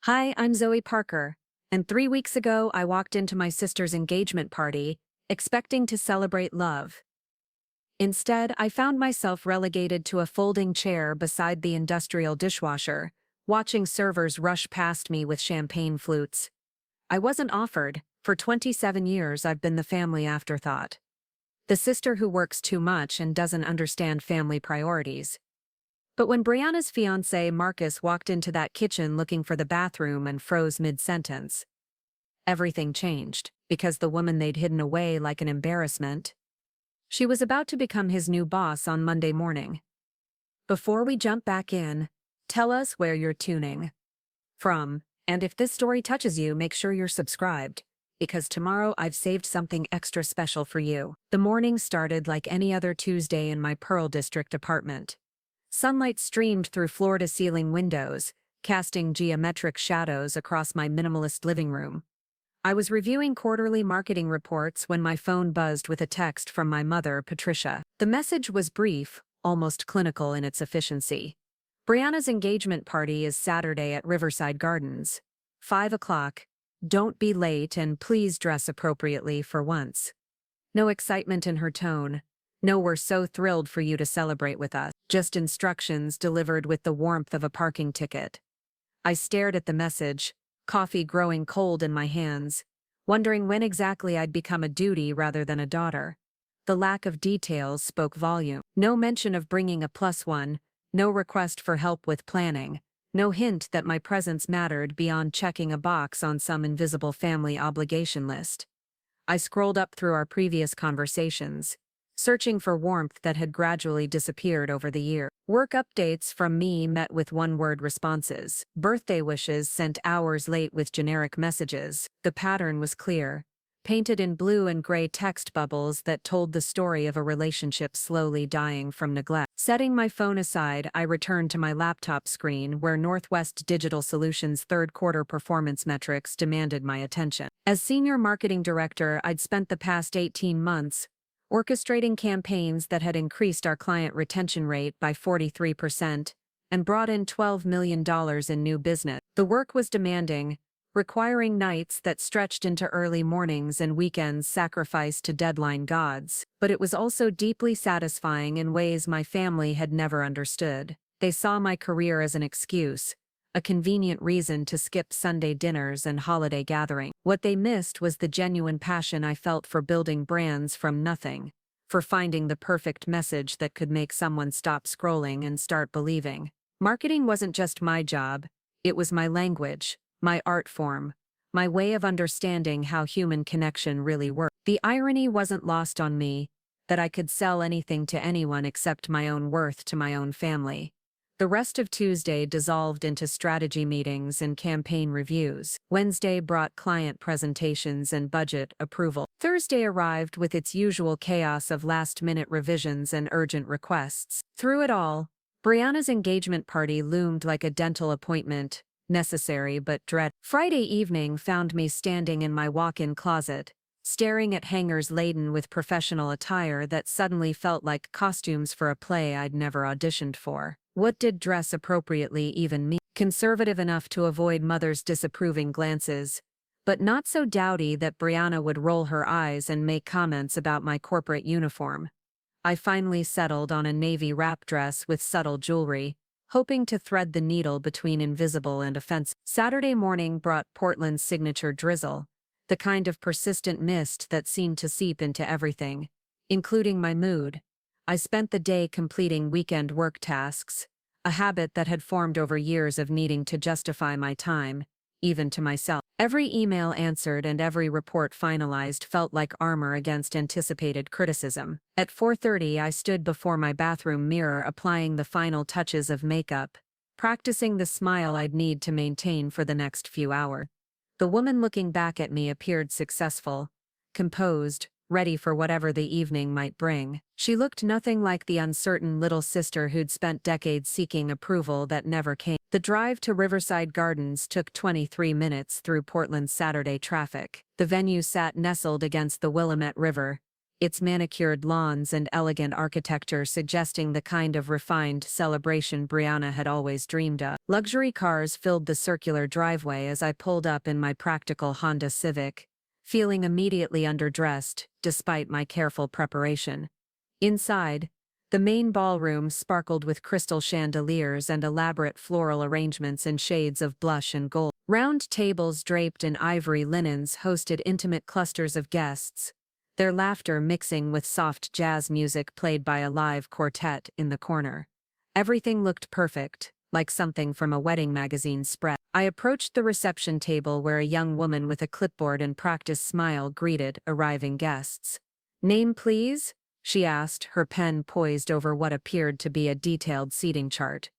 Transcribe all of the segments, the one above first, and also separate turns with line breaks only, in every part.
Hi, I'm Zoe Parker, and 3 weeks ago I walked into my sister's engagement party, expecting to celebrate love. Instead, I found myself relegated to a folding chair beside the industrial dishwasher, watching servers rush past me with champagne flutes. I wasn't offered. For 27 years I've been the family afterthought. The sister who works too much and doesn't understand family priorities. But when Brianna's fiancé Marcus walked into that kitchen looking for the bathroom and froze mid-sentence, everything changed, because the woman they'd hidden away like an embarrassment, she was about to become his new boss on Monday morning. Before we jump back in, tell us where you're tuning from, and if this story touches you, make sure you're subscribed, because tomorrow I've saved something extra special for you. The morning started like any other Tuesday in my Pearl District apartment. Sunlight streamed through floor-to-ceiling windows, casting geometric shadows across my minimalist living room. I was reviewing quarterly marketing reports when my phone buzzed with a text from my mother, Patricia. The message was brief, almost clinical in its efficiency. Brianna's engagement party is Saturday at Riverside Gardens. 5 o'clock. Don't be late and please dress appropriately for once. No excitement in her tone. No, we're so thrilled for you to celebrate with us. Just instructions delivered with the warmth of a parking ticket. I stared at the message, coffee growing cold in my hands, wondering when exactly I'd become a duty rather than a daughter. The lack of details spoke volume. No mention of bringing a +1, no request for help with planning, no hint that my presence mattered beyond checking a box on some invisible family obligation list. I scrolled up through our previous conversations, searching for warmth that had gradually disappeared over the year. Work updates from me met with one-word responses. Birthday wishes sent hours late with generic messages. The pattern was clear, painted in blue and gray text bubbles that told the story of a relationship slowly dying from neglect. Setting my phone aside, I returned to my laptop screen where Northwest Digital Solutions' third-quarter performance metrics demanded my attention. As senior marketing director, I'd spent the past 18 months orchestrating campaigns that had increased our client retention rate by 43% and brought in $12 million in new business. The work was demanding, requiring nights that stretched into early mornings and weekends sacrificed to deadline gods, but it was also deeply satisfying in ways my family had never understood. They saw my career as an excuse, a convenient reason to skip Sunday dinners and holiday gatherings. What they missed was the genuine passion I felt for building brands from nothing, for finding the perfect message that could make someone stop scrolling and start believing. Marketing wasn't just my job, it was my language, my art form, my way of understanding how human connection really worked. The irony wasn't lost on me, that I could sell anything to anyone except my own worth to my own family. The rest of Tuesday dissolved into strategy meetings and campaign reviews. Wednesday brought client presentations and budget approval. Thursday arrived with its usual chaos of last-minute revisions and urgent requests. Through it all, Brianna's engagement party loomed like a dental appointment, necessary but dread. Friday evening found me standing in my walk-in closet, staring at hangers laden with professional attire that suddenly felt like costumes for a play I'd never auditioned for. What did dress appropriately even mean? Conservative enough to avoid mother's disapproving glances, but not so dowdy that Brianna would roll her eyes and make comments about my corporate uniform. I finally settled on a navy wrap dress with subtle jewelry, hoping to thread the needle between invisible and offensive. Saturday morning brought Portland's signature drizzle, the kind of persistent mist that seemed to seep into everything, including my mood. I spent the day completing weekend work tasks, a habit that had formed over years of needing to justify my time, even to myself. Every email answered and every report finalized felt like armor against anticipated criticism. At 4:30, I stood before my bathroom mirror applying the final touches of makeup, practicing the smile I'd need to maintain for the next few hours. The woman looking back at me appeared successful, composed, ready for whatever the evening might bring. She looked nothing like the uncertain little sister who'd spent decades seeking approval that never came. The drive to Riverside Gardens took 23 minutes through Portland's Saturday traffic. The venue sat nestled against the Willamette River, its manicured lawns and elegant architecture suggesting the kind of refined celebration Brianna had always dreamed of. Luxury cars filled the circular driveway as I pulled up in my practical Honda Civic, feeling immediately underdressed, despite my careful preparation. Inside, the main ballroom sparkled with crystal chandeliers and elaborate floral arrangements in shades of blush and gold. Round tables draped in ivory linens hosted intimate clusters of guests, their laughter mixing with soft jazz music played by a live quartet in the corner. Everything looked perfect, like something from a wedding magazine spread. I approached the reception table where a young woman with a clipboard and practiced smile greeted arriving guests. "Name, please?" she asked, her pen poised over what appeared to be a detailed seating chart.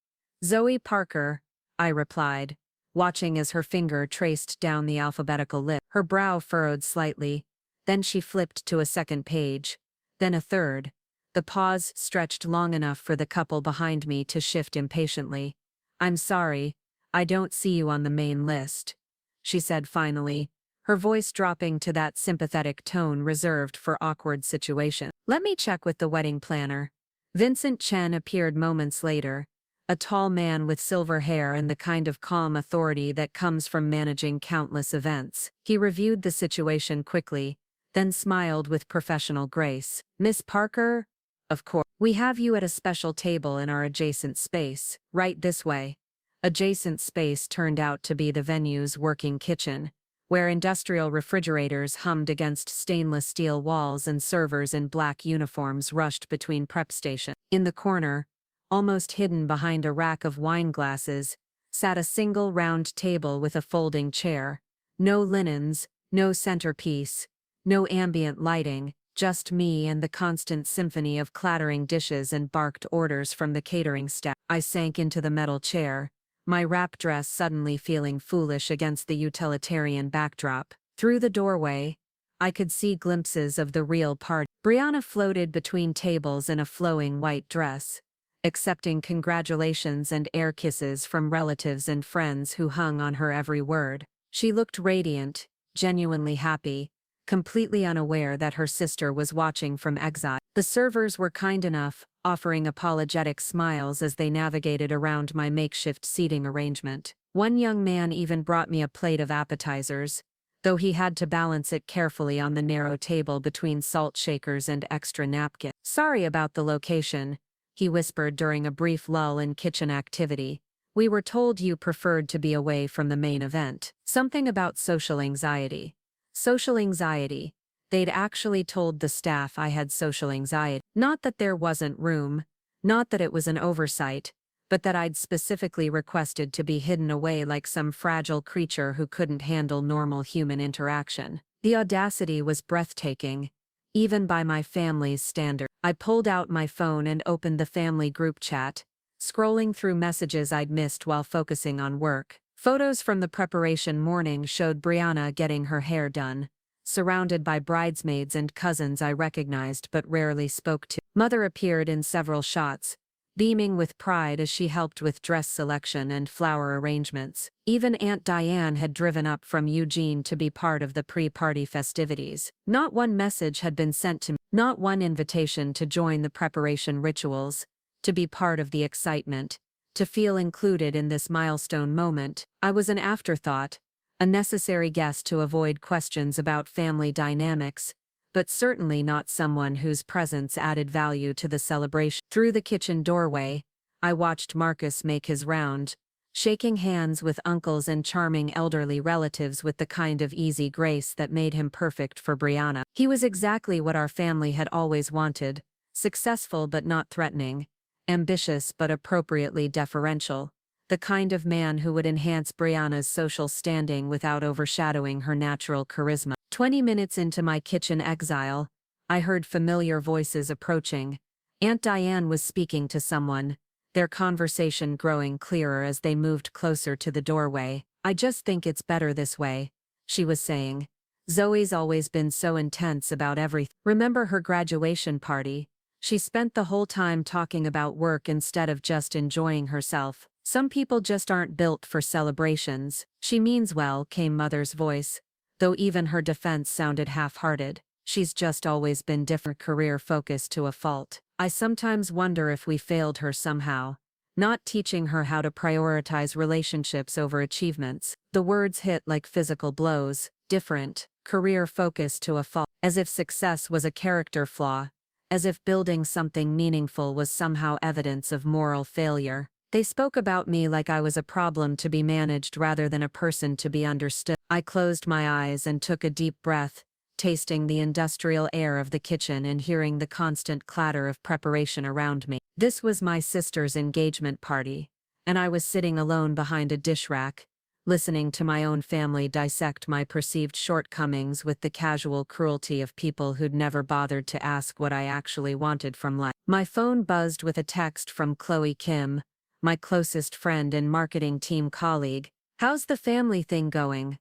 "Zoe Parker," I replied, watching as her finger traced down the alphabetical list. Her brow furrowed slightly, then she flipped to a second page, then a third. The pause stretched long enough for the couple behind me to shift impatiently. "I'm sorry, I don't see you on the main list," she said finally, her voice dropping to that sympathetic tone reserved for awkward situations. "Let me check with the wedding planner." Vincent Chen appeared moments later, a tall man with silver hair and the kind of calm authority that comes from managing countless events. He reviewed the situation quickly, then smiled with professional grace. "Miss Parker? Of course. We have you at a special table in our adjacent space, right this way." Adjacent space turned out to be the venue's working kitchen, where industrial refrigerators hummed against stainless steel walls and servers in black uniforms rushed between prep stations. In the corner, almost hidden behind a rack of wine glasses, sat a single round table with a folding chair. No linens, no centerpiece, no ambient lighting, just me and the constant symphony of clattering dishes and barked orders from the catering staff. I sank into the metal chair, my wrap dress suddenly feeling foolish against the utilitarian backdrop. Through the doorway, I could see glimpses of the real party. Brianna floated between tables in a flowing white dress, accepting congratulations and air kisses from relatives and friends who hung on her every word. She looked radiant, genuinely happy, completely unaware that her sister was watching from exile. The servers were kind enough, offering apologetic smiles as they navigated around my makeshift seating arrangement. One young man even brought me a plate of appetizers, though he had to balance it carefully on the narrow table between salt shakers and extra napkins. "Sorry about the location," he whispered during a brief lull in kitchen activity. "We were told you preferred to be away from the main event." Something about social anxiety. Social anxiety. They'd actually told the staff I had social anxiety. Not that there wasn't room, not that it was an oversight, but that I'd specifically requested to be hidden away like some fragile creature who couldn't handle normal human interaction. The audacity was breathtaking, even by my family's standard. I pulled out my phone and opened the family group chat, scrolling through messages I'd missed while focusing on work. Photos from the preparation morning showed Brianna getting her hair done, surrounded by bridesmaids and cousins I recognized but rarely spoke to. Mother appeared in several shots, beaming with pride as she helped with dress selection and flower arrangements. Even Aunt Diane had driven up from Eugene to be part of the pre-party festivities. Not one message had been sent to me, not one invitation to join the preparation rituals, to be part of the excitement, to feel included in this milestone moment. I was an afterthought, a necessary guest to avoid questions about family dynamics, but certainly not someone whose presence added value to the celebration. Through the kitchen doorway, I watched Marcus make his round, shaking hands with uncles and charming elderly relatives with the kind of easy grace that made him perfect for Brianna. He was exactly what our family had always wanted, successful but not threatening, ambitious but appropriately deferential, the kind of man who would enhance Brianna's social standing without overshadowing her natural charisma. 20 minutes into my kitchen exile, I heard familiar voices approaching. Aunt Diane was speaking to someone, their conversation growing clearer as they moved closer to the doorway. "I just think it's better this way," she was saying. "Zoe's always been so intense about everything. Remember her graduation party? She spent the whole time talking about work instead of just enjoying herself. Some people just aren't built for celebrations." "She means well," came Mother's voice, though even her defense sounded half-hearted. She's just always been different, career focused to a fault. I sometimes wonder if we failed her somehow, not teaching her how to prioritize relationships over achievements. The words hit like physical blows. Different, career focused to a fault, as if success was a character flaw, as if building something meaningful was somehow evidence of moral failure. They spoke about me like I was a problem to be managed rather than a person to be understood. I closed my eyes and took a deep breath, tasting the industrial air of the kitchen and hearing the constant clatter of preparation around me. This was my sister's engagement party, and I was sitting alone behind a dish rack, listening to my own family dissect my perceived shortcomings with the casual cruelty of people who'd never bothered to ask what I actually wanted from life. My phone buzzed with a text from Chloe Kim, my closest friend and marketing team colleague. "How's the family thing going?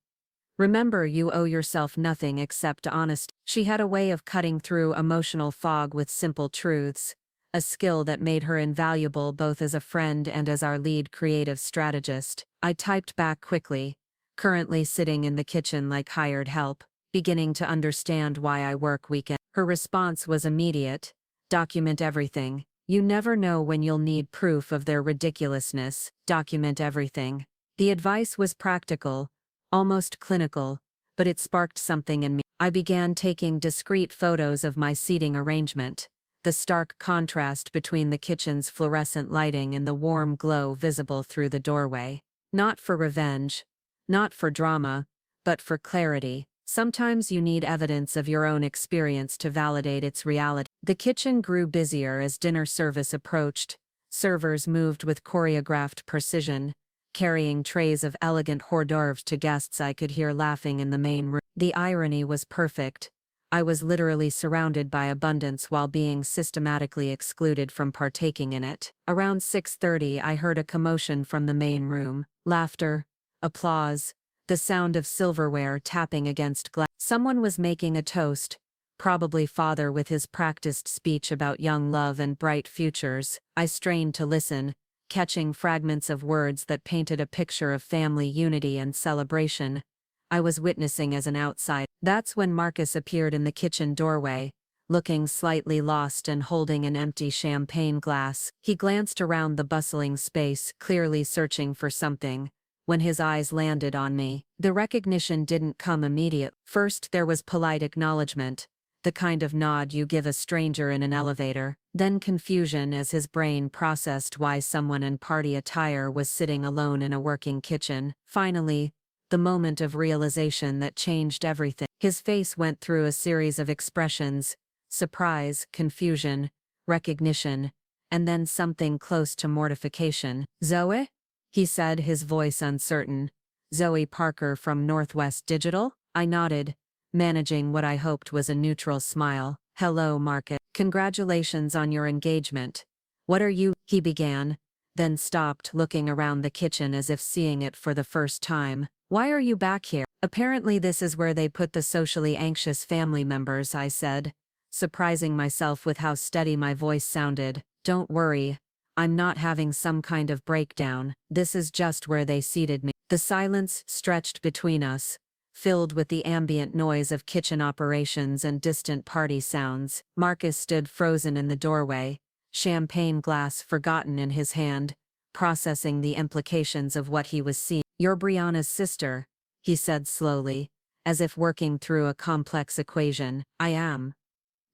Remember, you owe yourself nothing except honesty." She had a way of cutting through emotional fog with simple truths, a skill that made her invaluable both as a friend and as our lead creative strategist. I typed back quickly, currently sitting in the kitchen like hired help, beginning to understand why I work weekend. Her response was immediate. "Document everything. You never know when you'll need proof of their ridiculousness. Document everything." The advice was practical, almost clinical, but it sparked something in me. I began taking discrete photos of my seating arrangement, the stark contrast between the kitchen's fluorescent lighting and the warm glow visible through the doorway. Not for revenge, not for drama, but for clarity. Sometimes you need evidence of your own experience to validate its reality. The kitchen grew busier as dinner service approached. Servers moved with choreographed precision, carrying trays of elegant hors d'oeuvres to guests I could hear laughing in the main room. The irony was perfect. I was literally surrounded by abundance while being systematically excluded from partaking in it. Around 6:30 I heard a commotion from the main room. Laughter, applause, the sound of silverware tapping against glass. Someone was making a toast, probably father with his practiced speech about young love and bright futures. I strained to listen, catching fragments of words that painted a picture of family unity and celebration. I was witnessing as an outsider. That's when Marcus appeared in the kitchen doorway, looking slightly lost and holding an empty champagne glass. He glanced around the bustling space, clearly searching for something, when his eyes landed on me. The recognition didn't come immediate. First there was polite acknowledgement, the kind of nod you give a stranger in an elevator, then confusion as his brain processed why someone in party attire was sitting alone in a working kitchen. Finally, the moment of realization that changed everything. His face went through a series of expressions: surprise, confusion, recognition, and then something close to mortification. "Zoe?" he said, his voice uncertain. "Zoe Parker from Northwest Digital?" I nodded, managing what I hoped was a neutral smile. "Hello, Marcus. Congratulations on your engagement. What are you—" he began, then stopped, looking around the kitchen as if seeing it for the first time. "Why are you back here?" "Apparently this is where they put the socially anxious family members," I said, surprising myself with how steady my voice sounded. "Don't worry. I'm not having some kind of breakdown. This is just where they seated me." The silence stretched between us, filled with the ambient noise of kitchen operations and distant party sounds. Marcus stood frozen in the doorway, champagne glass forgotten in his hand, processing the implications of what he was seeing. "You're Brianna's sister," he said slowly, as if working through a complex equation. "I am.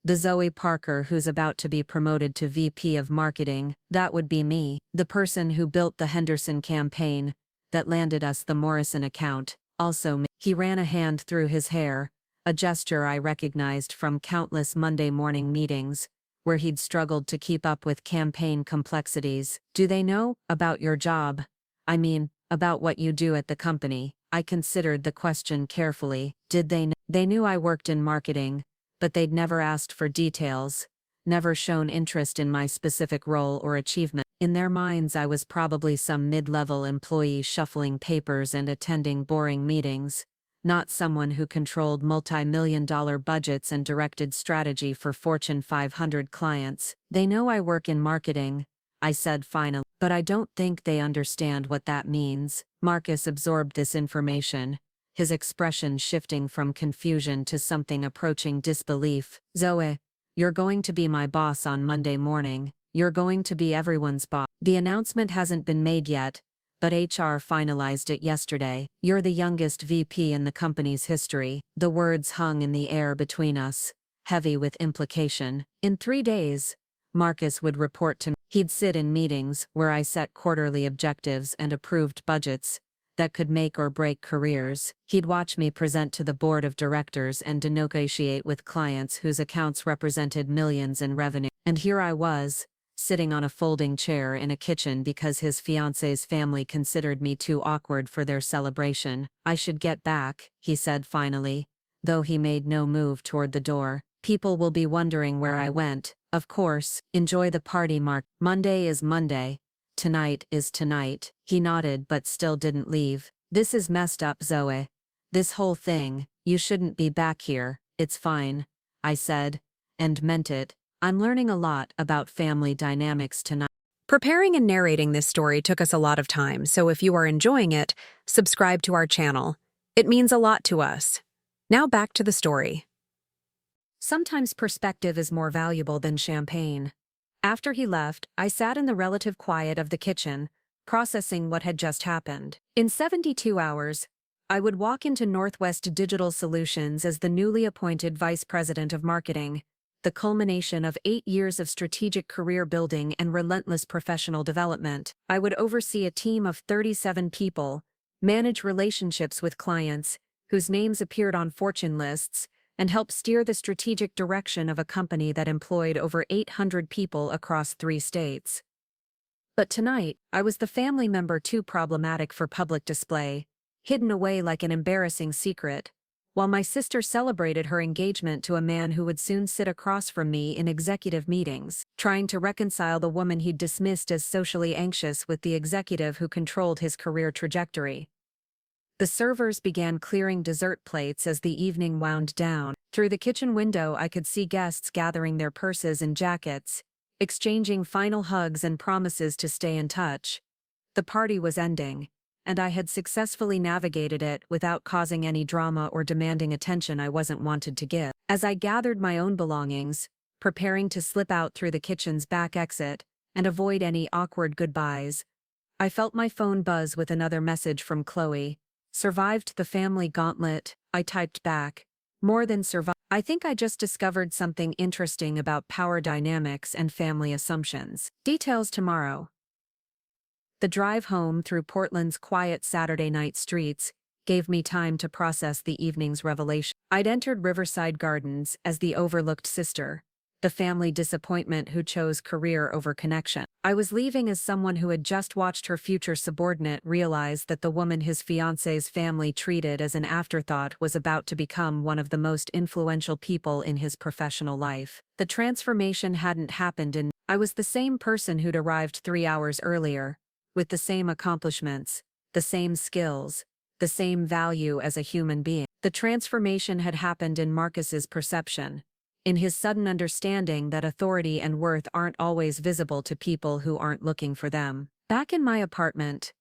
The Zoe Parker who's about to be promoted to VP of Marketing. That would be me. The person who built the Henderson campaign that landed us the Morrison account. Also me." He ran a hand through his hair, a gesture I recognized from countless Monday morning meetings, where he'd struggled to keep up with campaign complexities. "Do they know about your job? I mean, about what you do at the company?" I considered the question carefully. Did they know? They knew I worked in marketing, but they'd never asked for details, never shown interest in my specific role or achievement. In their minds I was probably some mid-level employee shuffling papers and attending boring meetings, not someone who controlled multi-million-dollar budgets and directed strategy for Fortune 500 clients. "They know I work in marketing," I said finally, "but I don't think they understand what that means." Marcus absorbed this information, his expression shifting from confusion to something approaching disbelief. "Zoe, you're going to be my boss on Monday morning. You're going to be everyone's boss. The announcement hasn't been made yet, but HR finalized it yesterday. You're the youngest VP in the company's history." The words hung in the air between us, heavy with implication. In 3 days, Marcus would report to me. He'd sit in meetings where I set quarterly objectives and approved budgets that could make or break careers. He'd watch me present to the board of directors and negotiate with clients whose accounts represented millions in revenue. And here I was, sitting on a folding chair in a kitchen because his fiancé's family considered me too awkward for their celebration. "I should get back," he said finally, though he made no move toward the door. "People will be wondering where I went." "Of course, enjoy the party, Mark. Monday is Monday. Tonight is tonight." He nodded but still didn't leave. "This is messed up, Zoe. This whole thing, you shouldn't be back here." "It's fine," I said, and meant it. "I'm learning a lot about family dynamics tonight." Preparing and narrating this story took us a lot of time, so if you are enjoying it, subscribe to our channel. It means a lot to us. Now back to the story. Sometimes perspective is more valuable than champagne. After he left, I sat in the relative quiet of the kitchen, processing what had just happened. In 72 hours, I would walk into Northwest Digital Solutions as the newly appointed Vice President of Marketing, the culmination of 8 years of strategic career building and relentless professional development. I would oversee a team of 37 people, manage relationships with clients whose names appeared on Fortune lists, and help steer the strategic direction of a company that employed over 800 people across 3 states. But tonight, I was the family member too problematic for public display, hidden away like an embarrassing secret, while my sister celebrated her engagement to a man who would soon sit across from me in executive meetings, trying to reconcile the woman he'd dismissed as socially anxious with the executive who controlled his career trajectory. The servers began clearing dessert plates as the evening wound down. Through the kitchen window, I could see guests gathering their purses and jackets, exchanging final hugs and promises to stay in touch. The party was ending, and I had successfully navigated it without causing any drama or demanding attention I wasn't wanted to give. As I gathered my own belongings, preparing to slip out through the kitchen's back exit and avoid any awkward goodbyes, I felt my phone buzz with another message from Chloe. "Survived the family gauntlet," I typed back. "More than survive. I think I just discovered something interesting about power dynamics and family assumptions. Details tomorrow." The drive home through Portland's quiet Saturday night streets gave me time to process the evening's revelation. I'd entered Riverside Gardens as the overlooked sister, the family disappointment who chose career over connection. I was leaving as someone who had just watched her future subordinate realize that the woman his fiancé's family treated as an afterthought was about to become one of the most influential people in his professional life. The transformation hadn't happened in. I was the same person who'd arrived 3 hours earlier, with the same accomplishments, the same skills, the same value as a human being. The transformation had happened in Marcus's perception, in his sudden understanding that authority and worth aren't always visible to people who aren't looking for them. Back in my apartment,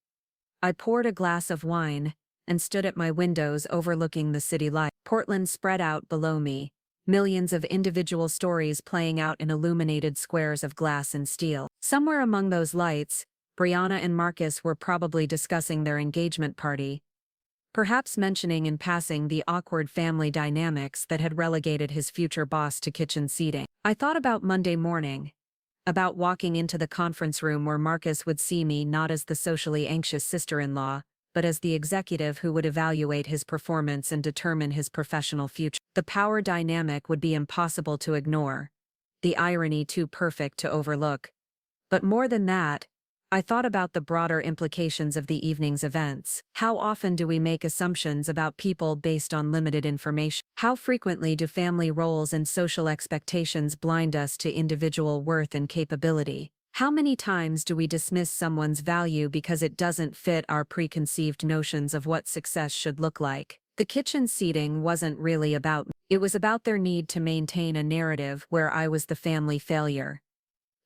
I poured a glass of wine and stood at my windows overlooking the city light. Portland spread out below me, millions of individual stories playing out in illuminated squares of glass and steel. Somewhere among those lights, Brianna and Marcus were probably discussing their engagement party, perhaps mentioning in passing the awkward family dynamics that had relegated his future boss to kitchen seating. I thought about Monday morning, about walking into the conference room where Marcus would see me not as the socially anxious sister-in-law, but as the executive who would evaluate his performance and determine his professional future. The power dynamic would be impossible to ignore, the irony too perfect to overlook. But more than that, I thought about the broader implications of the evening's events. How often do we make assumptions about people based on limited information? How frequently do family roles and social expectations blind us to individual worth and capability? How many times do we dismiss someone's value because it doesn't fit our preconceived notions of what success should look like? The kitchen seating wasn't really about me. It was about their need to maintain a narrative where I was the family failure,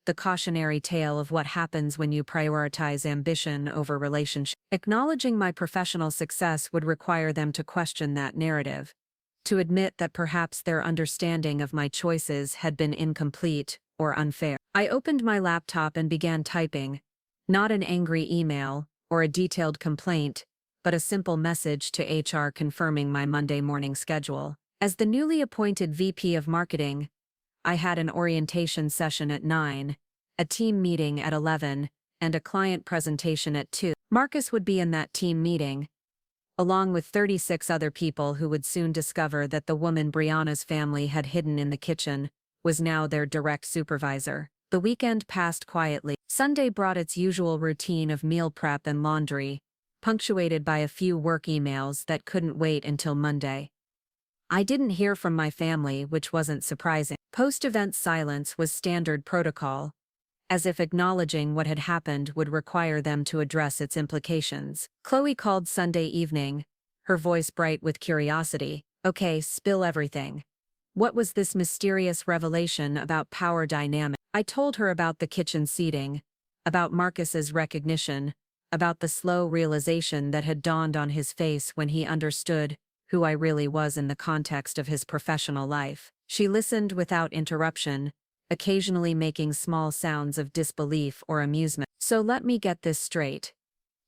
the cautionary tale of what happens when you prioritize ambition over relationship. Acknowledging my professional success would require them to question that narrative, to admit that perhaps their understanding of my choices had been incomplete or unfair. I opened my laptop and began typing, not an angry email or a detailed complaint, but a simple message to HR confirming my Monday morning schedule. As the newly appointed VP of Marketing, I had an orientation session at 9, a team meeting at 11, and a client presentation at 2. Marcus would be in that team meeting, along with 36 other people who would soon discover that the woman Brianna's family had hidden in the kitchen was now their direct supervisor. The weekend passed quietly. Sunday brought its usual routine of meal prep and laundry, punctuated by a few work emails that couldn't wait until Monday. I didn't hear from my family, which wasn't surprising. Post-event silence was standard protocol, as if acknowledging what had happened would require them to address its implications. Chloe called Sunday evening, her voice bright with curiosity. Okay, spill everything. What was this mysterious revelation about power dynamic? I told her about the kitchen seating, about Marcus's recognition, about the slow realization that had dawned on his face when he understood who I really was in the context of his professional life. She listened without interruption, occasionally making small sounds of disbelief or amusement. So let me get this straight,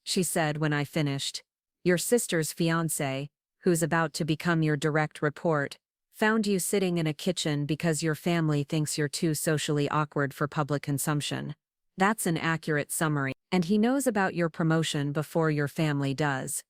she said when I finished. Your sister's fiancé, who's about to become your direct report, found you sitting in a kitchen because your family thinks you're too socially awkward for public consumption. That's an accurate summary. And he knows about your promotion before your family does.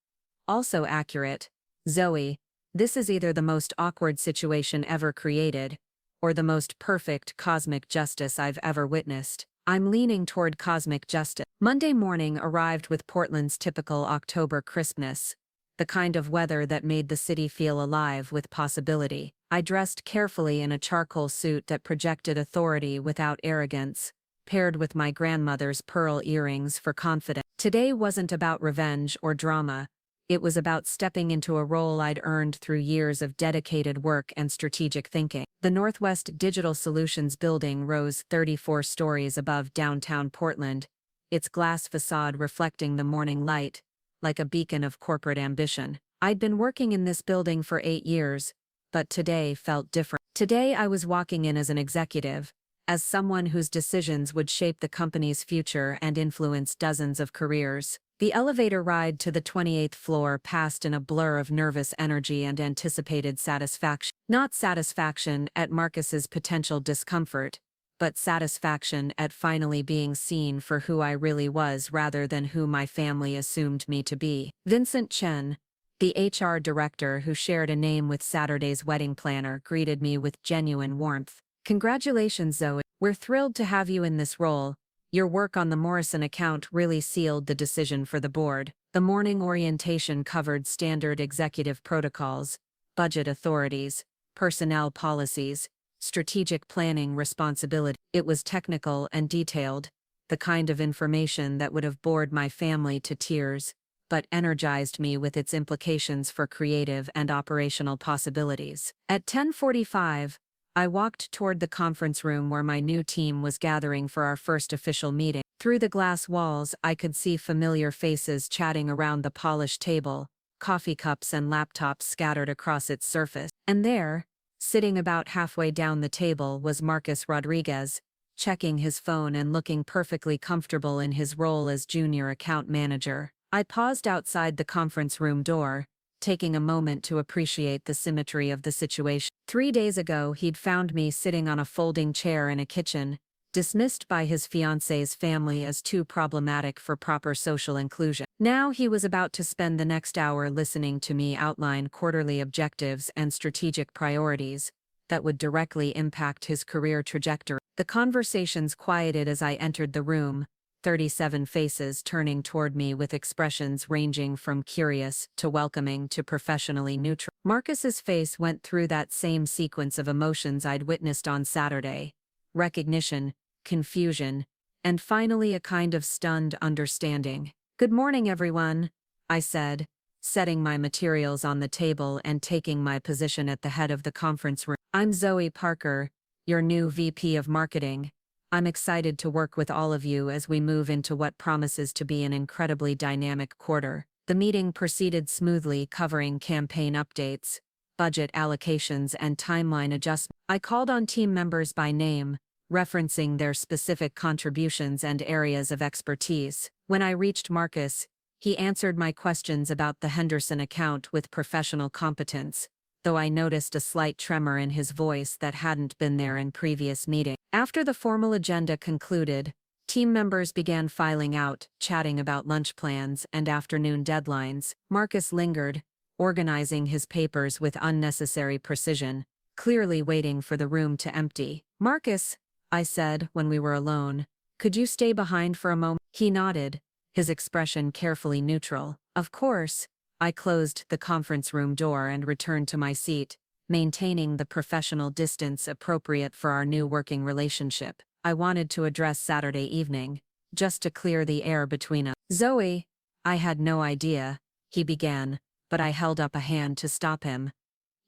Also accurate, Zoe, this is either the most awkward situation ever created, or the most perfect cosmic justice I've ever witnessed. I'm leaning toward cosmic justice. Monday morning arrived with Portland's typical October crispness, the kind of weather that made the city feel alive with possibility. I dressed carefully in a charcoal suit that projected authority without arrogance, paired with my grandmother's pearl earrings for confidence. Today wasn't about revenge or drama. It was about stepping into a role I'd earned through years of dedicated work and strategic thinking. The Northwest Digital Solutions building rose 34 stories above downtown Portland, its glass facade reflecting the morning light, like a beacon of corporate ambition. I'd been working in this building for 8 years, but today felt different. Today I was walking in as an executive, as someone whose decisions would shape the company's future and influence dozens of careers. The elevator ride to the 28th floor passed in a blur of nervous energy and anticipated satisfaction. Not satisfaction at Marcus's potential discomfort, but satisfaction at finally being seen for who I really was rather than who my family assumed me to be. Vincent Chen, the HR director who shared a name with Saturday's wedding planner, greeted me with genuine warmth. Congratulations, Zoe. We're thrilled to have you in this role. Your work on the Morrison account really sealed the decision for the board. The morning orientation covered standard executive protocols, budget authorities, personnel policies, strategic planning responsibility. It was technical and detailed, the kind of information that would have bored my family to tears, but energized me with its implications for creative and operational possibilities. At 10:45, I walked toward the conference room where my new team was gathering for our first official meeting. Through the glass walls, I could see familiar faces chatting around the polished table, coffee cups and laptops scattered across its surface. And there, sitting about halfway down the table, was Marcus Rodriguez, checking his phone and looking perfectly comfortable in his role as junior account manager. I paused outside the conference room door, taking a moment to appreciate the symmetry of the situation. 3 days ago, he'd found me sitting on a folding chair in a kitchen, dismissed by his fiancé's family as too problematic for proper social inclusion. Now he was about to spend the next hour listening to me outline quarterly objectives and strategic priorities that would directly impact his career trajectory. The conversations quieted as I entered the room, 37 faces turning toward me with expressions ranging from curious to welcoming to professionally neutral. Marcus's face went through that same sequence of emotions I'd witnessed on Saturday: recognition, confusion, and finally a kind of stunned understanding. "Good morning, everyone," I said, setting my materials on the table and taking my position at the head of the conference room. "I'm Zoe Parker, your new VP of Marketing. I'm excited to work with all of you as we move into what promises to be an incredibly dynamic quarter. The meeting proceeded smoothly, covering campaign updates, budget allocations, and timeline adjustments. I called on team members by name, referencing their specific contributions and areas of expertise. When I reached Marcus, he answered my questions about the Henderson account with professional competence, though I noticed a slight tremor in his voice that hadn't been there in previous meetings. After the formal agenda concluded, team members began filing out, chatting about lunch plans and afternoon deadlines. Marcus lingered, organizing his papers with unnecessary precision, clearly waiting for the room to empty. "Marcus," I said when we were alone, "could you stay behind for a moment?" He nodded, his expression carefully neutral. "Of course." I closed the conference room door and returned to my seat, maintaining the professional distance appropriate for our new working relationship. I wanted to address Saturday evening, just to clear the air between us. "Zoe," I had no idea, he began, but I held up a hand to stop him.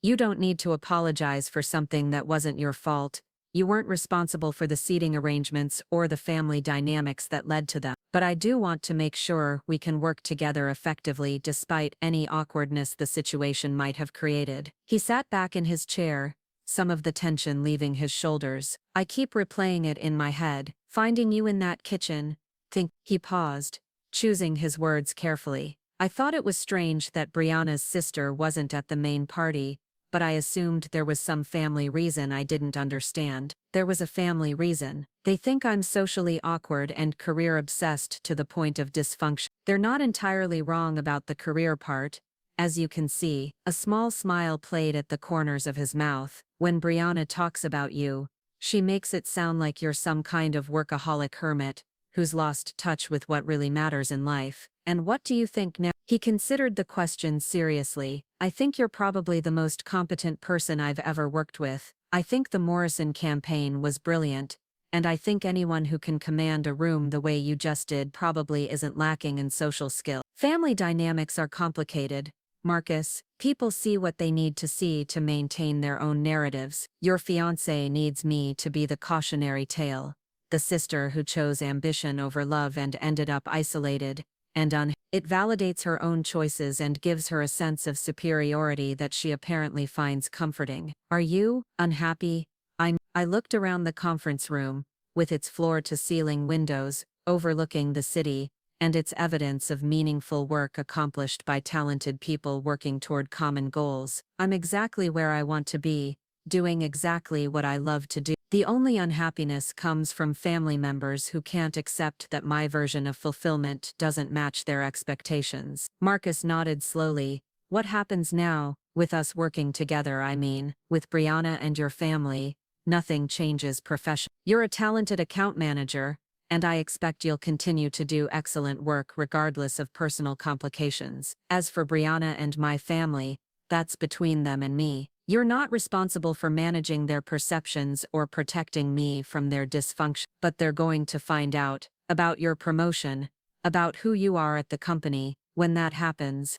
"You don't need to apologize for something that wasn't your fault. You weren't responsible for the seating arrangements or the family dynamics that led to them. But I do want to make sure we can work together effectively despite any awkwardness the situation might have created." He sat back in his chair, some of the tension leaving his shoulders. "I keep replaying it in my head, finding you in that kitchen. He paused, choosing his words carefully. "I thought it was strange that Brianna's sister wasn't at the main party, but I assumed there was some family reason I didn't understand." There was a family reason. "They think I'm socially awkward and career-obsessed to the point of dysfunction." They're not entirely wrong about the career part. As you can see, a small smile played at the corners of his mouth. "When Brianna talks about you, she makes it sound like you're some kind of workaholic hermit who's lost touch with what really matters in life. And what do you think now?" He considered the question seriously. "I think you're probably the most competent person I've ever worked with. I think the Morrison campaign was brilliant, and I think anyone who can command a room the way you just did probably isn't lacking in social skill." Family dynamics are complicated, Marcus. People see what they need to see to maintain their own narratives. Your fiancé needs me to be the cautionary tale, the sister who chose ambition over love and ended up isolated and It validates her own choices and gives her a sense of superiority that she apparently finds comforting. "Are you unhappy?" I looked around the conference room, with its floor-to-ceiling windows, overlooking the city, and its evidence of meaningful work accomplished by talented people working toward common goals. "I'm exactly where I want to be, doing exactly what I love to do. The only unhappiness comes from family members who can't accept that my version of fulfillment doesn't match their expectations." Marcus nodded slowly. "What happens now, with us working together? I mean, with Brianna and your family, nothing changes professionally. You're a talented account manager, and I expect you'll continue to do excellent work regardless of personal complications. As for Brianna and my family, that's between them and me. You're not responsible for managing their perceptions or protecting me from their dysfunction. But they're going to find out about your promotion, about who you are at the company. When that happens,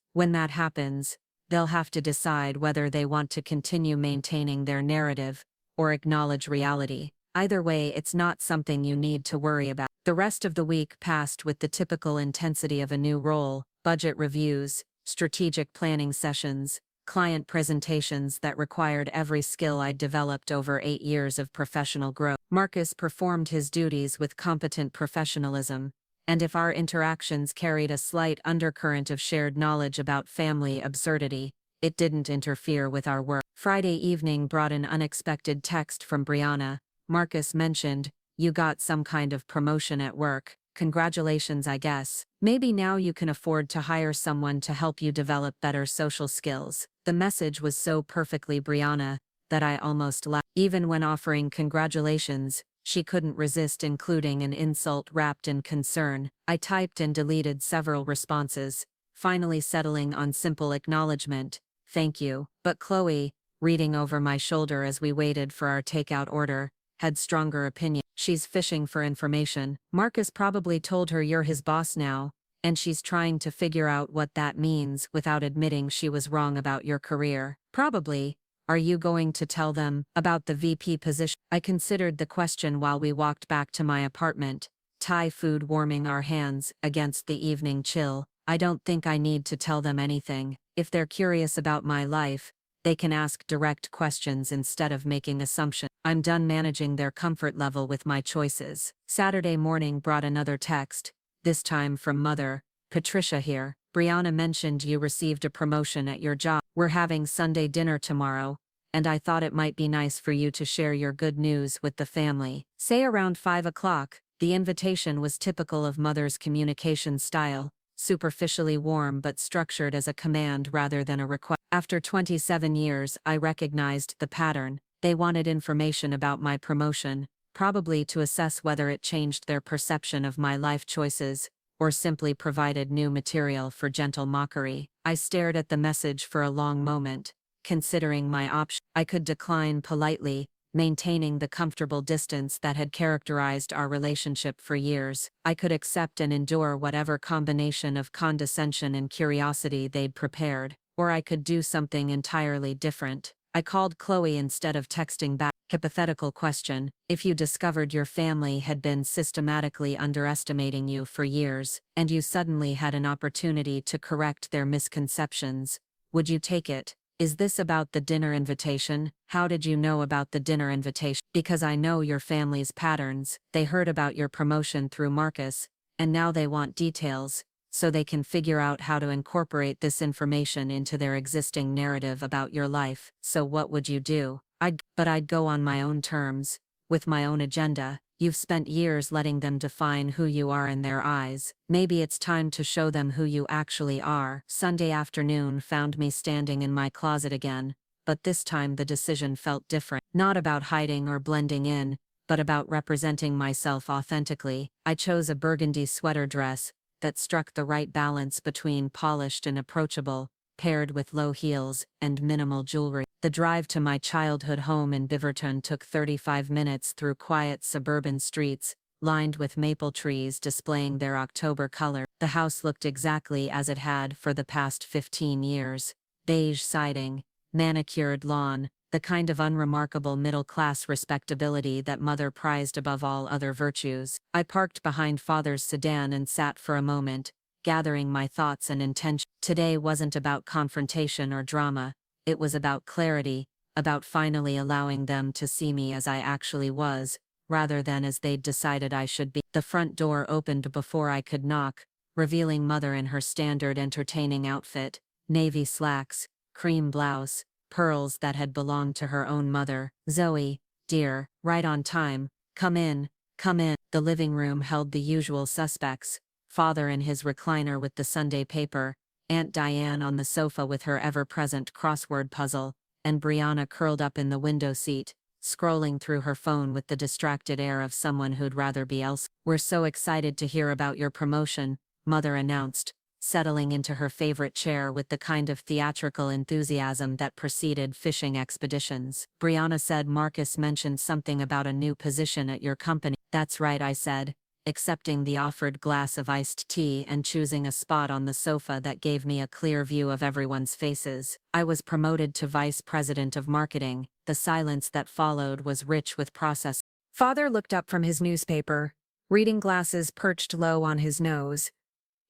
they'll have to decide whether they want to continue maintaining their narrative or acknowledge reality. Either way, it's not something you need to worry about." The rest of the week passed with the typical intensity of a new role: budget reviews, strategic planning sessions, client presentations that required every skill I'd developed over 8 years of professional growth. Marcus performed his duties with competent professionalism, and if our interactions carried a slight undercurrent of shared knowledge about family absurdity, it didn't interfere with our work. Friday evening brought an unexpected text from Brianna. Marcus mentioned, "You got some kind of promotion at work. Congratulations, I guess. Maybe now you can afford to hire someone to help you develop better social skills." The message was so perfectly Brianna that I almost laughed. Even when offering congratulations, she couldn't resist including an insult wrapped in concern. I typed and deleted several responses, finally settling on simple acknowledgement, "Thank you." But Chloe, reading over my shoulder as we waited for our takeout order, had stronger opinion. "She's fishing for information. Marcus probably told her you're his boss now, and she's trying to figure out what that means without admitting she was wrong about your career." "Probably. Are you going to tell them about the VP position? I considered the question while we walked back to my apartment, Thai food warming our hands against the evening chill. I don't think I need to tell them anything. If they're curious about my life, they can ask direct questions instead of making assumptions. I'm done managing their comfort level with my choices. Saturday morning brought another text, this time from Mother. Patricia here. Brianna mentioned you received a promotion at your job. We're having Sunday dinner tomorrow, and I thought it might be nice for you to share your good news with the family. Say around 5 o'clock. The invitation was typical of Mother's communication style, superficially warm but structured as a command rather than a request. After 27 years, I recognized the pattern. They wanted information about my promotion, probably to assess whether it changed their perception of my life choices, or simply provided new material for gentle mockery. I stared at the message for a long moment, considering my options. I could decline politely, maintaining the comfortable distance that had characterized our relationship for years. I could accept and endure whatever combination of condescension and curiosity they'd prepared, or I could do something entirely different. I called Chloe instead of texting back. Hypothetical question: if you discovered your family had been systematically underestimating you for years, and you suddenly had an opportunity to correct their misconceptions, would you take it? Is this about the dinner invitation? How did you know about the dinner invitation? Because I know your family's patterns. They heard about your promotion through Marcus, and now they want details, so they can figure out how to incorporate this information into their existing narrative about your life. So what would you do? I'd go on my own terms, with my own agenda. You've spent years letting them define who you are in their eyes. Maybe it's time to show them who you actually are. Sunday afternoon found me standing in my closet again, but this time the decision felt different. Not about hiding or blending in, but about representing myself authentically. I chose a burgundy sweater dress that struck the right balance between polished and approachable, paired with low heels and minimal jewelry. The drive to my childhood home in Beaverton took 35 minutes through quiet suburban streets, lined with maple trees displaying their October color. The house looked exactly as it had for the past 15 years. Beige siding, manicured lawn, the kind of unremarkable middle-class respectability that Mother prized above all other virtues. I parked behind Father's sedan and sat for a moment, gathering my thoughts and intentions. Today wasn't about confrontation or drama. It was about clarity, about finally allowing them to see me as I actually was, rather than as they'd decided I should be. The front door opened before I could knock, revealing Mother in her standard entertaining outfit, navy slacks, cream blouse, pearls that had belonged to her own mother. Zoe, dear, right on time, come in, come in. The living room held the usual suspects: Father in his recliner with the Sunday paper, Aunt Diane on the sofa with her ever-present crossword puzzle, and Brianna curled up in the window seat, scrolling through her phone with the distracted air of someone who'd rather be elsewhere. We're so excited to hear about your promotion, Mother announced, settling into her favorite chair with the kind of theatrical enthusiasm that preceded fishing expeditions. Brianna said Marcus mentioned something about a new position at your company. That's right, I said, accepting the offered glass of iced tea and choosing a spot on the sofa that gave me a clear view of everyone's faces. I was promoted to Vice President of Marketing. The silence that followed was rich with process. Father looked up from his newspaper, reading glasses perched low on his nose.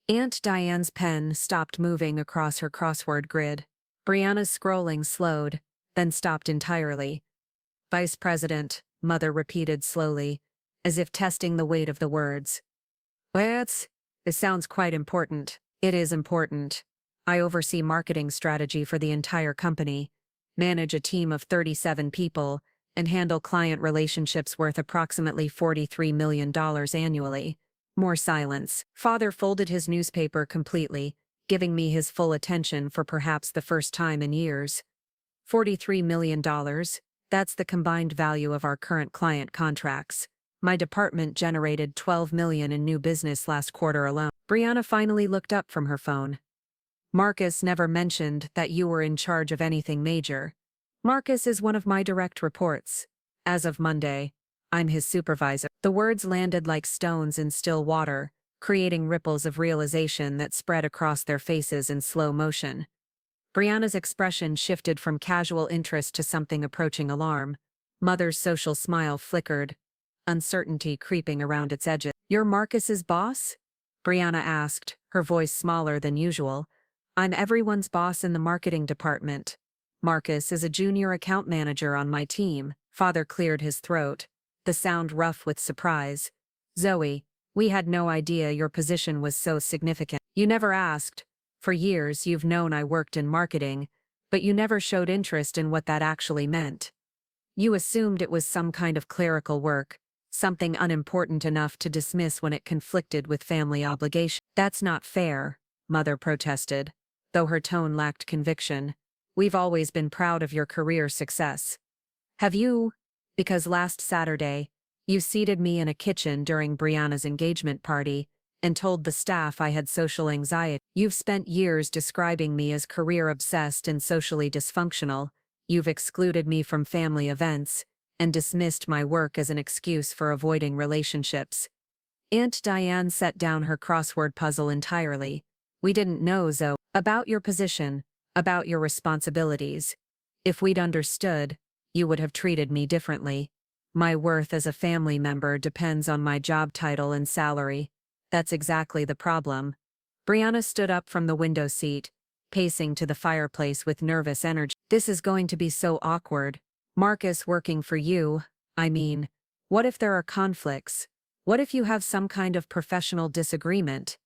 Aunt Diane's pen stopped moving across her crossword grid. Brianna's scrolling slowed, then stopped entirely. Vice President, Mother repeated slowly, as if testing the weight of the words. It sounds quite important. It is important. I oversee marketing strategy for the entire company, manage a team of 37 people, and handle client relationships worth approximately $43 million annually. More silence. Father folded his newspaper completely, giving me his full attention for perhaps the first time in years. $43 million, that's the combined value of our current client contracts. My department generated $12 million in new business last quarter alone. Brianna finally looked up from her phone. Marcus never mentioned that you were in charge of anything major. Marcus is one of my direct reports. As of Monday, I'm his supervisor. The words landed like stones in still water, creating ripples of realization that spread across their faces in slow motion. Brianna's expression shifted from casual interest to something approaching alarm. Mother's social smile flickered, uncertainty creeping around its edges. "You're Marcus's boss?" Brianna asked, her voice smaller than usual. "I'm everyone's boss in the marketing department. Marcus is a junior account manager on my team." Father cleared his throat, the sound rough with surprise. "Zoe, we had no idea your position was so significant. You never asked. For years you've known I worked in marketing, but you never showed interest in what that actually meant. You assumed it was some kind of clerical work, something unimportant enough to dismiss when it conflicted with family obligation." "That's not fair," Mother protested, though her tone lacked conviction. "We've always been proud of your career success. Have you? Because last Saturday, you seated me in a kitchen during Brianna's engagement party and told the staff I had social anxiety. You've spent years describing me as career-obsessed and socially dysfunctional. You've excluded me from family events and dismissed my work as an excuse for avoiding relationships." Aunt Diane set down her crossword puzzle entirely. "We didn't know, Zoe, about your position, about your responsibilities. If we'd understood, you would have treated me differently. My worth as a family member depends on my job title and salary. That's exactly the problem." Brianna stood up from the window seat, pacing to the fireplace with nervous energy. "This is going to be so awkward. Marcus working for you, I mean, what if there are conflicts? What if you have some kind of professional disagreement?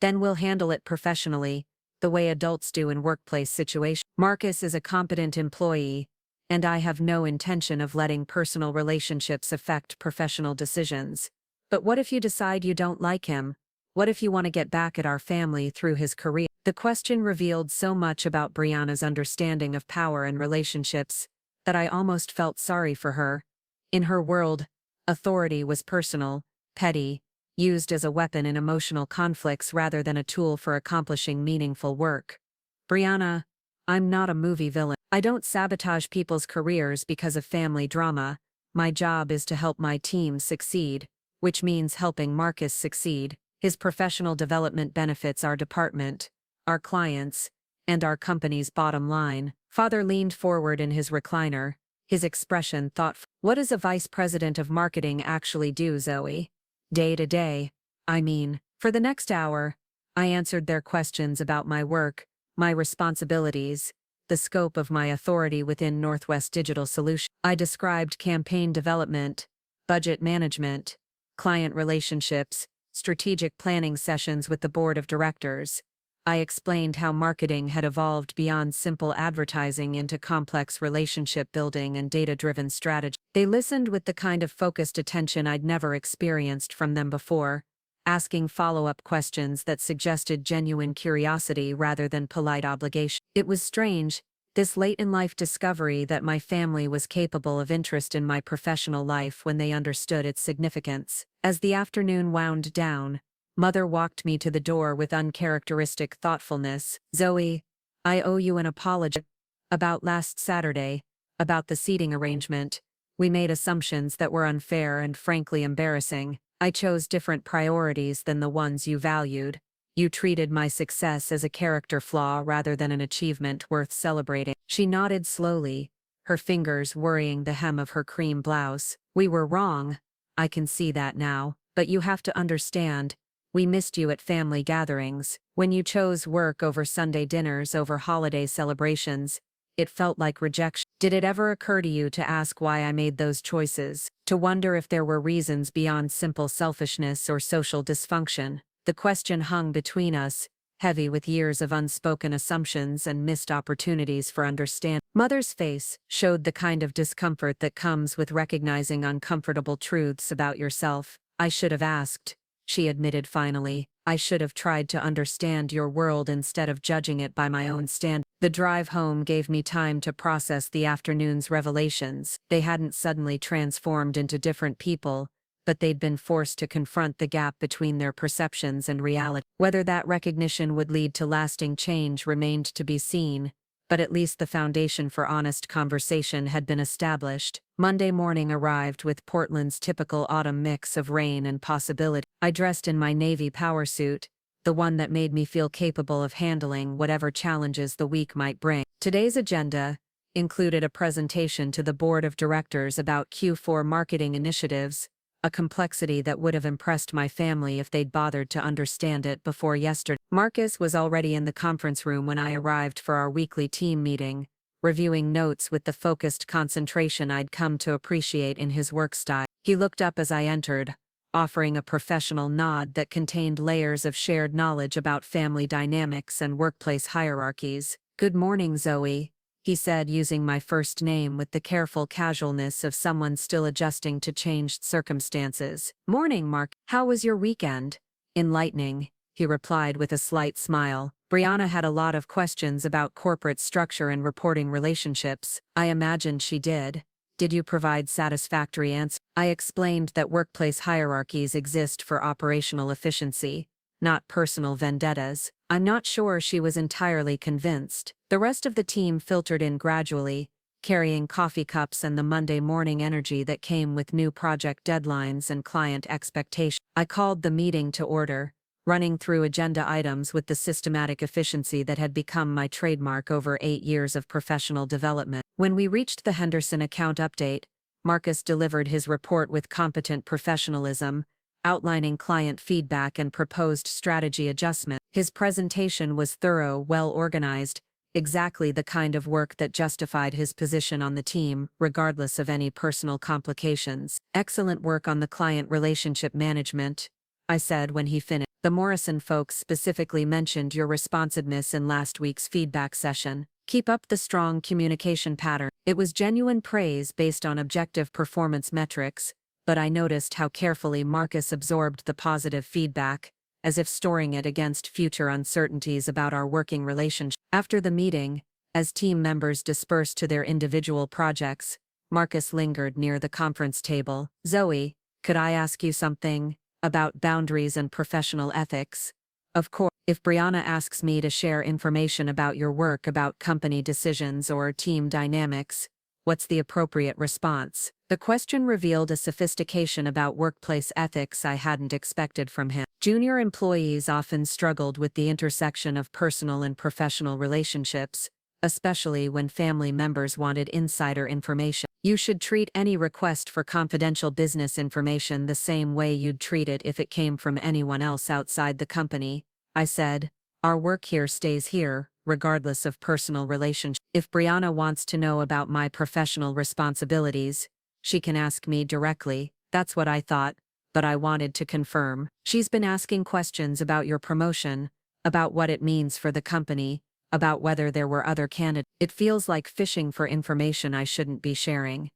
Then we'll handle it professionally, the way adults do in workplace situations. Marcus is a competent employee, and I have no intention of letting personal relationships affect professional decisions. But what if you decide you don't like him? What if you want to get back at our family through his career?" The question revealed so much about Brianna's understanding of power and relationships that I almost felt sorry for her. In her world, authority was personal, petty, used as a weapon in emotional conflicts rather than a tool for accomplishing meaningful work. "Brianna, I'm not a movie villain. I don't sabotage people's careers because of family drama. My job is to help my team succeed, which means helping Marcus succeed. His professional development benefits our department, our clients, and our company's bottom line." Father leaned forward in his recliner, his expression thoughtful. "What does a vice president of marketing actually do, Zoe? Day to day, I mean." For the next hour, I answered their questions about my work, my responsibilities, the scope of my authority within Northwest Digital Solutions. I described campaign development, budget management, client relationships, strategic planning sessions with the board of directors. I explained how marketing had evolved beyond simple advertising into complex relationship building and data-driven strategy. They listened with the kind of focused attention I'd never experienced from them before, asking follow-up questions that suggested genuine curiosity rather than polite obligation. It was strange, this late-in-life discovery that my family was capable of interest in my professional life when they understood its significance. As the afternoon wound down, Mother walked me to the door with uncharacteristic thoughtfulness. "Zoe, I owe you an apology. About last Saturday, about the seating arrangement. We made assumptions that were unfair and frankly embarrassing. I chose different priorities than the ones you valued. You treated my success as a character flaw rather than an achievement worth celebrating." She nodded slowly, her fingers worrying the hem of her cream blouse. "We were wrong. I can see that now. But you have to understand, we missed you at family gatherings. When you chose work over Sunday dinners over holiday celebrations, it felt like rejection. Did it ever occur to you to ask why I made those choices? To wonder if there were reasons beyond simple selfishness or social dysfunction?" The question hung between us, heavy with years of unspoken assumptions and missed opportunities for understanding. Mother's face showed the kind of discomfort that comes with recognizing uncomfortable truths about yourself. "I should have asked," she admitted finally. "I should have tried to understand your world instead of judging it by my own standards." The drive home gave me time to process the afternoon's revelations. They hadn't suddenly transformed into different people, but they'd been forced to confront the gap between their perceptions and reality. Whether that recognition would lead to lasting change remained to be seen, but at least the foundation for honest conversation had been established. Monday morning arrived with Portland's typical autumn mix of rain and possibility. I dressed in my navy power suit, the one that made me feel capable of handling whatever challenges the week might bring. Today's agenda included a presentation to the board of directors about Q4 marketing initiatives, a complexity that would have impressed my family if they'd bothered to understand it before yesterday. Marcus was already in the conference room when I arrived for our weekly team meeting, reviewing notes with the focused concentration I'd come to appreciate in his work style. He looked up as I entered, offering a professional nod that contained layers of shared knowledge about family dynamics and workplace hierarchies. "Good morning, Zoe," he said, using my first name with the careful casualness of someone still adjusting to changed circumstances. "Morning, Mark. How was your weekend?" "Enlightening," he replied with a slight smile. Brianna had a lot of questions about corporate structure and reporting relationships. I imagined she did. "Did you provide satisfactory answers?" I explained that workplace hierarchies exist for operational efficiency, not personal vendettas. I'm not sure she was entirely convinced. The rest of the team filtered in gradually, carrying coffee cups and the Monday morning energy that came with new project deadlines and client expectations. I called the meeting to order, running through agenda items with the systematic efficiency that had become my trademark over 8 years of professional development. When we reached the Henderson account update, Marcus delivered his report with competent professionalism, outlining client feedback and proposed strategy adjustment. His presentation was thorough, well-organized, exactly the kind of work that justified his position on the team, regardless of any personal complications. "Excellent work on the client relationship management," I said when he finished. "The Morrison folks specifically mentioned your responsiveness in last week's feedback session. Keep up the strong communication pattern." It was genuine praise based on objective performance metrics, but I noticed how carefully Marcus absorbed the positive feedback, as if storing it against future uncertainties about our working relationship. After the meeting, as team members dispersed to their individual projects, Marcus lingered near the conference table. "Zoe, could I ask you something about boundaries and professional ethics?" "Of course. If Brianna asks me to share information about your work, about company decisions or team dynamics, what's the appropriate response?" The question revealed a sophistication about workplace ethics I hadn't expected from him. Junior employees often struggled with the intersection of personal and professional relationships, especially when family members wanted insider information. "You should treat any request for confidential business information the same way you'd treat it if it came from anyone else outside the company," I said. "Our work here stays here, regardless of personal relationships. If Brianna wants to know about my professional responsibilities, she can ask me directly." That's what I thought, but I wanted to confirm. "She's been asking questions about your promotion, about what it means for the company, about whether there were other candidates. It feels like fishing for information I shouldn't be sharing."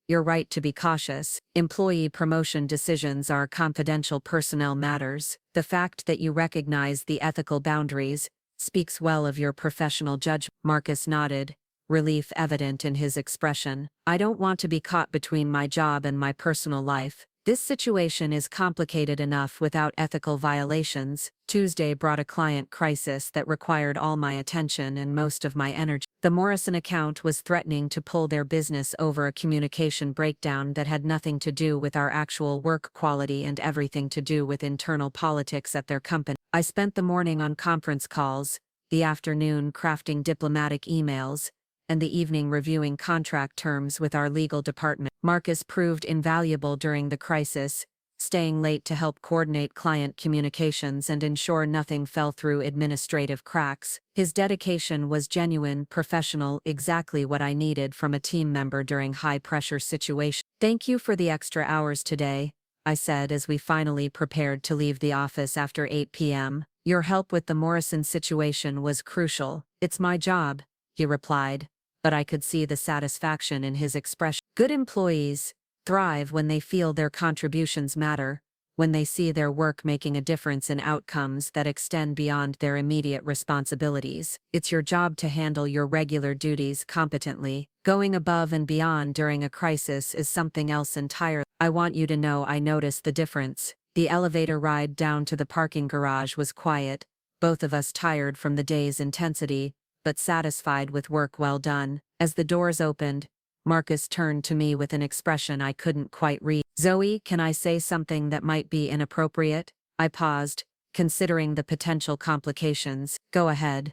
"You're right to be cautious. Employee promotion decisions are confidential personnel matters. The fact that you recognize the ethical boundaries speaks well of your professional judgment." Marcus nodded, relief evident in his expression. "I don't want to be caught between my job and my personal life. This situation is complicated enough without ethical violations." Tuesday brought a client crisis that required all my attention and most of my energy. The Morrison account was threatening to pull their business over a communication breakdown that had nothing to do with our actual work quality and everything to do with internal politics at their company. I spent the morning on conference calls, the afternoon crafting diplomatic emails, and the evening reviewing contract terms with our legal department. Marcus proved invaluable during the crisis, staying late to help coordinate client communications and ensure nothing fell through administrative cracks. His dedication was genuine, professional, exactly what I needed from a team member during high-pressure situations. "Thank you for the extra hours today," I said as we finally prepared to leave the office after 8 p.m. "Your help with the Morrison situation was crucial." "It's my job," he replied, but I could see the satisfaction in his expression. Good employees thrive when they feel their contributions matter, when they see their work making a difference in outcomes that extend beyond their immediate responsibilities. It's your job to handle your regular duties competently. Going above and beyond during a crisis is something else entirely. I want you to know I noticed the difference. The elevator ride down to the parking garage was quiet, both of us tired from the day's intensity, but satisfied with work well done. As the doors opened, Marcus turned to me with an expression I couldn't quite read. "Zoe, can I say something that might be inappropriate?" I paused, considering the potential complications. Go ahead.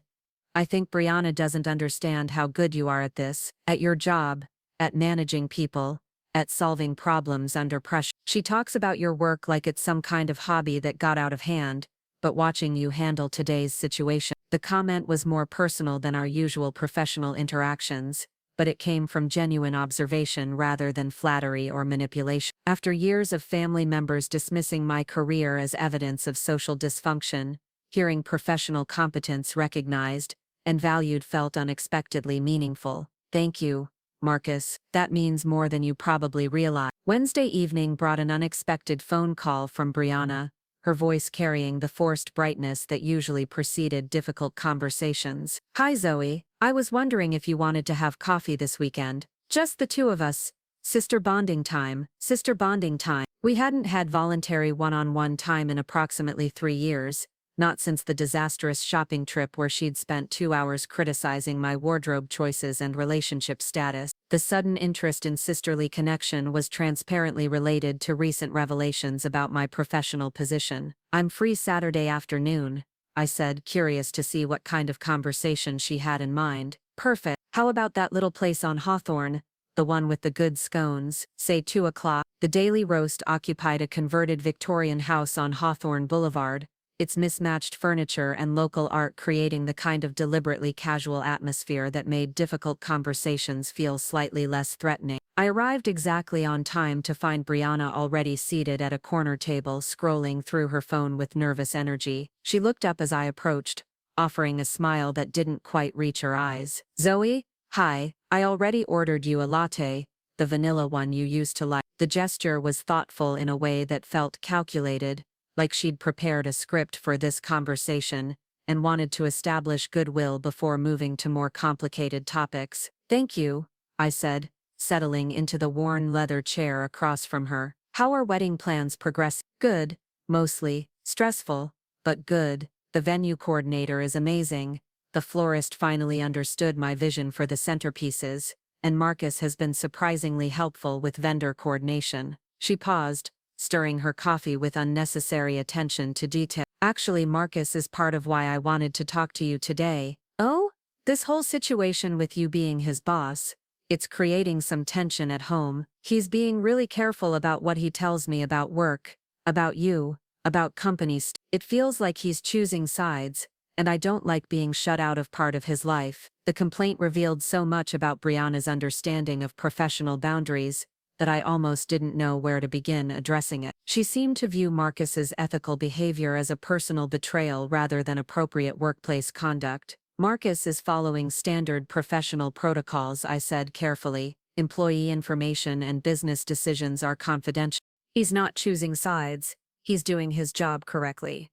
I think Brianna doesn't understand how good you are at this, at your job, at managing people, at solving problems under pressure. She talks about your work like it's some kind of hobby that got out of hand, but watching you handle today's situation. The comment was more personal than our usual professional interactions, but it came from genuine observation rather than flattery or manipulation. After years of family members dismissing my career as evidence of social dysfunction, hearing professional competence recognized and valued felt unexpectedly meaningful. Thank you, Marcus. That means more than you probably realize. Wednesday evening brought an unexpected phone call from Brianna, her voice carrying the forced brightness that usually preceded difficult conversations. Hi Zoe, I was wondering if you wanted to have coffee this weekend. Just the two of us. Sister bonding time, sister bonding time. We hadn't had voluntary one-on-one time in approximately 3 years, not since the disastrous shopping trip where she'd spent 2 hours criticizing my wardrobe choices and relationship status. The sudden interest in sisterly connection was transparently related to recent revelations about my professional position. I'm free Saturday afternoon, I said, curious to see what kind of conversation she had in mind. Perfect. How about that little place on Hawthorne, the one with the good scones, say 2 o'clock? The Daily Roast occupied a converted Victorian house on Hawthorne Boulevard, its mismatched furniture and local art creating the kind of deliberately casual atmosphere that made difficult conversations feel slightly less threatening. I arrived exactly on time to find Brianna already seated at a corner table scrolling through her phone with nervous energy. She looked up as I approached, offering a smile that didn't quite reach her eyes. Zoe, hi, I already ordered you a latte, the vanilla one you used to like. The gesture was thoughtful in a way that felt calculated, like she'd prepared a script for this conversation and wanted to establish goodwill before moving to more complicated topics. Thank you, I said, settling into the worn leather chair across from her. How are wedding plans progressing? Good, mostly. Stressful, but good. The venue coordinator is amazing. The florist finally understood my vision for the centerpieces, and Marcus has been surprisingly helpful with vendor coordination. She paused, stirring her coffee with unnecessary attention to detail. Actually, Marcus is part of why I wanted to talk to you today. Oh? This whole situation with you being his boss, it's creating some tension at home. He's being really careful about what he tells me about work, about you, about companies. It feels like he's choosing sides, and I don't like being shut out of part of his life. The complaint revealed so much about Brianna's understanding of professional boundaries that I almost didn't know where to begin addressing it. She seemed to view Marcus's ethical behavior as a personal betrayal rather than appropriate workplace conduct. Marcus is following standard professional protocols, I said carefully. Employee information and business decisions are confidential. He's not choosing sides, he's doing his job correctly.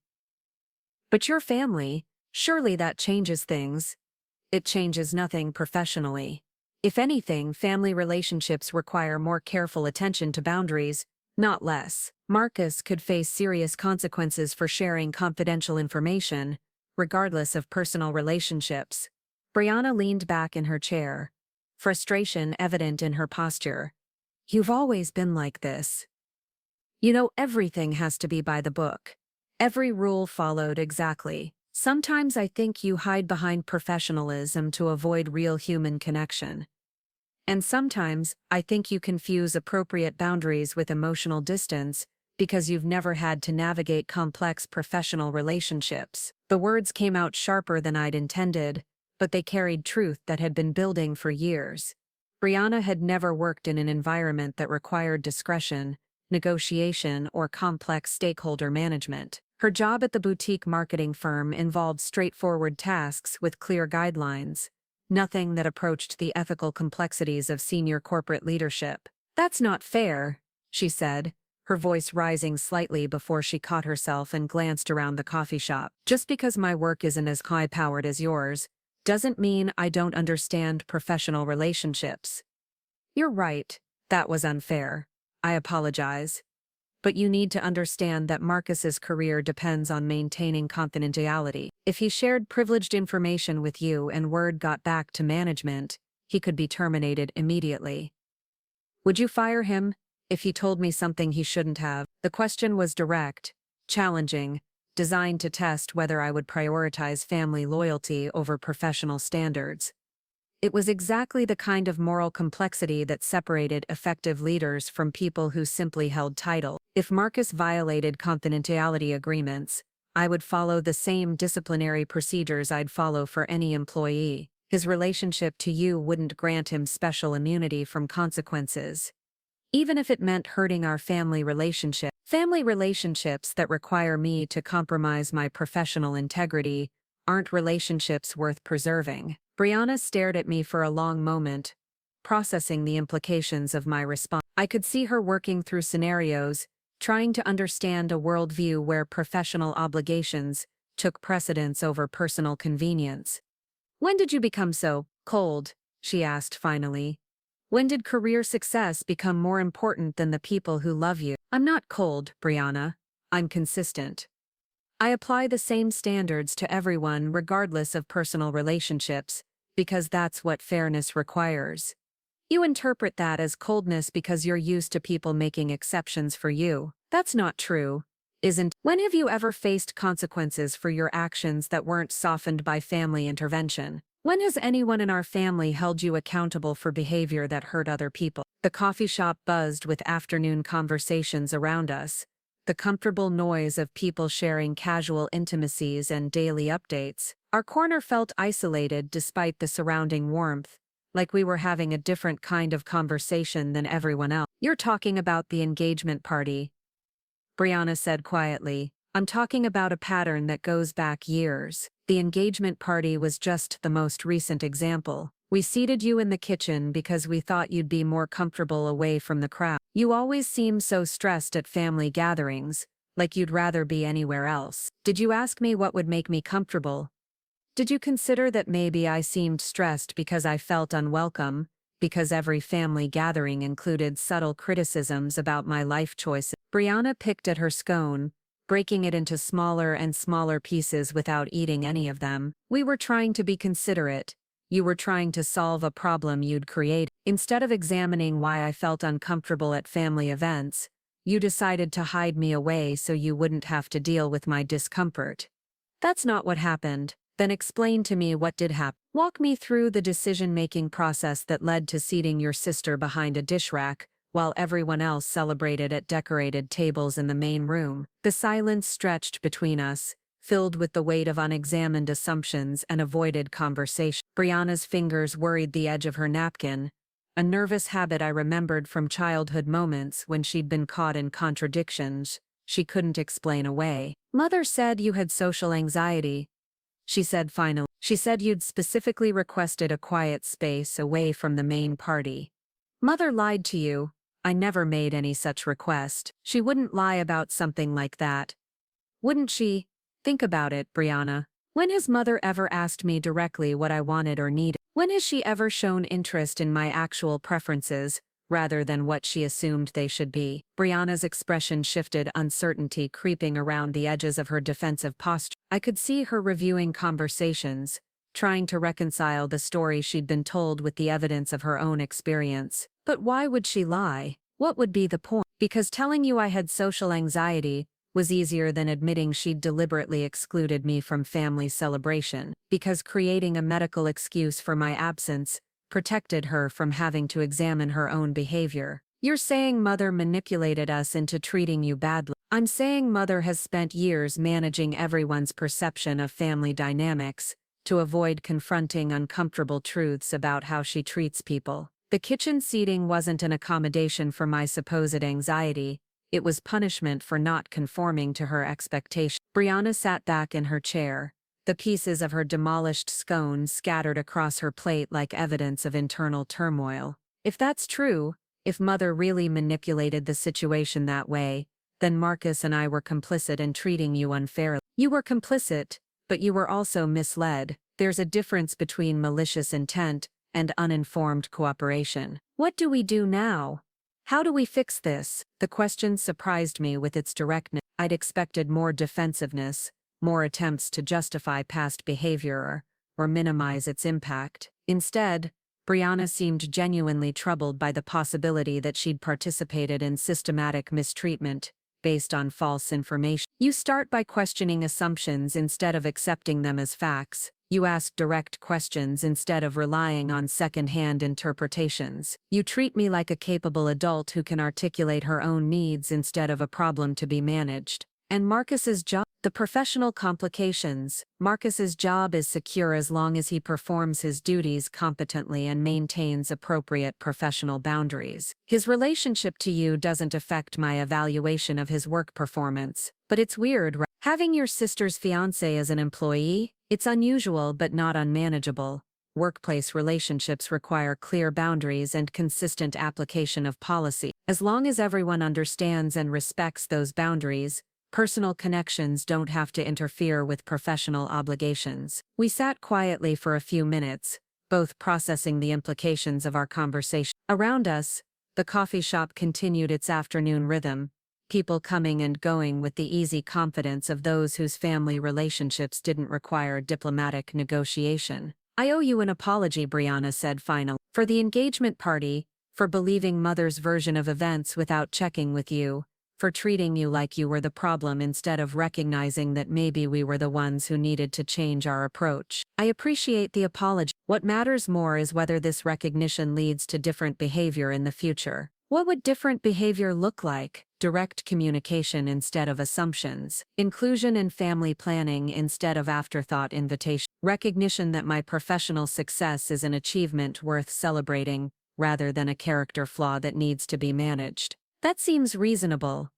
But your family, surely that changes things. It changes nothing professionally. If anything, family relationships require more careful attention to boundaries, not less. Marcus could face serious consequences for sharing confidential information, regardless of personal relationships. Brianna leaned back in her chair, frustration evident in her posture. You've always been like this. You know, everything has to be by the book. Every rule followed exactly. Sometimes I think you hide behind professionalism to avoid real human connection. And sometimes I think you confuse appropriate boundaries with emotional distance because you've never had to navigate complex professional relationships. The words came out sharper than I'd intended, but they carried truth that had been building for years. Brianna had never worked in an environment that required discretion, negotiation, or complex stakeholder management. Her job at the boutique marketing firm involved straightforward tasks with clear guidelines, nothing that approached the ethical complexities of senior corporate leadership. That's not fair, she said, her voice rising slightly before she caught herself and glanced around the coffee shop. Just because my work isn't as high-powered as yours, doesn't mean I don't understand professional relationships. You're right, that was unfair. I apologize. But you need to understand that Marcus's career depends on maintaining confidentiality. If he shared privileged information with you and word got back to management, he could be terminated immediately. Would you fire him if he told me something he shouldn't have? The question was direct, challenging, designed to test whether I would prioritize family loyalty over professional standards. It was exactly the kind of moral complexity that separated effective leaders from people who simply held title. If Marcus violated confidentiality agreements, I would follow the same disciplinary procedures I'd follow for any employee. His relationship to you wouldn't grant him special immunity from consequences, even if it meant hurting our family relationship. Family relationships that require me to compromise my professional integrity aren't relationships worth preserving. Brianna stared at me for a long moment, processing the implications of my response. I could see her working through scenarios, trying to understand a worldview where professional obligations took precedence over personal convenience. "When did you become so cold?" she asked finally. "When did career success become more important than the people who love you?" "I'm not cold, Brianna. I'm consistent. I apply the same standards to everyone regardless of personal relationships, because that's what fairness requires. You interpret that as coldness because you're used to people making exceptions for you. That's not true, isn't it? When have you ever faced consequences for your actions that weren't softened by family intervention? When has anyone in our family held you accountable for behavior that hurt other people?" The coffee shop buzzed with afternoon conversations around us, the comfortable noise of people sharing casual intimacies and daily updates. Our corner felt isolated despite the surrounding warmth, like we were having a different kind of conversation than everyone else. "You're talking about the engagement party," Brianna said quietly. "I'm talking about a pattern that goes back years. The engagement party was just the most recent example. We seated you in the kitchen because we thought you'd be more comfortable away from the crowd. You always seem so stressed at family gatherings, like you'd rather be anywhere else. Did you ask me what would make me comfortable? Did you consider that maybe I seemed stressed because I felt unwelcome, because every family gathering included subtle criticisms about my life choices?" Brianna picked at her scone, breaking it into smaller and smaller pieces without eating any of them. "We were trying to be considerate. You were trying to solve a problem you'd created. Instead of examining why I felt uncomfortable at family events, you decided to hide me away so you wouldn't have to deal with my discomfort. That's not what happened. Then explain to me what did happen. Walk me through the decision-making process that led to seating your sister behind a dish rack, while everyone else celebrated at decorated tables in the main room." The silence stretched between us, filled with the weight of unexamined assumptions and avoided conversation. Brianna's fingers worried the edge of her napkin, a nervous habit I remembered from childhood moments when she'd been caught in contradictions she couldn't explain away. "Mother said you had social anxiety," she said finally. "She said you'd specifically requested a quiet space away from the main party." "Mother lied to you. I never made any such request." "She wouldn't lie about something like that, wouldn't she? Think about it, Brianna. When has Mother ever asked me directly what I wanted or needed? When has she ever shown interest in my actual preferences, rather than what she assumed they should be?" Brianna's expression shifted, uncertainty creeping around the edges of her defensive posture. I could see her reviewing conversations, trying to reconcile the story she'd been told with the evidence of her own experience. But why would she lie? What would be the point? Because telling you I had social anxiety was easier than admitting she'd deliberately excluded me from family celebration. Because creating a medical excuse for my absence protected her from having to examine her own behavior. "You're saying Mother manipulated us into treating you badly." "I'm saying Mother has spent years managing everyone's perception of family dynamics to avoid confronting uncomfortable truths about how she treats people. The kitchen seating wasn't an accommodation for my supposed anxiety. It was punishment for not conforming to her expectations." Brianna sat back in her chair, the pieces of her demolished scone scattered across her plate like evidence of internal turmoil. "If that's true, if Mother really manipulated the situation that way, then Marcus and I were complicit in treating you unfairly." "You were complicit, but you were also misled. There's a difference between malicious intent and uninformed cooperation." "What do we do now? How do we fix this?" The question surprised me with its directness. I'd expected more defensiveness, more attempts to justify past behavior or minimize its impact. Instead, Brianna seemed genuinely troubled by the possibility that she'd participated in systematic mistreatment, based on false information. You start by questioning assumptions instead of accepting them as facts. You ask direct questions instead of relying on second-hand interpretations. You treat me like a capable adult who can articulate her own needs instead of a problem to be managed. And Marcus's job? The professional complications. Marcus's job is secure as long as he performs his duties competently and maintains appropriate professional boundaries. His relationship to you doesn't affect my evaluation of his work performance. But it's weird, right? Having your sister's fiancé as an employee? It's unusual but not unmanageable. Workplace relationships require clear boundaries and consistent application of policy. As long as everyone understands and respects those boundaries, personal connections don't have to interfere with professional obligations. We sat quietly for a few minutes, both processing the implications of our conversation. Around us, the coffee shop continued its afternoon rhythm, people coming and going with the easy confidence of those whose family relationships didn't require diplomatic negotiation. I owe you an apology, Brianna said finally, for the engagement party, for believing Mother's version of events without checking with you, for treating you like you were the problem instead of recognizing that maybe we were the ones who needed to change our approach. I appreciate the apology. What matters more is whether this recognition leads to different behavior in the future. What would different behavior look like? Direct communication instead of assumptions. Inclusion in family planning instead of afterthought invitation. Recognition that my professional success is an achievement worth celebrating, rather than a character flaw that needs to be managed. That seems reasonable.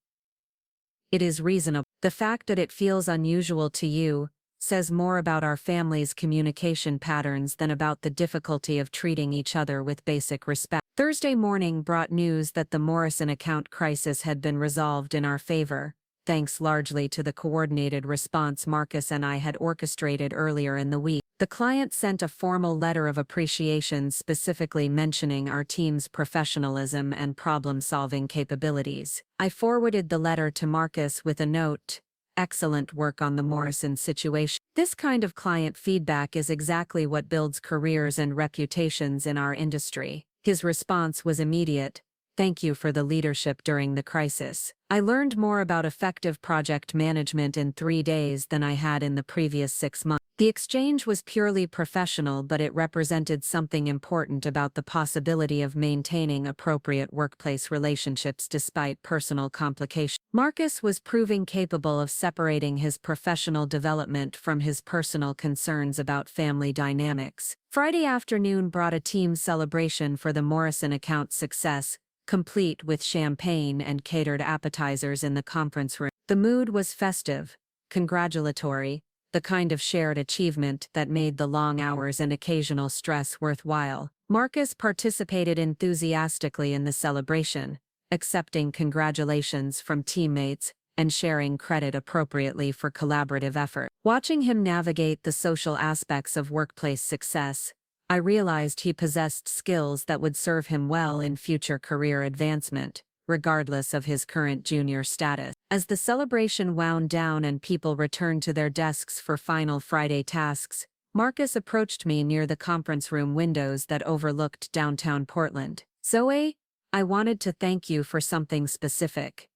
It is reasonable. The fact that it feels unusual to you says more about our family's communication patterns than about the difficulty of treating each other with basic respect. Thursday morning brought news that the Morrison account crisis had been resolved in our favor, thanks largely to the coordinated response Marcus and I had orchestrated earlier in the week. The client sent a formal letter of appreciation specifically mentioning our team's professionalism and problem-solving capabilities. I forwarded the letter to Marcus with a note, "Excellent work on the Morrison situation." This kind of client feedback is exactly what builds careers and reputations in our industry. His response was immediate. "Thank you for the leadership during the crisis. I learned more about effective project management in 3 days than I had in the previous 6 months." The exchange was purely professional, but it represented something important about the possibility of maintaining appropriate workplace relationships despite personal complications. Marcus was proving capable of separating his professional development from his personal concerns about family dynamics. Friday afternoon brought a team celebration for the Morrison account's success, complete with champagne and catered appetizers in the conference room. The mood was festive, congratulatory, the kind of shared achievement that made the long hours and occasional stress worthwhile. Marcus participated enthusiastically in the celebration, accepting congratulations from teammates and sharing credit appropriately for collaborative effort. Watching him navigate the social aspects of workplace success, I realized he possessed skills that would serve him well in future career advancement, regardless of his current junior status. As the celebration wound down and people returned to their desks for final Friday tasks, Marcus approached me near the conference room windows that overlooked downtown Portland. "Zoe, I wanted to thank you for something specific."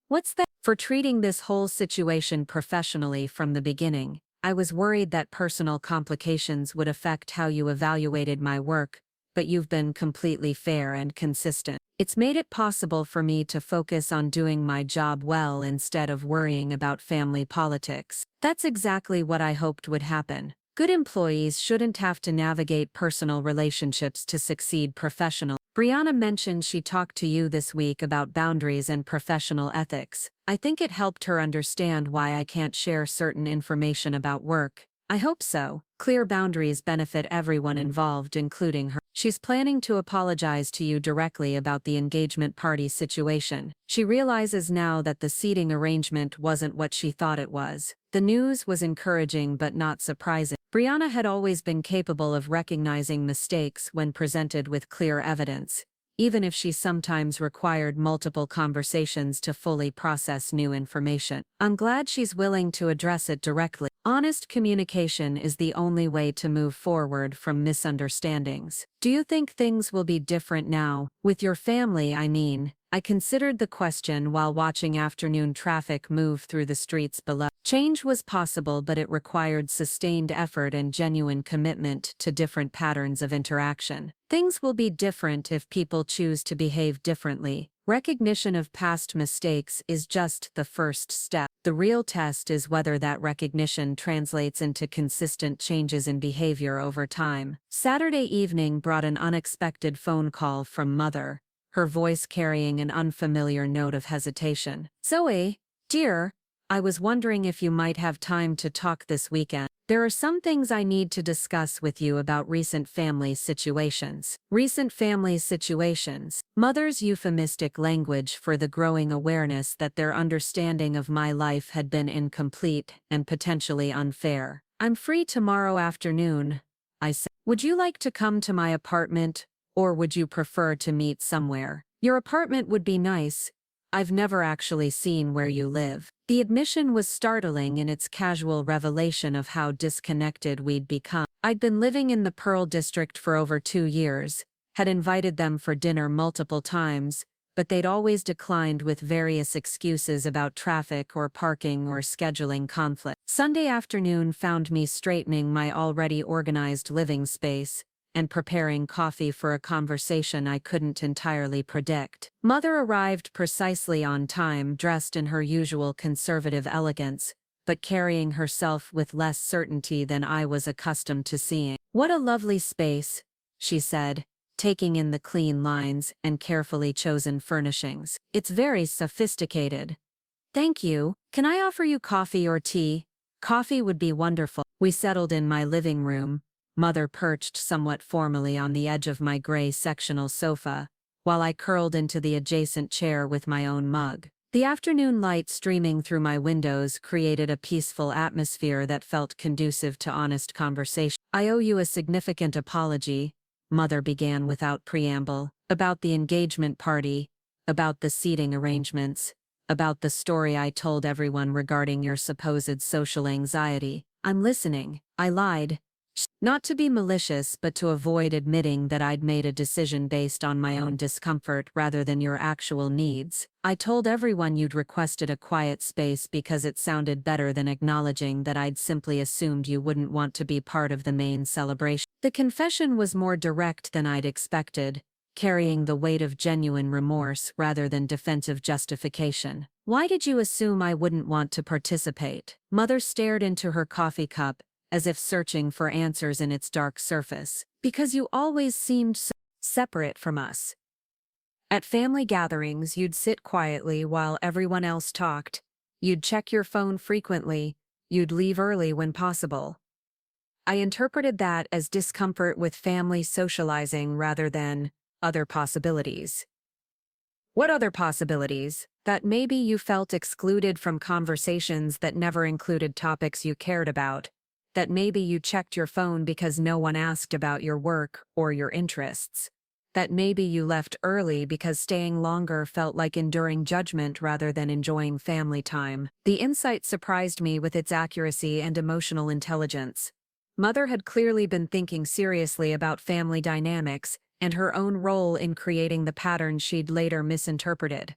"What's that?" "For treating this whole situation professionally from the beginning. I was worried that personal complications would affect how you evaluated my work, but you've been completely fair and consistent. It's made it possible for me to focus on doing my job well instead of worrying about family politics." That's exactly what I hoped would happen. Good employees shouldn't have to navigate personal relationships to succeed professionally. Brianna mentioned she talked to you this week about boundaries and professional ethics. I think it helped her understand why I can't share certain information about work. I hope so. Clear boundaries benefit everyone involved, including her. She's planning to apologize to you directly about the engagement party situation. She realizes now that the seating arrangement wasn't what she thought it was. The news was encouraging but not surprising. Brianna had always been capable of recognizing mistakes when presented with clear evidence, even if she sometimes required multiple conversations to fully process new information. I'm glad she's willing to address it directly. Honest communication is the only way to move forward from misunderstandings. Do you think things will be different now? With your family, I mean. I considered the question while watching afternoon traffic move through the streets below. Change was possible, but it required sustained effort and genuine commitment to different patterns of interaction. Things will be different if people choose to behave differently. Recognition of past mistakes is just the first step. The real test is whether that recognition translates into consistent changes in behavior over time. Saturday evening brought an unexpected phone call from Mother, her voice carrying an unfamiliar note of hesitation. "Zoe, dear, I was wondering if you might have time to talk this weekend. There are some things I need to discuss with you about recent family situations." Recent family situations. Mother's euphemistic language for the growing awareness that their understanding of my life had been incomplete and potentially unfair. "I'm free tomorrow afternoon," I said. "Would you like to come to my apartment, or would you prefer to meet somewhere?" "Your apartment would be nice. I've never actually seen where you live." The admission was startling in its casual revelation of how disconnected we'd become. I'd been living in the Pearl District for over 2 years, had invited them for dinner multiple times, but they'd always declined with various excuses about traffic or parking or scheduling conflict. Sunday afternoon found me straightening my already organized living space and preparing coffee for a conversation I couldn't entirely predict. Mother arrived precisely on time, dressed in her usual conservative elegance, but carrying herself with less certainty than I was accustomed to seeing. "What a lovely space," she said, taking in the clean lines and carefully chosen furnishings. "It's very sophisticated." "Thank you. Can I offer you coffee or tea?" "Coffee would be wonderful." We settled in my living room, Mother perched somewhat formally on the edge of my gray sectional sofa, while I curled into the adjacent chair with my own mug. The afternoon light streaming through my windows created a peaceful atmosphere that felt conducive to honest conversation. "I owe you a significant apology," Mother began without preamble, "about the engagement party, about the seating arrangements, about the story I told everyone regarding your supposed social anxiety." "I'm listening," I lied. Not to be malicious, but to avoid admitting that I'd made a decision based on my own discomfort rather than your actual needs. "I told everyone you'd requested a quiet space because it sounded better than acknowledging that I'd simply assumed you wouldn't want to be part of the main celebration." The confession was more direct than I'd expected, carrying the weight of genuine remorse rather than defensive justification. "Why did you assume I wouldn't want to participate?" Mother stared into her coffee cup, as if searching for answers in its dark surface. "Because you always seemed so separate from us. At family gatherings, you'd sit quietly while everyone else talked. You'd check your phone frequently. You'd leave early when possible." I interpreted that as discomfort with family socializing rather than other possibilities. "What other possibilities?" "That maybe you felt excluded from conversations that never included topics you cared about. That maybe you checked your phone because no one asked about your work or your interests. That maybe you left early because staying longer felt like enduring judgment rather than enjoying family time." The insight surprised me with its accuracy and emotional intelligence. Mother had clearly been thinking seriously about family dynamics and her own role in creating the patterns she'd later misinterpreted.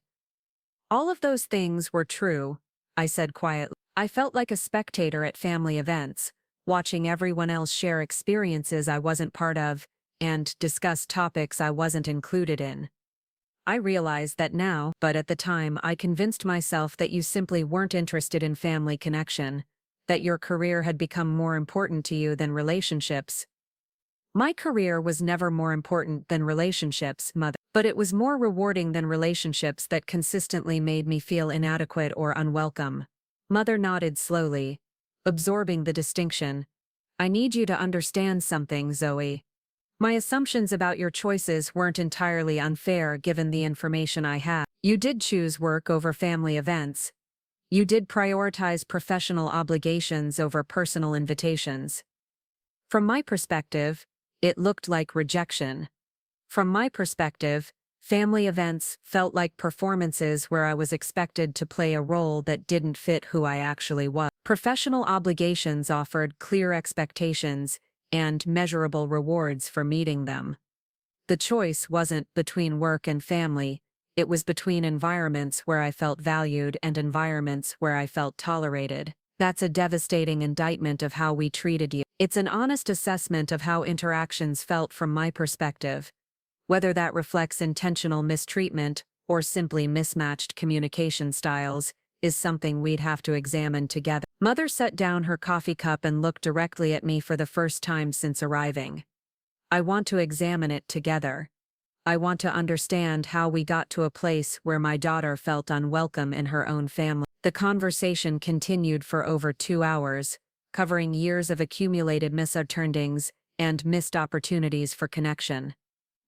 "All of those things were true," I said quietly. "I felt like a spectator at family events, watching everyone else share experiences I wasn't part of and discuss topics I wasn't included in. I realize that now, but at the time I convinced myself that you simply weren't interested in family connection, that your career had become more important to you than relationships." "My career was never more important than relationships, Mother. But it was more rewarding than relationships that consistently made me feel inadequate or unwelcome." Mother nodded slowly, absorbing the distinction. "I need you to understand something, Zoe. My assumptions about your choices weren't entirely unfair given the information I had. You did choose work over family events. You did prioritize professional obligations over personal invitations. From my perspective, it looked like rejection. From my perspective, family events felt like performances where I was expected to play a role that didn't fit who I actually was. Professional obligations offered clear expectations and measurable rewards for meeting them. The choice wasn't between work and family, It was between environments where I felt valued and environments where I felt tolerated. That's a devastating indictment of how we treated you. It's an honest assessment of how interactions felt from my perspective. Whether that reflects intentional mistreatment or simply mismatched communication styles is something we'd have to examine together. Mother set down her coffee cup and looked directly at me for the first time since arriving. I want to examine it together. I want to understand how we got to a place where my daughter felt unwelcome in her own family. The conversation continued for over 2 hours, covering years of accumulated misunderstandings and missed opportunities for connection.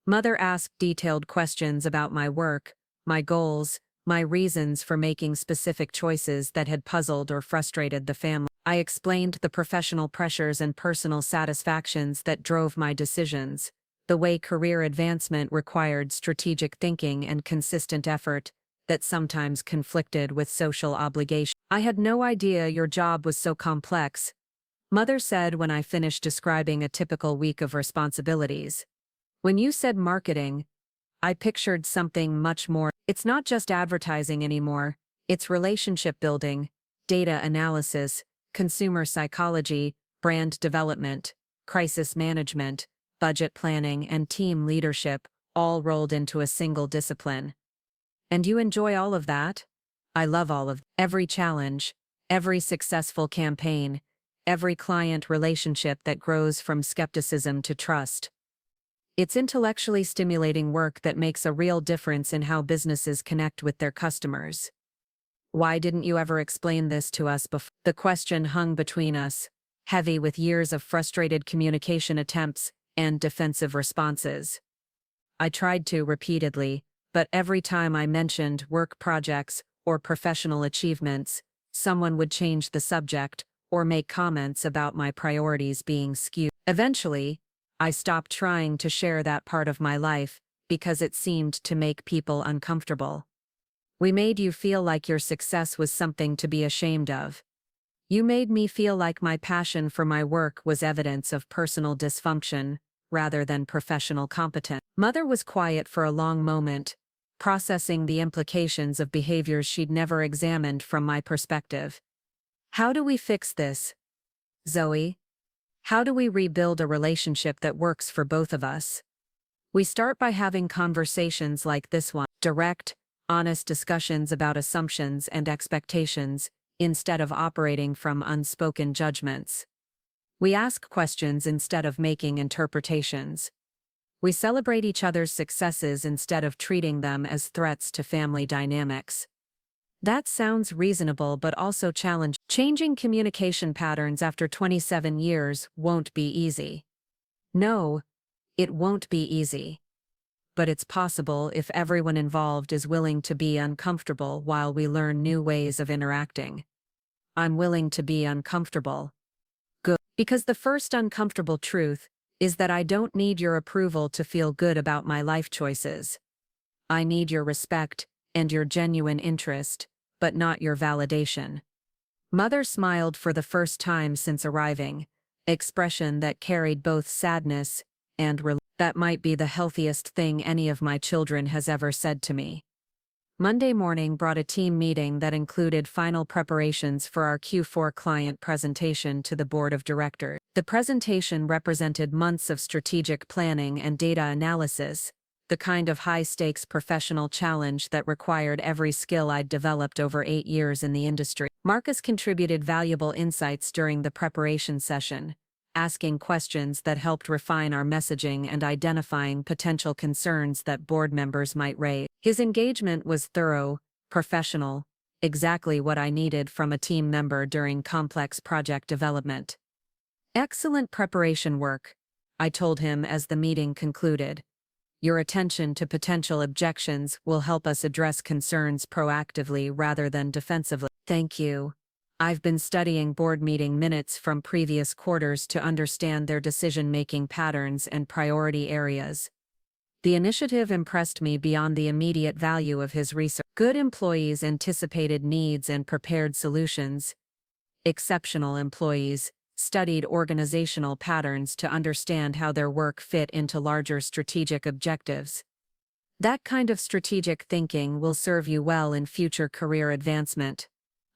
Mother asked detailed questions about my work, my goals, my reasons for making specific choices that had puzzled or frustrated the family. I explained the professional pressures and personal satisfactions that drove my decisions, the way career advancement required strategic thinking and consistent effort that sometimes conflicted with social obligation. I had no idea your job was so complex, Mother said when I finished describing a typical week of responsibilities. When you said marketing, I pictured something much more. It's not just advertising anymore, it's relationship building, data analysis, consumer psychology, brand development, crisis management, budget planning, and team leadership, all rolled into a single discipline. And you enjoy all of that? I love all of every challenge, every successful campaign, every client relationship that grows from skepticism to trust. It's intellectually stimulating work that makes a real difference in how businesses connect with their customers. Why didn't you ever explain this to us before? The question hung between us, heavy with years of frustrated communication attempts and defensive responses. I tried to repeatedly, but every time I mentioned work projects or professional achievements, someone would change the subject or make comments about my priorities being skewed. Eventually, I stopped trying to share that part of my life because it seemed to make people uncomfortable. We made you feel like your success was something to be ashamed of. You made me feel like my passion for my work was evidence of personal dysfunction rather than professional competence. Mother was quiet for a long moment, processing the implications of behaviors she'd never examined from my perspective. How do we fix this, Zoe? How do we rebuild a relationship that works for both of us? We start by having conversations like this one, direct, honest discussions about assumptions and expectations, instead of operating from unspoken judgments. We ask questions instead of making interpretations. We celebrate each other's successes instead of treating them as threats to family dynamics. That sounds reasonable but also challenging. Changing communication patterns after 27 years won't be easy. No, it won't be easy. But it's possible if everyone involved is willing to be uncomfortable while we learn new ways of interacting. I'm willing to be uncomfortable. Good. Because the first uncomfortable truth is that I don't need your approval to feel good about my life choices. I need your respect and your genuine interest, but not your validation. Mother smiled for the first time since arriving, expression that carried both sadness and relief. That might be the healthiest thing any of my children has ever said to me. Monday morning brought a team meeting that included final preparations for our Q4 client presentation to the board of directors. The presentation represented months of strategic planning and data analysis, the kind of high-stakes professional challenge that required every skill I'd developed over 8 years in the industry. Marcus contributed valuable insights during the preparation session, asking questions that helped refine our messaging and identifying potential concerns that board members might raise. His engagement was thorough, professional, exactly what I needed from a team member during complex project development. Excellent preparation work, I told him as the meeting concluded. Your attention to potential objections will help us address concerns proactively rather than defensively. Thank you. I've been studying board meeting minutes from previous quarters to understand their decision-making patterns and priority areas. The initiative impressed me beyond the immediate value of his research. Good employees anticipated needs and prepared solutions. Exceptional employees studied organizational patterns to understand how their work fit into larger strategic objectives. That kind of strategic thinking will serve you well in future career advancement.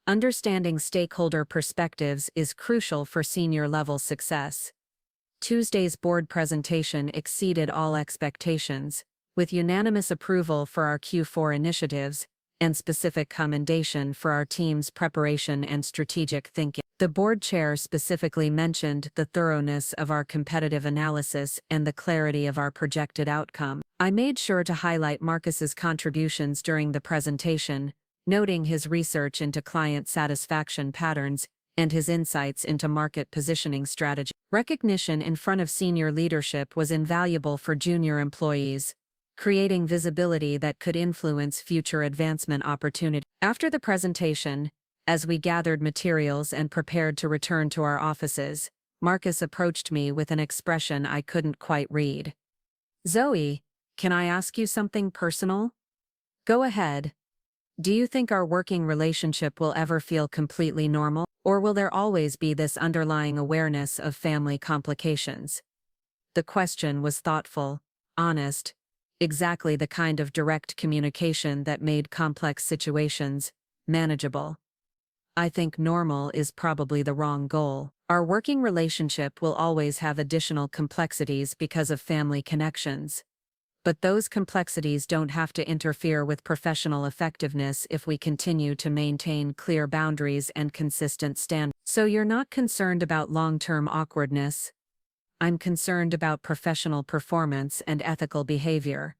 Understanding stakeholder perspectives is crucial for senior-level success. Tuesday's board presentation exceeded all expectations, with unanimous approval for our Q4 initiatives and specific commendation for our team's preparation and strategic thinking. The board chair specifically mentioned the thoroughness of our competitive analysis and the clarity of our projected outcome. I made sure to highlight Marcus's contributions during the presentation, noting his research into client satisfaction patterns and his insights into market positioning strategy. Recognition in front of senior leadership was invaluable for junior employees, creating visibility that could influence future advancement opportunities. After the presentation, as we gathered materials and prepared to return to our offices, Marcus approached me with an expression I couldn't quite read. "Zoe, can I ask you something personal?" "Go ahead." "Do you think our working relationship will ever feel completely normal, or will there always be this underlying awareness of family complications?" The question was thoughtful, honest, exactly the kind of direct communication that made complex situations manageable. I think normal is probably the wrong goal. Our working relationship will always have additional complexities because of family connections. But those complexities don't have to interfere with professional effectiveness if we continue to maintain clear boundaries and consistent standards. So you're not concerned about long-term awkwardness. I'm concerned about professional performance and ethical behavior.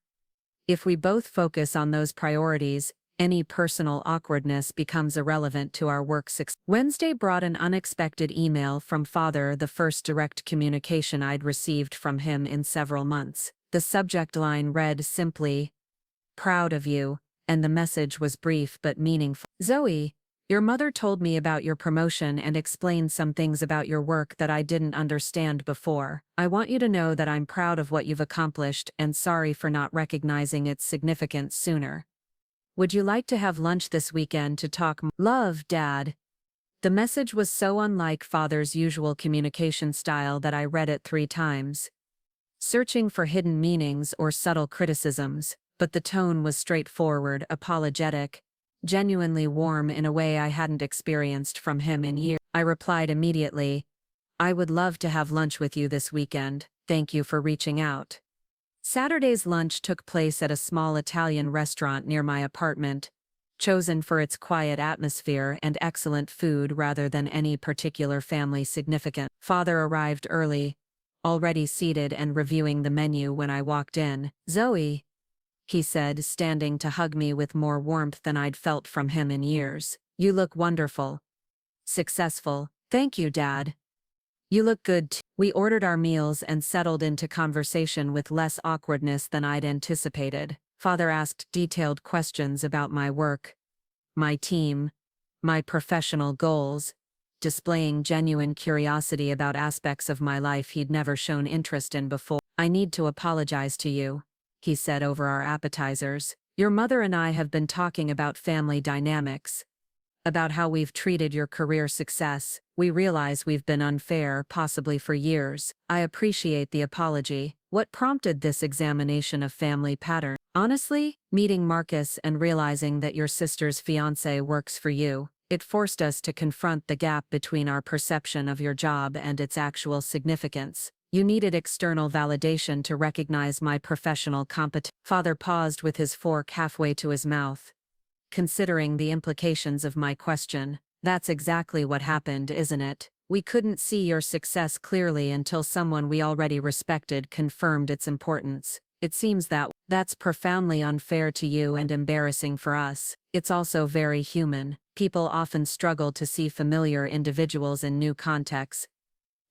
If we both focus on those priorities, any personal awkwardness becomes irrelevant to our work success. Wednesday brought an unexpected email from Father, the first direct communication I'd received from him in several months. The subject line read simply, "Proud of you," and the message was brief but meaningful. "Zoe, your mother told me about your promotion and explained some things about your work that I didn't understand before. I want you to know that I'm proud of what you've accomplished and sorry for not recognizing its significance sooner. Would you like to have lunch this weekend to talk more? Love, Dad." The message was so unlike Father's usual communication style that I read it 3 times, searching for hidden meanings or subtle criticisms, but the tone was straightforward, apologetic, genuinely warm in a way I hadn't experienced from him in years. I replied immediately, "I would love to have lunch with you this weekend, thank you for reaching out." Saturday's lunch took place at a small Italian restaurant near my apartment, chosen for its quiet atmosphere and excellent food rather than any particular family significance. Father arrived early, already seated and reviewing the menu when I walked in. "Zoe," he said, standing to hug me with more warmth than I'd felt from him in years. "You look wonderful. Successful." "Thank you, Dad. You look good too." We ordered our meals and settled into conversation with less awkwardness than I'd anticipated. Father asked detailed questions about my work, my team, my professional goals, displaying genuine curiosity about aspects of my life he'd never shown interest in before. "I need to apologize to you," he said over our appetizers. "Your mother and I have been talking about family dynamics, about how we've treated your career success. We realize we've been unfair, possibly for years. I appreciate the apology. What prompted this examination of family pattern?" "Honestly, meeting Marcus and realizing that your sister's fiancé works for you, it forced us to confront the gap between our perception of your job and its actual significance. You needed external validation to recognize my professional competence." Father paused with his fork halfway to his mouth, considering the implications of my question. "That's exactly what happened, isn't it? We couldn't see your success clearly until someone we already respected confirmed its importance. It seems that's profoundly unfair to you and embarrassing for us. It's also very human. People often struggle to see familiar individuals in new contexts,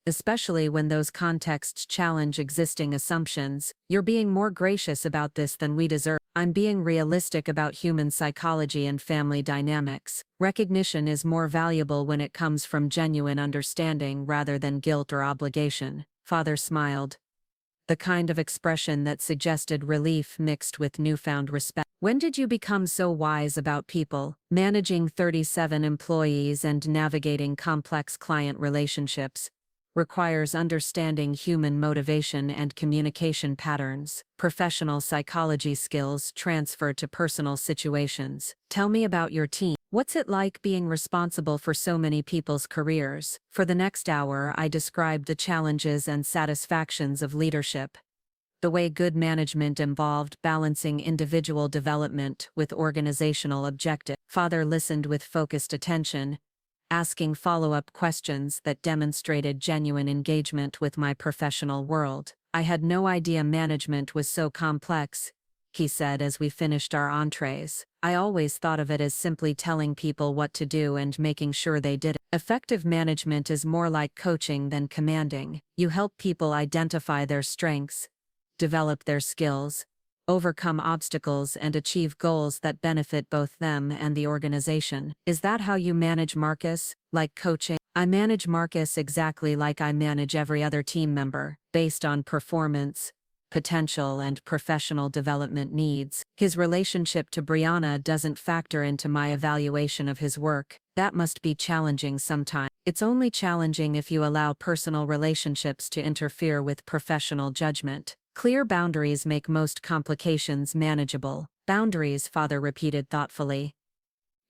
especially when those contexts challenge existing assumptions. You're being more gracious about this than we deserve." "I'm being realistic about human psychology and family dynamics. Recognition is more valuable when it comes from genuine understanding rather than guilt or obligation." Father smiled, the kind of expression that suggested relief mixed with newfound respect. "When did you become so wise about people, managing 37 employees and navigating complex client relationships? requires understanding human motivation and communication patterns. Professional psychology skills transfer to personal situations. Tell me about your team. What's it like being responsible for so many people's careers? For the next hour, I described the challenges and satisfactions of leadership. The way good management involved balancing individual development with organizational objectives. Father listened with focused attention, asking follow-up questions that demonstrated genuine engagement with my professional world. I had no idea management was so complex, he said as we finished our entrees. I always thought of it as simply telling people what to do and making sure they did it. Effective management is more like coaching than commanding. You help people identify their strengths, develop their skills, overcome obstacles and achieve goals that benefit both them and the organization. Is that how you manage Marcus? Like coaching? I manage Marcus exactly like I manage every other team member, based on performance, potential and professional development needs. His relationship to Brianna doesn't factor into my evaluation of his work. That must be challenging sometimes. It's only challenging if you allow personal relationships to interfere with professional judgment. Clear boundaries make most complications manageable. Boundaries, Father repeated thoughtfully.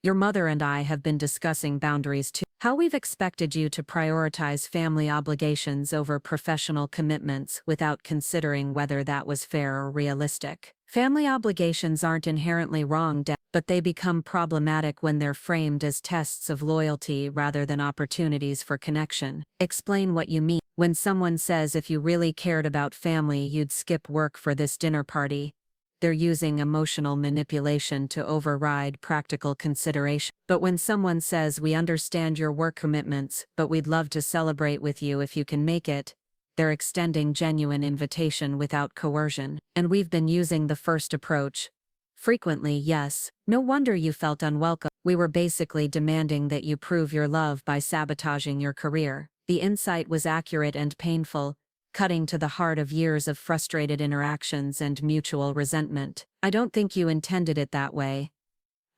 Your mother and I have been discussing boundaries too. How we've expected you to prioritize family obligations over professional commitments without considering whether that was fair or realistic. Family obligations aren't inherently wrong, but they become problematic when they're framed as tests of loyalty rather than opportunities for connection. Explain what you mean. When someone says if you really cared about family you'd skip work for this dinner party, they're using emotional manipulation to override practical consideration. But when someone says we understand your work commitments, but we'd love to celebrate with you if you can make it, they're extending genuine invitation without coercion. And we've been using the first approach. Frequently, yes. No wonder you felt unwelcome. We were basically demanding that you prove your love by sabotaging your career. The insight was accurate and painful, cutting to the heart of years of frustrated interactions and mutual resentment. I don't think you intended it that way,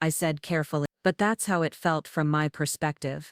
I said carefully, but that's how it felt from my perspective.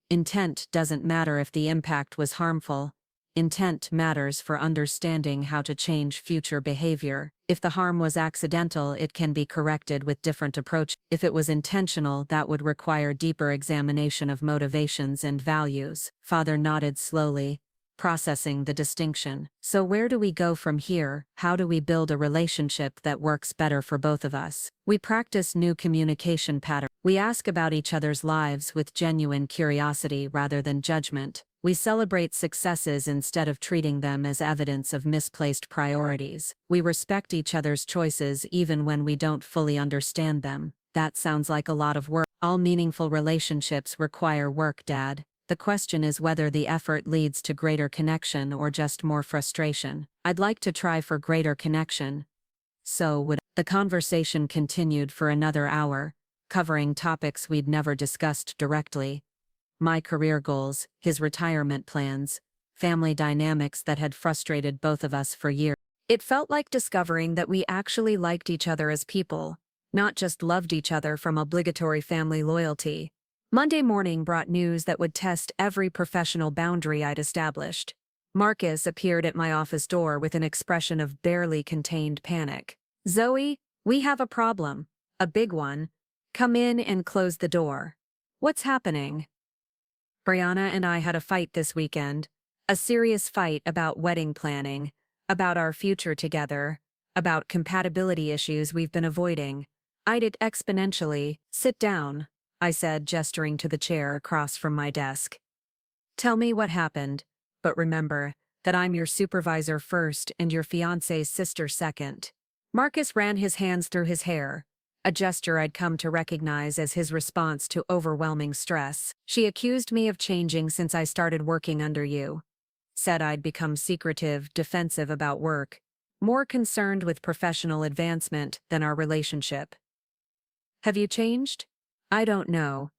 Intent doesn't matter if the impact was harmful. Intent matters for understanding how to change future behavior. If the harm was accidental, it can be corrected with different approach. If it was intentional, that would require deeper examination of motivations and values. Father nodded slowly, processing the distinction. So where do we go from here? How do we build a relationship that works better for both of us? We practice new communication patterns. We ask about each other's lives with genuine curiosity rather than judgment. We celebrate successes instead of treating them as evidence of misplaced priorities. We respect each other's choices even when we don't fully understand them. That sounds like a lot of work. All meaningful relationships require work, Dad. The question is whether the effort leads to greater connection or just more frustration. I'd like to try for greater connection. So would. The conversation continued for another hour, covering topics we'd never discussed directly. My career goals, his retirement plans, family dynamics that had frustrated both of us for years. It felt like discovering that we actually liked each other as people, not just loved each other from obligatory family loyalty. Monday morning brought news that would test every professional boundary I'd established. Marcus appeared at my office door with an expression of barely contained panic. Zoe, we have a problem. A big one. Come in and close the door. What's happening? Brianna and I had a fight this weekend. A serious fight about wedding planning, about our future together, about compatibility issues we've been avoiding. Eyed it exponentially. Sit down, I said, gesturing to the chair across from my desk. Tell me what happened, but remember that I'm your supervisor first and your fiancé's sister second. Marcus ran his hands through his hair, a gesture I'd come to recognize as his response to overwhelming stress. She accused me of changing since I started working under you. Said I'd become secretive, defensive about work, more concerned with professional advancement than our relationship. Have you changed? I don't know.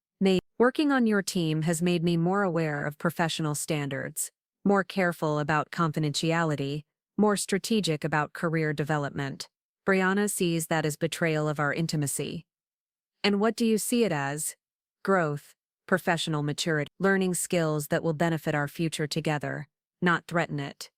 Working on your team has made me more aware of professional standards, more careful about confidentiality, more strategic about career development. Brianna sees that as betrayal of our intimacy. And what do you see it as? Growth. professional maturity, learning skills that will benefit our future together, not threaten it.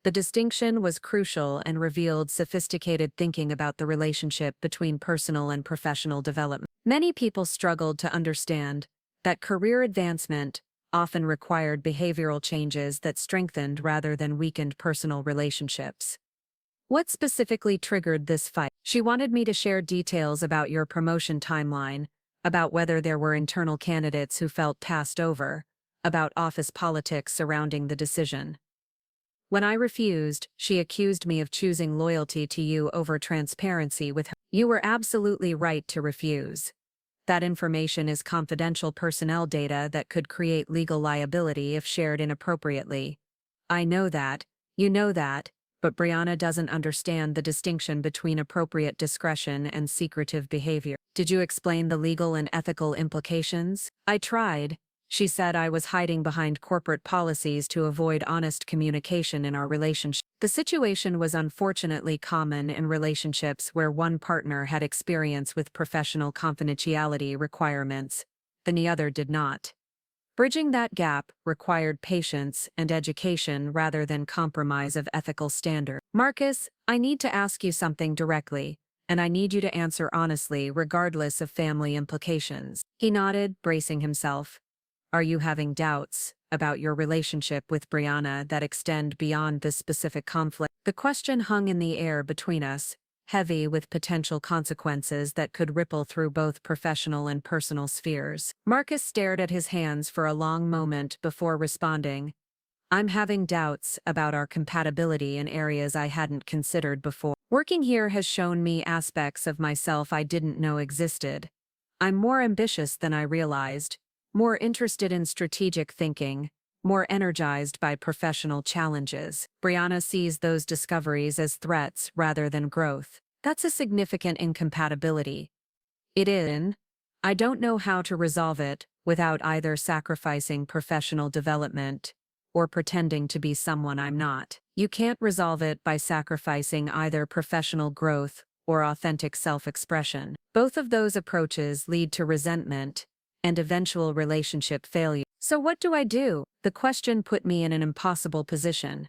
The distinction was crucial and revealed sophisticated thinking about the relationship between personal and professional development. Many people struggled to understand that career advancement often required behavioral changes that strengthened rather than weakened personal relationships. What specifically triggered this fight? She wanted me to share details about your promotion timeline, about whether there were internal candidates who felt passed over, about office politics surrounding the decision. When I refused, she accused me of choosing loyalty to you over transparency with her. You were absolutely right to refuse. That information is confidential personnel data that could create legal liability if shared inappropriately. I know that, you know that, but Brianna doesn't understand the distinction between appropriate discretion and secretive behavior. Did you explain the legal and ethical implications? I tried. She said I was hiding behind corporate policies to avoid honest communication in our relationship. The situation was unfortunately common in relationships where one partner had experience with professional confidentiality requirements, and the other did not. Bridging that gap required patience and education rather than compromise of ethical standards. Marcus, I need to ask you something directly, and I need you to answer honestly regardless of family implications. He nodded, bracing himself. Are you having doubts about your relationship with Brianna that extend beyond this specific conflict? The question hung in the air between us, heavy with potential consequences that could ripple through both professional and personal spheres. Marcus stared at his hands for a long moment before responding. I'm having doubts about our compatibility in areas I hadn't considered before. Working here has shown me aspects of myself I didn't know existed. I'm more ambitious than I realized, more interested in strategic thinking, more energized by professional challenges. Brianna sees those discoveries as threats rather than growth. That's a significant incompatibility. It is. I don't know how to resolve it without either sacrificing professional development or pretending to be someone I'm not. You can't resolve it by sacrificing either professional growth or authentic self-expression. Both of those approaches lead to resentment and eventual relationship failure. So what do I do? The question put me in an impossible position.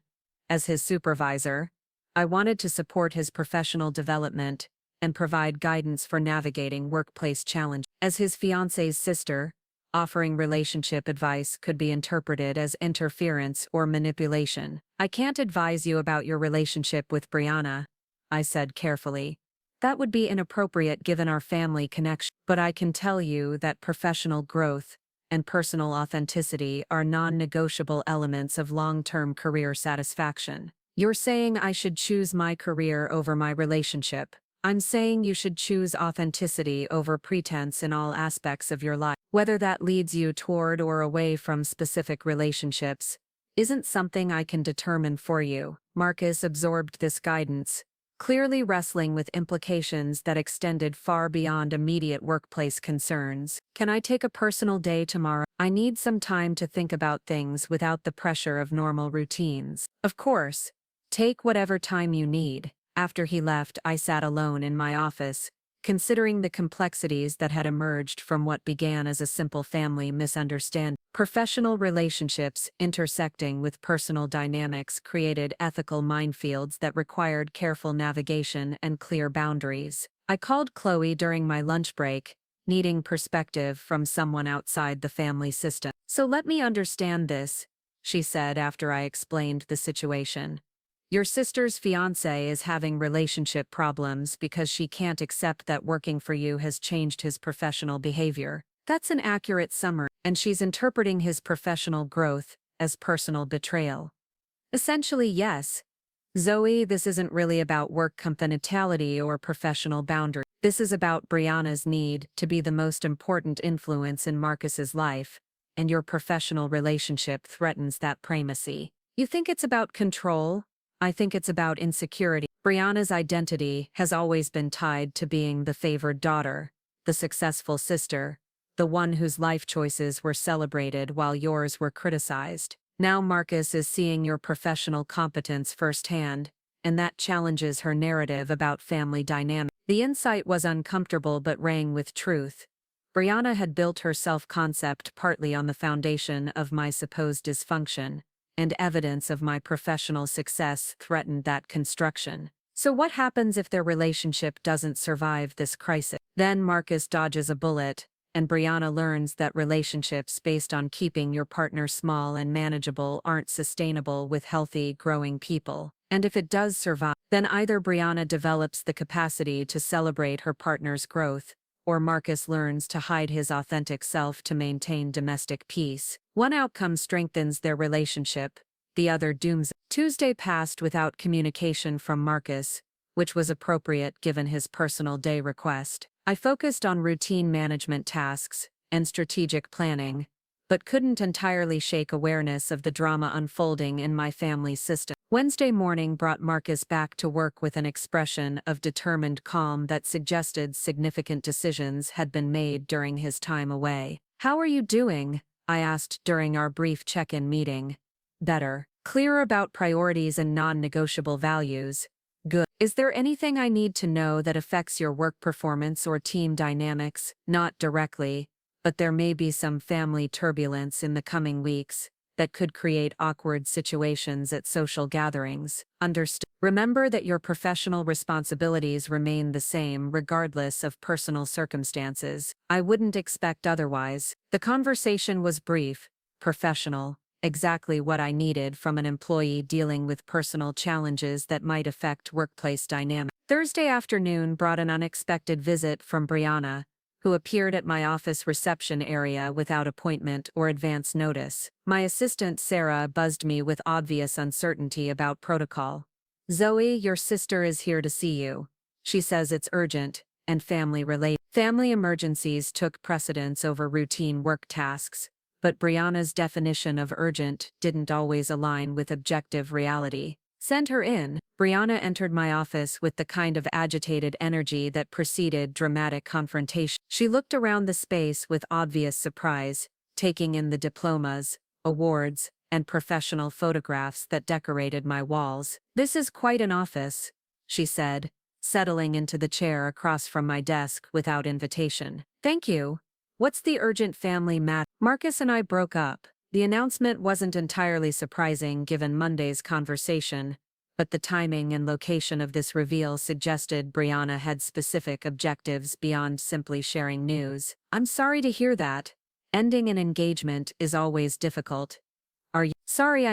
As his supervisor, I wanted to support his professional development and provide guidance for navigating workplace challenges. As his fiancé's sister, offering relationship advice could be interpreted as interference or manipulation. I can't advise you about your relationship with Brianna, I said carefully. That would be inappropriate given our family connection. But I can tell you that professional growth and personal authenticity are non-negotiable elements of long-term career satisfaction. You're saying I should choose my career over my relationship. I'm saying you should choose authenticity over pretense in all aspects of your life. Whether that leads you toward or away from specific relationships isn't something I can determine for you. Marcus absorbed this guidance, clearly wrestling with implications that extended far beyond immediate workplace concerns. Can I take a personal day tomorrow? I need some time to think about things without the pressure of normal routines. Of course. Take whatever time you need. After he left, I sat alone in my office, considering the complexities that had emerged from what began as a simple family misunderstanding. Professional relationships intersecting with personal dynamics created ethical minefields that required careful navigation and clear boundaries. I called Chloe during my lunch break, needing perspective from someone outside the family system. So let me understand this, she said after I explained the situation. Your sister's fiancé is having relationship problems because she can't accept that working for you has changed his professional behavior. That's an accurate summary, and she's interpreting his professional growth as personal betrayal. Essentially, yes. Zoe, this isn't really about work confidentiality or professional boundary. This is about Brianna's need to be the most important influence in Marcus's life, and your professional relationship threatens that primacy. You think it's about control? I think it's about insecurity. Brianna's identity has always been tied to being the favored daughter, the successful sister, the one whose life choices were celebrated while yours were criticized. Now Marcus is seeing your professional competence firsthand, and that challenges her narrative about family dynamics. The insight was uncomfortable but rang with truth. Brianna had built her self-concept partly on the foundation of my supposed dysfunction, and evidence of my professional success threatened that construction. So what happens if their relationship doesn't survive this crisis? Then Marcus dodges a bullet, and Brianna learns that relationships based on keeping your partner small and manageable aren't sustainable with healthy, growing people. And if it does survive, then either Brianna develops the capacity to celebrate her partner's growth, or Marcus learns to hide his authentic self to maintain domestic peace. One outcome strengthens their relationship, the other dooms it. Tuesday passed without communication from Marcus, which was appropriate given his personal day request. I focused on routine management tasks and strategic planning, but couldn't entirely shake awareness of the drama unfolding in my family's system. Wednesday morning brought Marcus back to work with an expression of determined calm that suggested significant decisions had been made during his time away. "How are you doing?" I asked during our brief check-in meeting. "Better. Clear about priorities and non-negotiable values. Good. Is there anything I need to know that affects your work performance or team dynamics?" "Not directly, but there may be some family turbulence in the coming weeks that could create awkward situations at social gatherings." "Understood. Remember that your professional responsibilities remain the same regardless of personal circumstances. I wouldn't expect otherwise." The conversation was brief, professional, exactly what I needed from an employee dealing with personal challenges that might affect workplace dynamics. Thursday afternoon brought an unexpected visit from Brianna, who appeared at my office reception area without appointment or advance notice. My assistant Sarah buzzed me with obvious uncertainty about protocol. "Zoe, your sister is here to see you. She says it's urgent and family-related." Family emergencies took precedence over routine work tasks, but Brianna's definition of urgent didn't always align with objective reality. "Send her in." Brianna entered my office with the kind of agitated energy that preceded dramatic confrontation. She looked around the space with obvious surprise, taking in the diplomas, awards, and professional photographs that decorated my walls. "This is quite an office," she said, settling into the chair across from my desk without invitation. "Thank you. What's the urgent family matter?" "Marcus and I broke up." The announcement wasn't entirely surprising given Monday's conversation, but the timing and location of this reveal suggested Brianna had specific objectives beyond simply sharing news. "I'm sorry to hear that. Ending an engagement is always difficult." "Are you sorry?"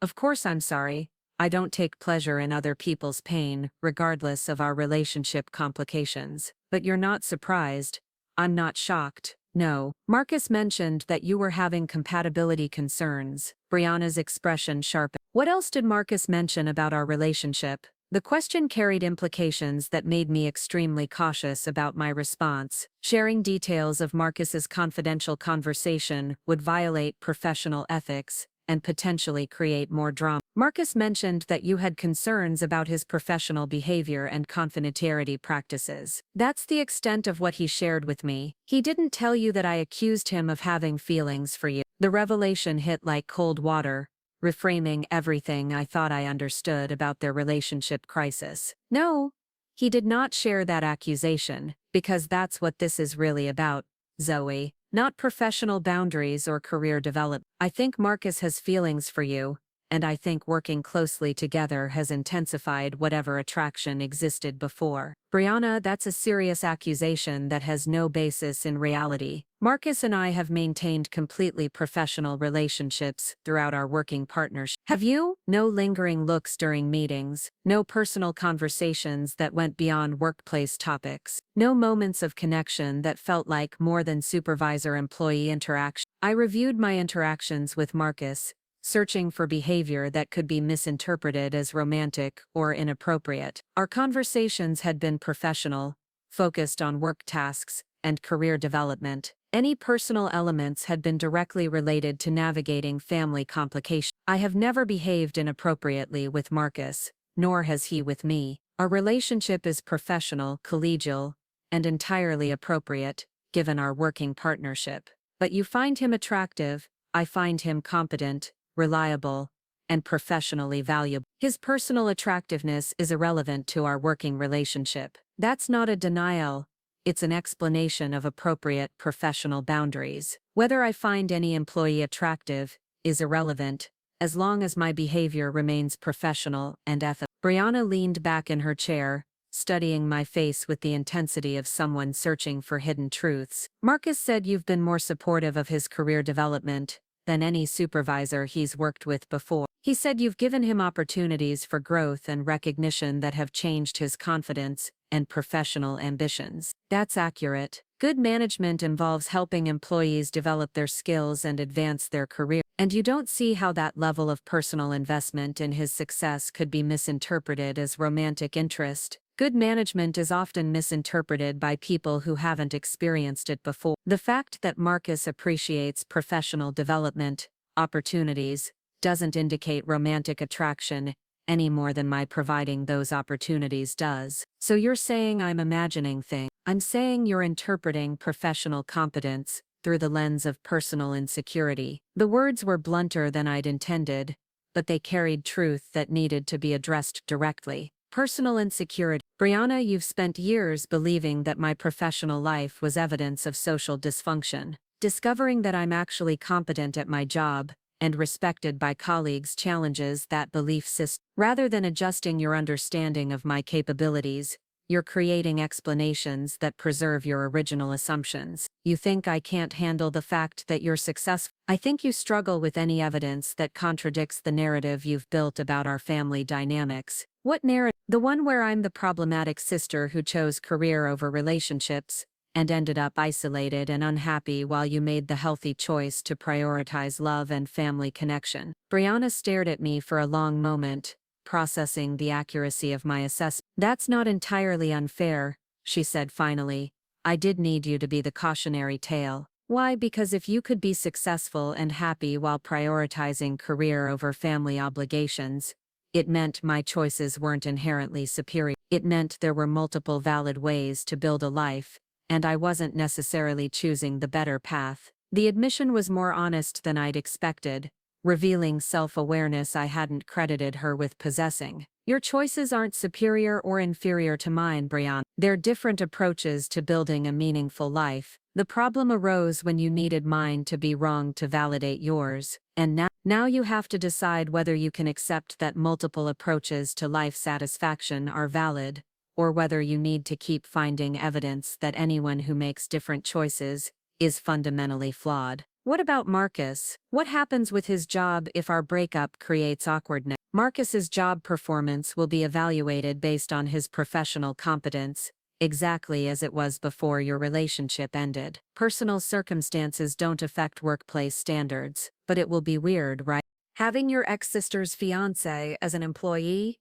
Of course I'm sorry. I don't take pleasure in other people's pain, regardless of our relationship complications. But you're not surprised. I'm not shocked. "No. Marcus mentioned that you were having compatibility concerns." Brianna's expression sharpened. "What else did Marcus mention about our relationship?" The question carried implications that made me extremely cautious about my response. Sharing details of Marcus's confidential conversation would violate professional ethics and potentially create more drama. "Marcus mentioned that you had concerns about his professional behavior and confidentiality practices. That's the extent of what he shared with me. He didn't tell you that I accused him of having feelings for you." The revelation hit like cold water, reframing everything I thought I understood about their relationship crisis. "No, he did not share that accusation, because that's what this is really about, Zoe. Not professional boundaries or career development. I think Marcus has feelings for you, and I think working closely together has intensified whatever attraction existed before." "Brianna, that's a serious accusation that has no basis in reality. Marcus and I have maintained completely professional relationships throughout our working partnership." "Have you?" "No lingering looks during meetings, no personal conversations that went beyond workplace topics, no moments of connection that felt like more than supervisor-employee interaction." I reviewed my interactions with Marcus, searching for behavior that could be misinterpreted as romantic or inappropriate. Our conversations had been professional, focused on work tasks and career development. Any personal elements had been directly related to navigating family complications. I have never behaved inappropriately with Marcus, nor has he with me. Our relationship is professional, collegial, and entirely appropriate, given our working partnership. But you find him attractive, I find him competent, reliable, and professionally valuable. His personal attractiveness is irrelevant to our working relationship. That's not a denial, it's an explanation of appropriate professional boundaries. Whether I find any employee attractive is irrelevant, as long as my behavior remains professional and ethical. Brianna leaned back in her chair, studying my face with the intensity of someone searching for hidden truths. Marcus said you've been more supportive of his career development than any supervisor he's worked with before. He said you've given him opportunities for growth and recognition that have changed his confidence and professional ambitions. That's accurate. Good management involves helping employees develop their skills and advance their career. And you don't see how that level of personal investment in his success could be misinterpreted as romantic interest. Good management is often misinterpreted by people who haven't experienced it before. The fact that Marcus appreciates professional development opportunities doesn't indicate romantic attraction any more than my providing those opportunities does. So you're saying I'm imagining things. I'm saying you're interpreting professional competence through the lens of personal insecurity. The words were blunter than I'd intended, but they carried truth that needed to be addressed directly. Personal insecurity. Brianna, you've spent years believing that my professional life was evidence of social dysfunction. Discovering that I'm actually competent at my job and respected by colleagues challenges that belief system. Rather than adjusting your understanding of my capabilities, you're creating explanations that preserve your original assumptions. You think I can't handle the fact that you're successful. I think you struggle with any evidence that contradicts the narrative you've built about our family dynamics. What narrative? The one where I'm the problematic sister who chose career over relationships and ended up isolated and unhappy while you made the healthy choice to prioritize love and family connection. Brianna stared at me for a long moment, processing the accuracy of my assessment. That's not entirely unfair, she said finally. I did need you to be the cautionary tale. Why? Because if you could be successful and happy while prioritizing career over family obligations, it meant my choices weren't inherently superior. It meant there were multiple valid ways to build a life, and I wasn't necessarily choosing the better path. The admission was more honest than I'd expected, revealing self-awareness I hadn't credited her with possessing. Your choices aren't superior or inferior to mine, Brianna. They're different approaches to building a meaningful life. The problem arose when you needed mine to be wrong to validate yours, and now you have to decide whether you can accept that multiple approaches to life satisfaction are valid, or whether you need to keep finding evidence that anyone who makes different choices is fundamentally flawed. What about Marcus? What happens with his job if our breakup creates awkwardness? Marcus's job performance will be evaluated based on his professional competence, exactly as it was before your relationship ended. Personal circumstances don't affect workplace standards, but it will be weird, right? Having your ex-sister's fiancé as an employee?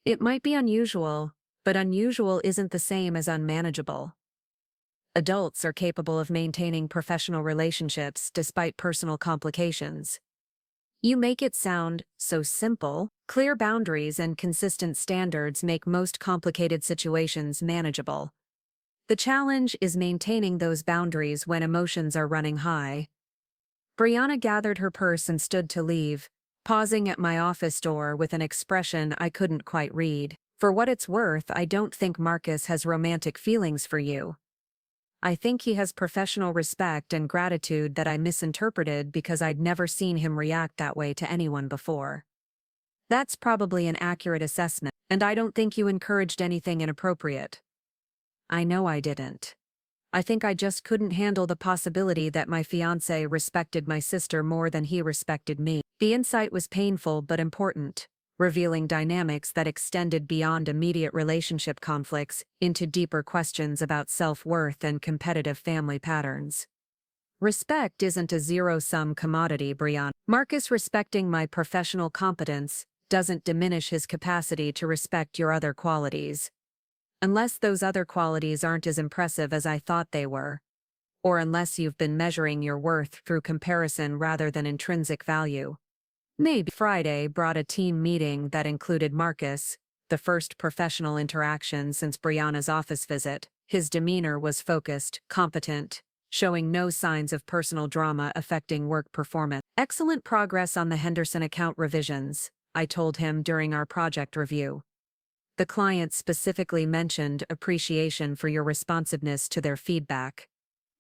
It might be unusual, but unusual isn't the same as unmanageable. Adults are capable of maintaining professional relationships despite personal complications. You make it sound so simple. Clear boundaries and consistent standards make most complicated situations manageable. The challenge is maintaining those boundaries when emotions are running high. Brianna gathered her purse and stood to leave, pausing at my office door with an expression I couldn't quite read. For what it's worth, I don't think Marcus has romantic feelings for you. I think he has professional respect and gratitude that I misinterpreted because I'd never seen him react that way to anyone before. That's probably an accurate assessment, and I don't think you encouraged anything inappropriate. I know I didn't. I think I just couldn't handle the possibility that my fiancé respected my sister more than he respected me. The insight was painful but important, revealing dynamics that extended beyond immediate relationship conflicts into deeper questions about self-worth and competitive family patterns. Respect isn't a zero-sum commodity, Brianna. Marcus respecting my professional competence doesn't diminish his capacity to respect your other qualities. Unless those other qualities aren't as impressive as I thought they were, or unless you've been measuring your worth through comparison rather than intrinsic value. Maybe. Friday brought a team meeting that included Marcus, the first professional interaction since Brianna's office visit. His demeanor was focused, competent, showing no signs of personal drama affecting work performance. Excellent progress on the Henderson account revisions, I told him during our project review. The client specifically mentioned appreciation for your responsiveness to their feedback.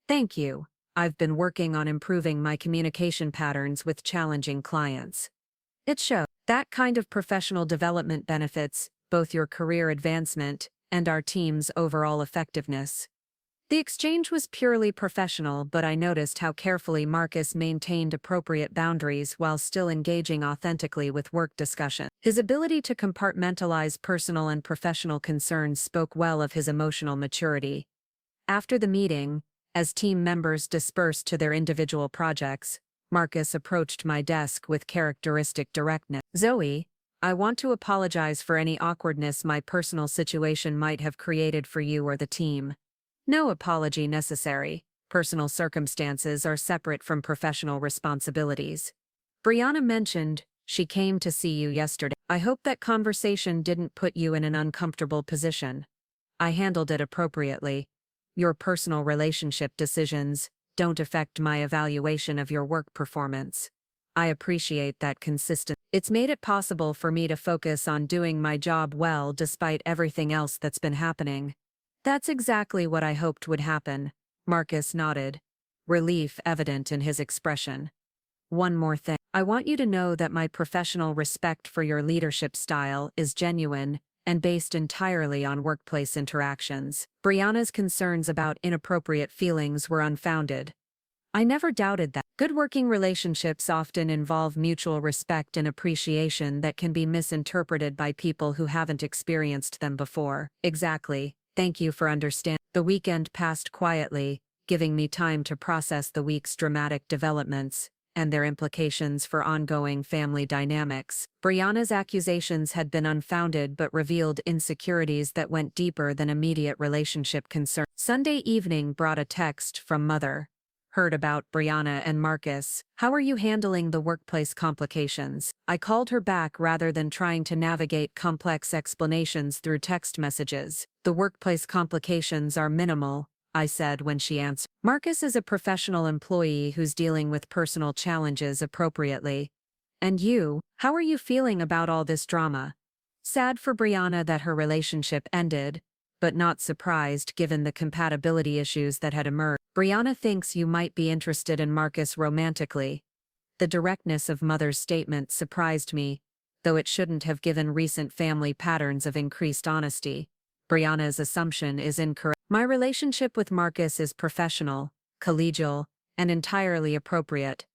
Thank you. I've been working on improving my communication patterns with challenging clients. It shows. That kind of professional development benefits both your career advancement and our team's overall effectiveness. The exchange was purely professional, but I noticed how carefully Marcus maintained appropriate boundaries while still engaging authentically with work discussion. His ability to compartmentalize personal and professional concerns spoke well of his emotional maturity. After the meeting, as team members dispersed to their individual projects, Marcus approached my desk with characteristic directness. Zoe, I want to apologize for any awkwardness my personal situation might have created for you or the team. No apology necessary. Personal circumstances are separate from professional responsibilities. Brianna mentioned she came to see you yesterday. I hope that conversation didn't put you in an uncomfortable position. I handled it appropriately. Your personal relationship decisions don't affect my evaluation of your work performance. I appreciate that consistency. It's made it possible for me to focus on doing my job well despite everything else that's been happening. That's exactly what I hoped would happen. Marcus nodded, relief evident in his expression. One more thing. I want you to know that my professional respect for your leadership style is genuine and based entirely on workplace interactions. Brianna's concerns about inappropriate feelings were unfounded. I never doubted that. Good working relationships often involve mutual respect and appreciation that can be misinterpreted by people who haven't experienced them before. Exactly. Thank you for understanding. The weekend passed quietly, giving me time to process the week's dramatic developments and their implications for ongoing family dynamics. Brianna's accusations had been unfounded but revealed insecurities that went deeper than immediate relationship concerns. Sunday evening brought a text from Mother. Heard about Brianna and Marcus. How are you handling the workplace complications? I called her back rather than trying to navigate complex explanations through text messages. The workplace complications are minimal, I said when she answered. Marcus is a professional employee who's dealing with personal challenges appropriately. And you, how are you feeling about all this drama? Sad for Brianna that her relationship ended, but not surprised given the compatibility issues that had emerged. Brianna thinks you might be interested in Marcus romantically. The directness of Mother's statement surprised me, though it shouldn't have given recent family patterns of increased honesty. Brianna's assumption is incorrect. My relationship with Marcus is professional, collegial, and entirely appropriate.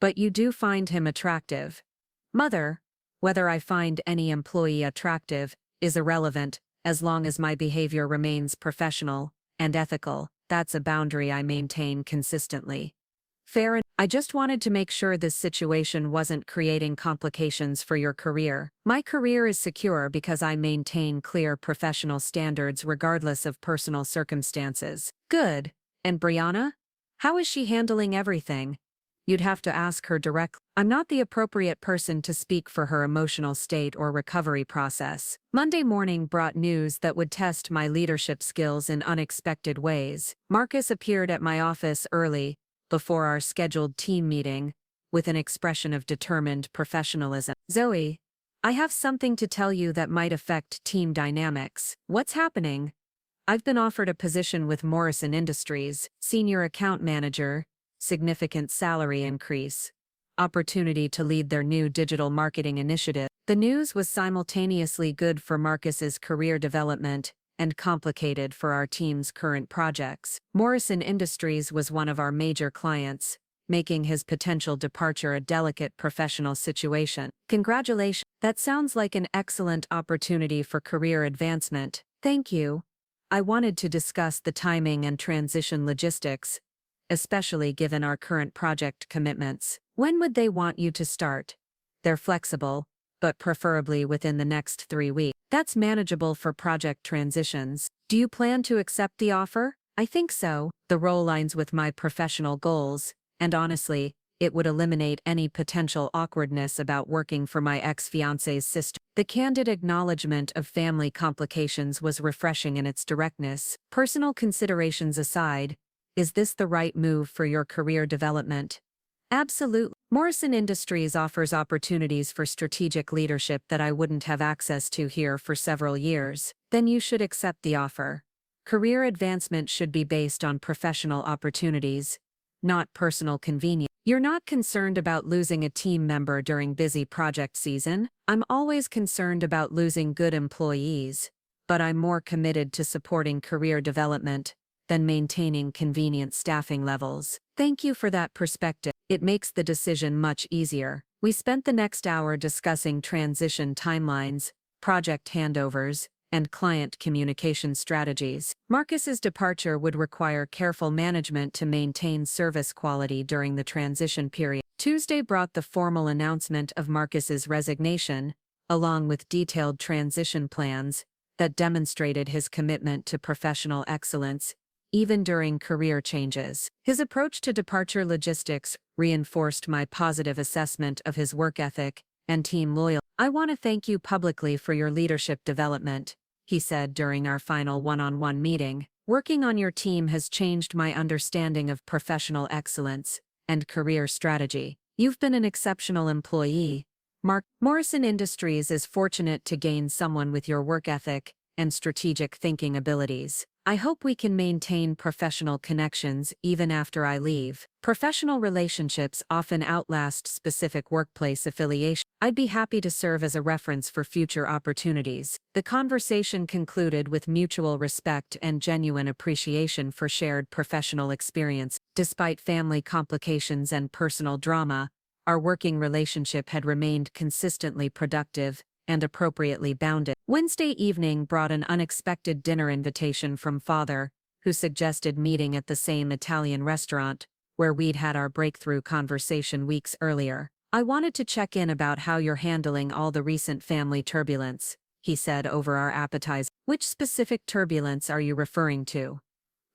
But you do find him attractive. Mother, whether I find any employee attractive is irrelevant, as long as my behavior remains professional and ethical. That's a boundary I maintain consistently. Fair enough. I just wanted to make sure this situation wasn't creating complications for your career. My career is secure because I maintain clear professional standards regardless of personal circumstances. Good. And Brianna? How is she handling everything? You'd have to ask her directly. I'm not the appropriate person to speak for her emotional state or recovery process. Monday morning brought news that would test my leadership skills in unexpected ways. Marcus appeared at my office early, before our scheduled team meeting, with an expression of determined professionalism. Zoe, I have something to tell you that might affect team dynamics. What's happening? I've been offered a position with Morrison Industries, senior account manager, significant salary increase, opportunity to lead their new digital marketing initiative. The news was simultaneously good for Marcus's career development and complicated for our team's current projects. Morrison Industries was one of our major clients, making his potential departure a delicate professional situation. Congratulations. That sounds like an excellent opportunity for career advancement. Thank you. I wanted to discuss the timing and transition logistics, especially given our current project commitments. When would they want you to start? They're flexible, but preferably within the next 3 weeks. That's manageable for project transitions. Do you plan to accept the offer? I think so. The role aligns with my professional goals, and honestly, it would eliminate any potential awkwardness about working for my ex-fiancé's sister. The candid acknowledgement of family complications was refreshing in its directness. Personal considerations aside, is this the right move for your career development? Absolutely. Morrison Industries offers opportunities for strategic leadership that I wouldn't have access to here for several years. Then you should accept the offer. Career advancement should be based on professional opportunities, not personal convenience. You're not concerned about losing a team member during busy project season. I'm always concerned about losing good employees, but I'm more committed to supporting career development than maintaining convenient staffing levels. Thank you for that perspective. It makes the decision much easier. We spent the next hour discussing transition timelines, project handovers, and client communication strategies. Marcus's departure would require careful management to maintain service quality during the transition period. Tuesday brought the formal announcement of Marcus's resignation, along with detailed transition plans that demonstrated his commitment to professional excellence, even during career changes. His approach to departure logistics reinforced my positive assessment of his work ethic and team loyalty. I want to thank you publicly for your leadership development, he said during our final one-on-one meeting. Working on your team has changed my understanding of professional excellence and career strategy. You've been an exceptional employee. Morrison Industries is fortunate to gain someone with your work ethic and strategic thinking abilities. I hope we can maintain professional connections even after I leave. Professional relationships often outlast specific workplace affiliation. I'd be happy to serve as a reference for future opportunities. The conversation concluded with mutual respect and genuine appreciation for shared professional experience. Despite family complications and personal drama, our working relationship had remained consistently productive and appropriately bounded. Wednesday evening brought an unexpected dinner invitation from Father, who suggested meeting at the same Italian restaurant where we'd had our breakthrough conversation weeks earlier. I wanted to check in about how you're handling all the recent family turbulence, he said over our appetizer. Which specific turbulence are you referring to?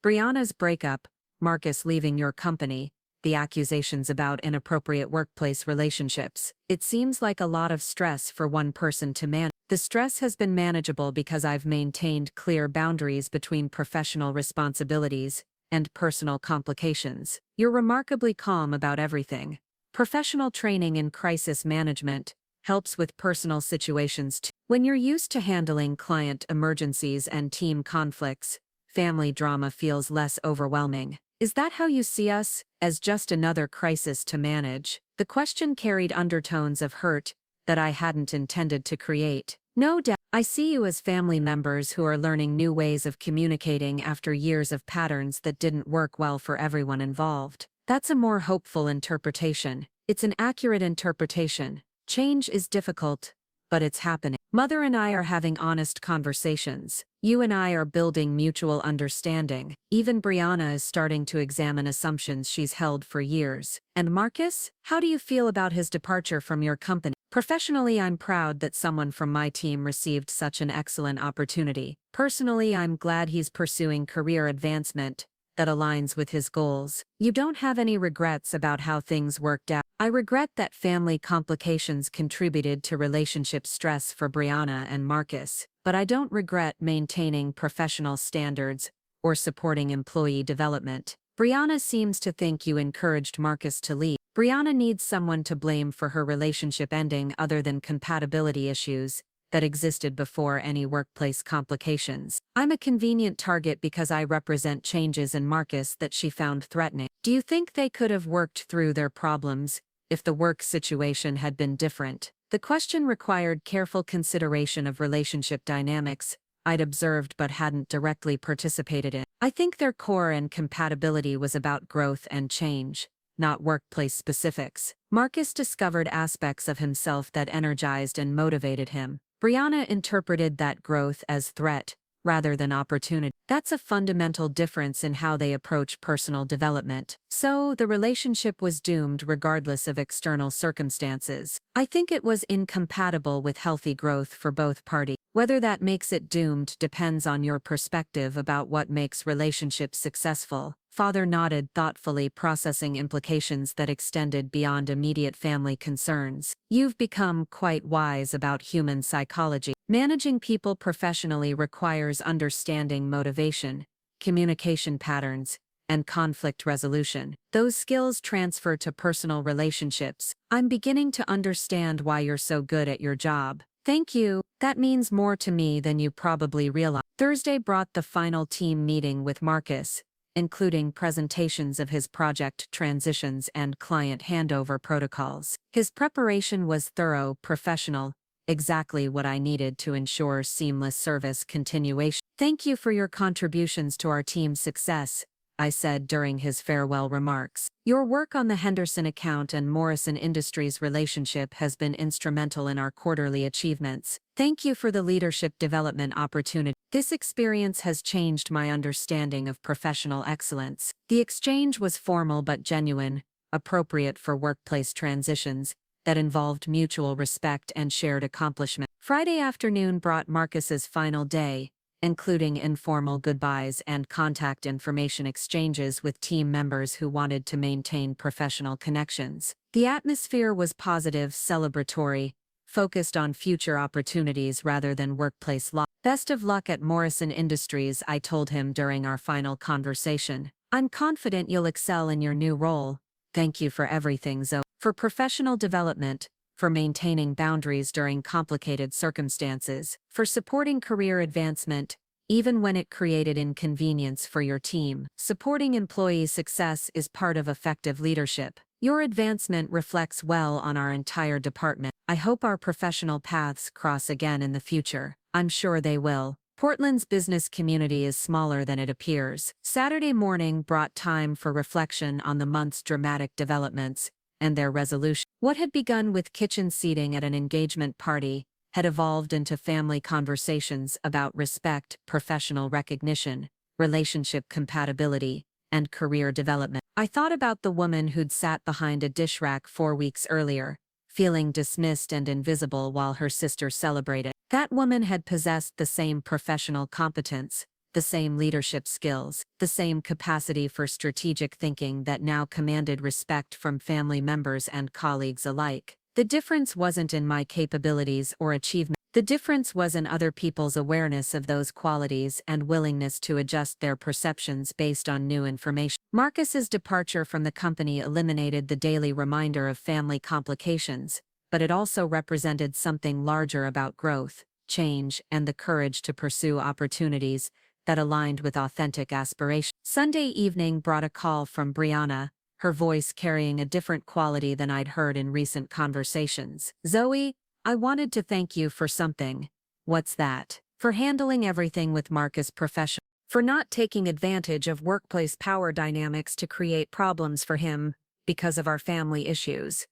Brianna's breakup, Marcus leaving your company, the accusations about inappropriate workplace relationships. It seems like a lot of stress for one person to manage. The stress has been manageable because I've maintained clear boundaries between professional responsibilities and personal complications. You're remarkably calm about everything. Professional training in crisis management helps with personal situations too. When you're used to handling client emergencies and team conflicts, family drama feels less overwhelming. Is that how you see us, as just another crisis to manage? The question carried undertones of hurt that I hadn't intended to create. No doubt, I see you as family members who are learning new ways of communicating after years of patterns that didn't work well for everyone involved. That's a more hopeful interpretation. It's an accurate interpretation. Change is difficult, but it's happening. Mother and I are having honest conversations. You and I are building mutual understanding. Even Brianna is starting to examine assumptions she's held for years. And Marcus, how do you feel about his departure from your company? Professionally, I'm proud that someone from my team received such an excellent opportunity. Personally, I'm glad he's pursuing career advancement that aligns with his goals. You don't have any regrets about how things worked out. I regret that family complications contributed to relationship stress for Brianna and Marcus, but I don't regret maintaining professional standards or supporting employee development. Brianna seems to think you encouraged Marcus to leave. Brianna needs someone to blame for her relationship ending other than compatibility issues that existed before any workplace complications. I'm a convenient target because I represent changes in Marcus that she found threatening. Do you think they could have worked through their problems if the work situation had been different? The question required careful consideration of relationship dynamics I'd observed but hadn't directly participated in. I think their core and compatibility was about growth and change, not workplace specifics. Marcus discovered aspects of himself that energized and motivated him. Brianna interpreted that growth as threat rather than opportunity. That's a fundamental difference in how they approach personal development. So, the relationship was doomed regardless of external circumstances. I think it was incompatible with healthy growth for both parties. Whether that makes it doomed depends on your perspective about what makes relationships successful. Father nodded thoughtfully, processing implications that extended beyond immediate family concerns. You've become quite wise about human psychology. Managing people professionally requires understanding motivation, communication patterns, and conflict resolution. Those skills transfer to personal relationships. I'm beginning to understand why you're so good at your job. Thank you. That means more to me than you probably realize. Thursday brought the final team meeting with Marcus, including presentations of his project transitions and client handover protocols. His preparation was thorough, professional, exactly what I needed to ensure seamless service continuation. Thank you for your contributions to our team's success, I said during his farewell remarks. Your work on the Henderson account and Morrison Industries relationship has been instrumental in our quarterly achievements. Thank you for the leadership development opportunity. This experience has changed my understanding of professional excellence. The exchange was formal but genuine, appropriate for workplace transitions that involved mutual respect and shared accomplishment. Friday afternoon brought Marcus's final day, including informal goodbyes and contact information exchanges with team members who wanted to maintain professional connections. The atmosphere was positive, celebratory, focused on future opportunities rather than workplace loss. Best of luck at Morrison Industries, I told him during our final conversation. I'm confident you'll excel in your new role. Thank you for everything, Zoe. For professional development, for maintaining boundaries during complicated circumstances, for supporting career advancement, even when it created inconvenience for your team. Supporting employee success is part of effective leadership. Your advancement reflects well on our entire department. I hope our professional paths cross again in the future. I'm sure they will. Portland's business community is smaller than it appears. Saturday morning brought time for reflection on the month's dramatic developments and their resolution. What had begun with kitchen seating at an engagement party had evolved into family conversations about respect, professional recognition, relationship compatibility, and career development. I thought about the woman who'd sat behind a dish rack 4 weeks earlier, feeling dismissed and invisible while her sister celebrated. That woman had possessed the same professional competence, the same leadership skills, the same capacity for strategic thinking that now commanded respect from family members and colleagues alike. The difference wasn't in my capabilities or achievement. The difference was in other people's awareness of those qualities and willingness to adjust their perceptions based on new information. Marcus's departure from the company eliminated the daily reminder of family complications, but it also represented something larger about growth, change, and the courage to pursue opportunities that aligned with authentic aspiration. Sunday evening brought a call from Brianna, her voice carrying a different quality than I'd heard in recent conversations. Zoe, I wanted to thank you for something. What's that? For handling everything with Marcus professionally. For not taking advantage of workplace power dynamics to create problems for him because of our family issues.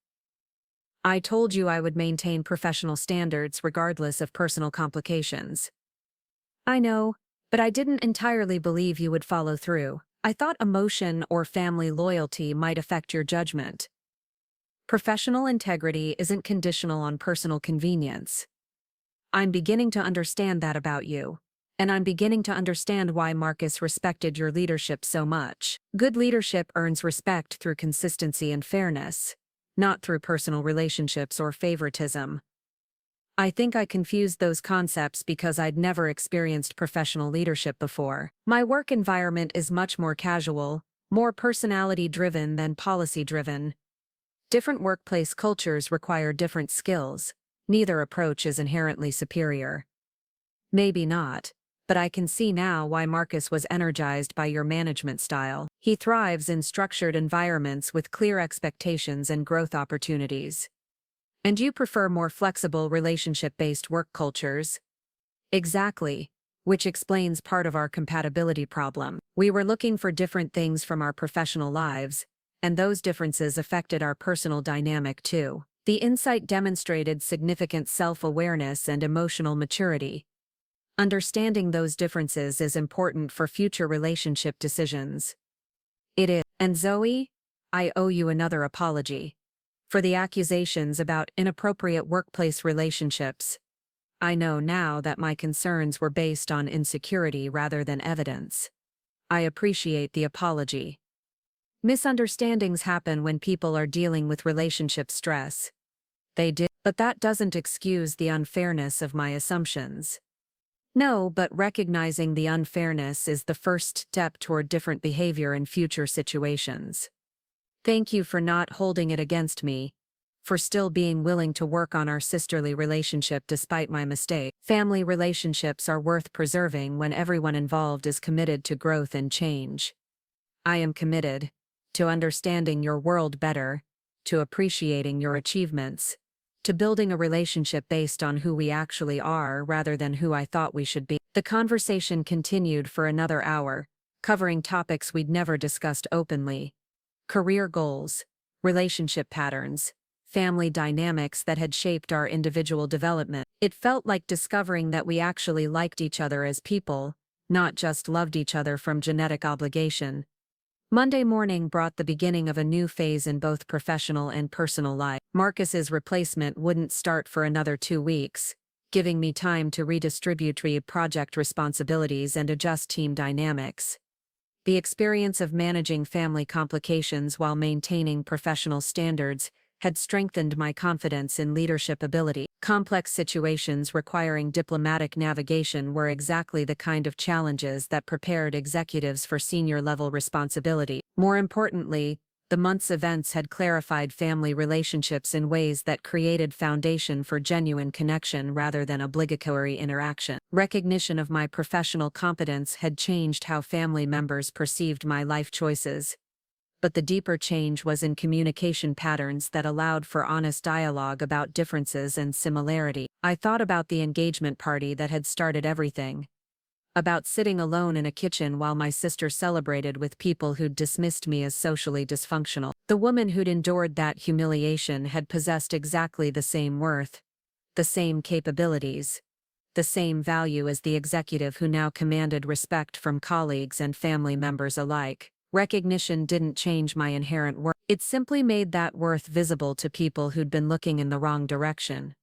I told you I would maintain professional standards regardless of personal complications. I know, but I didn't entirely believe you would follow through. I thought emotion or family loyalty might affect your judgment. Professional integrity isn't conditional on personal convenience. I'm beginning to understand that about you. And I'm beginning to understand why Marcus respected your leadership so much. Good leadership earns respect through consistency and fairness, not through personal relationships or favoritism. I think I confused those concepts because I'd never experienced professional leadership before. My work environment is much more casual, more personality-driven than policy-driven. Different workplace cultures require different skills. Neither approach is inherently superior. Maybe not, but I can see now why Marcus was energized by your management style. He thrives in structured environments with clear expectations and growth opportunities. And you prefer more flexible relationship-based work cultures? Exactly, which explains part of our compatibility problem. We were looking for different things from our professional lives, and those differences affected our personal dynamic too. The insight demonstrated significant self-awareness and emotional maturity. Understanding those differences is important for future relationship decisions. It is. And Zoe, I owe you another apology. For the accusations about inappropriate workplace relationships. I know now that my concerns were based on insecurity rather than evidence. I appreciate the apology. Misunderstandings happen when people are dealing with relationship stress. They did, but that doesn't excuse the unfairness of my assumptions. No, but recognizing the unfairness is the first step toward different behavior in future situations. Thank you for not holding it against me, for still being willing to work on our sisterly relationship despite my mistake. Family relationships are worth preserving when everyone involved is committed to growth and change. I am committed to understanding your world better, to appreciating your achievements, to building a relationship based on who we actually are rather than who I thought we should be. The conversation continued for another hour, covering topics we'd never discussed openly: career goals, relationship patterns, family dynamics that had shaped our individual development. It felt like discovering that we actually liked each other as people, not just loved each other from genetic obligation. Monday morning brought the beginning of a new phase in both professional and personal life. Marcus's replacement wouldn't start for another 2 weeks, giving me time to redistribute project responsibilities and adjust team dynamics. The experience of managing family complications while maintaining professional standards had strengthened my confidence in leadership ability. Complex situations requiring diplomatic navigation were exactly the kind of challenges that prepared executives for senior-level responsibility. More importantly, the month's events had clarified family relationships in ways that created foundation for genuine connection rather than obligatory interaction. Recognition of my professional competence had changed how family members perceived my life choices. But the deeper change was in communication patterns that allowed for honest dialogue about differences and similarity. I thought about the engagement party that had started everything. About sitting alone in a kitchen while my sister celebrated with people who'd dismissed me as socially dysfunctional. The woman who'd endured that humiliation had possessed exactly the same worth, the same capabilities, the same value as the executive who now commanded respect from colleagues and family members alike. Recognition didn't change my inherent worth. It simply made that worth visible to people who'd been looking in the wrong direction.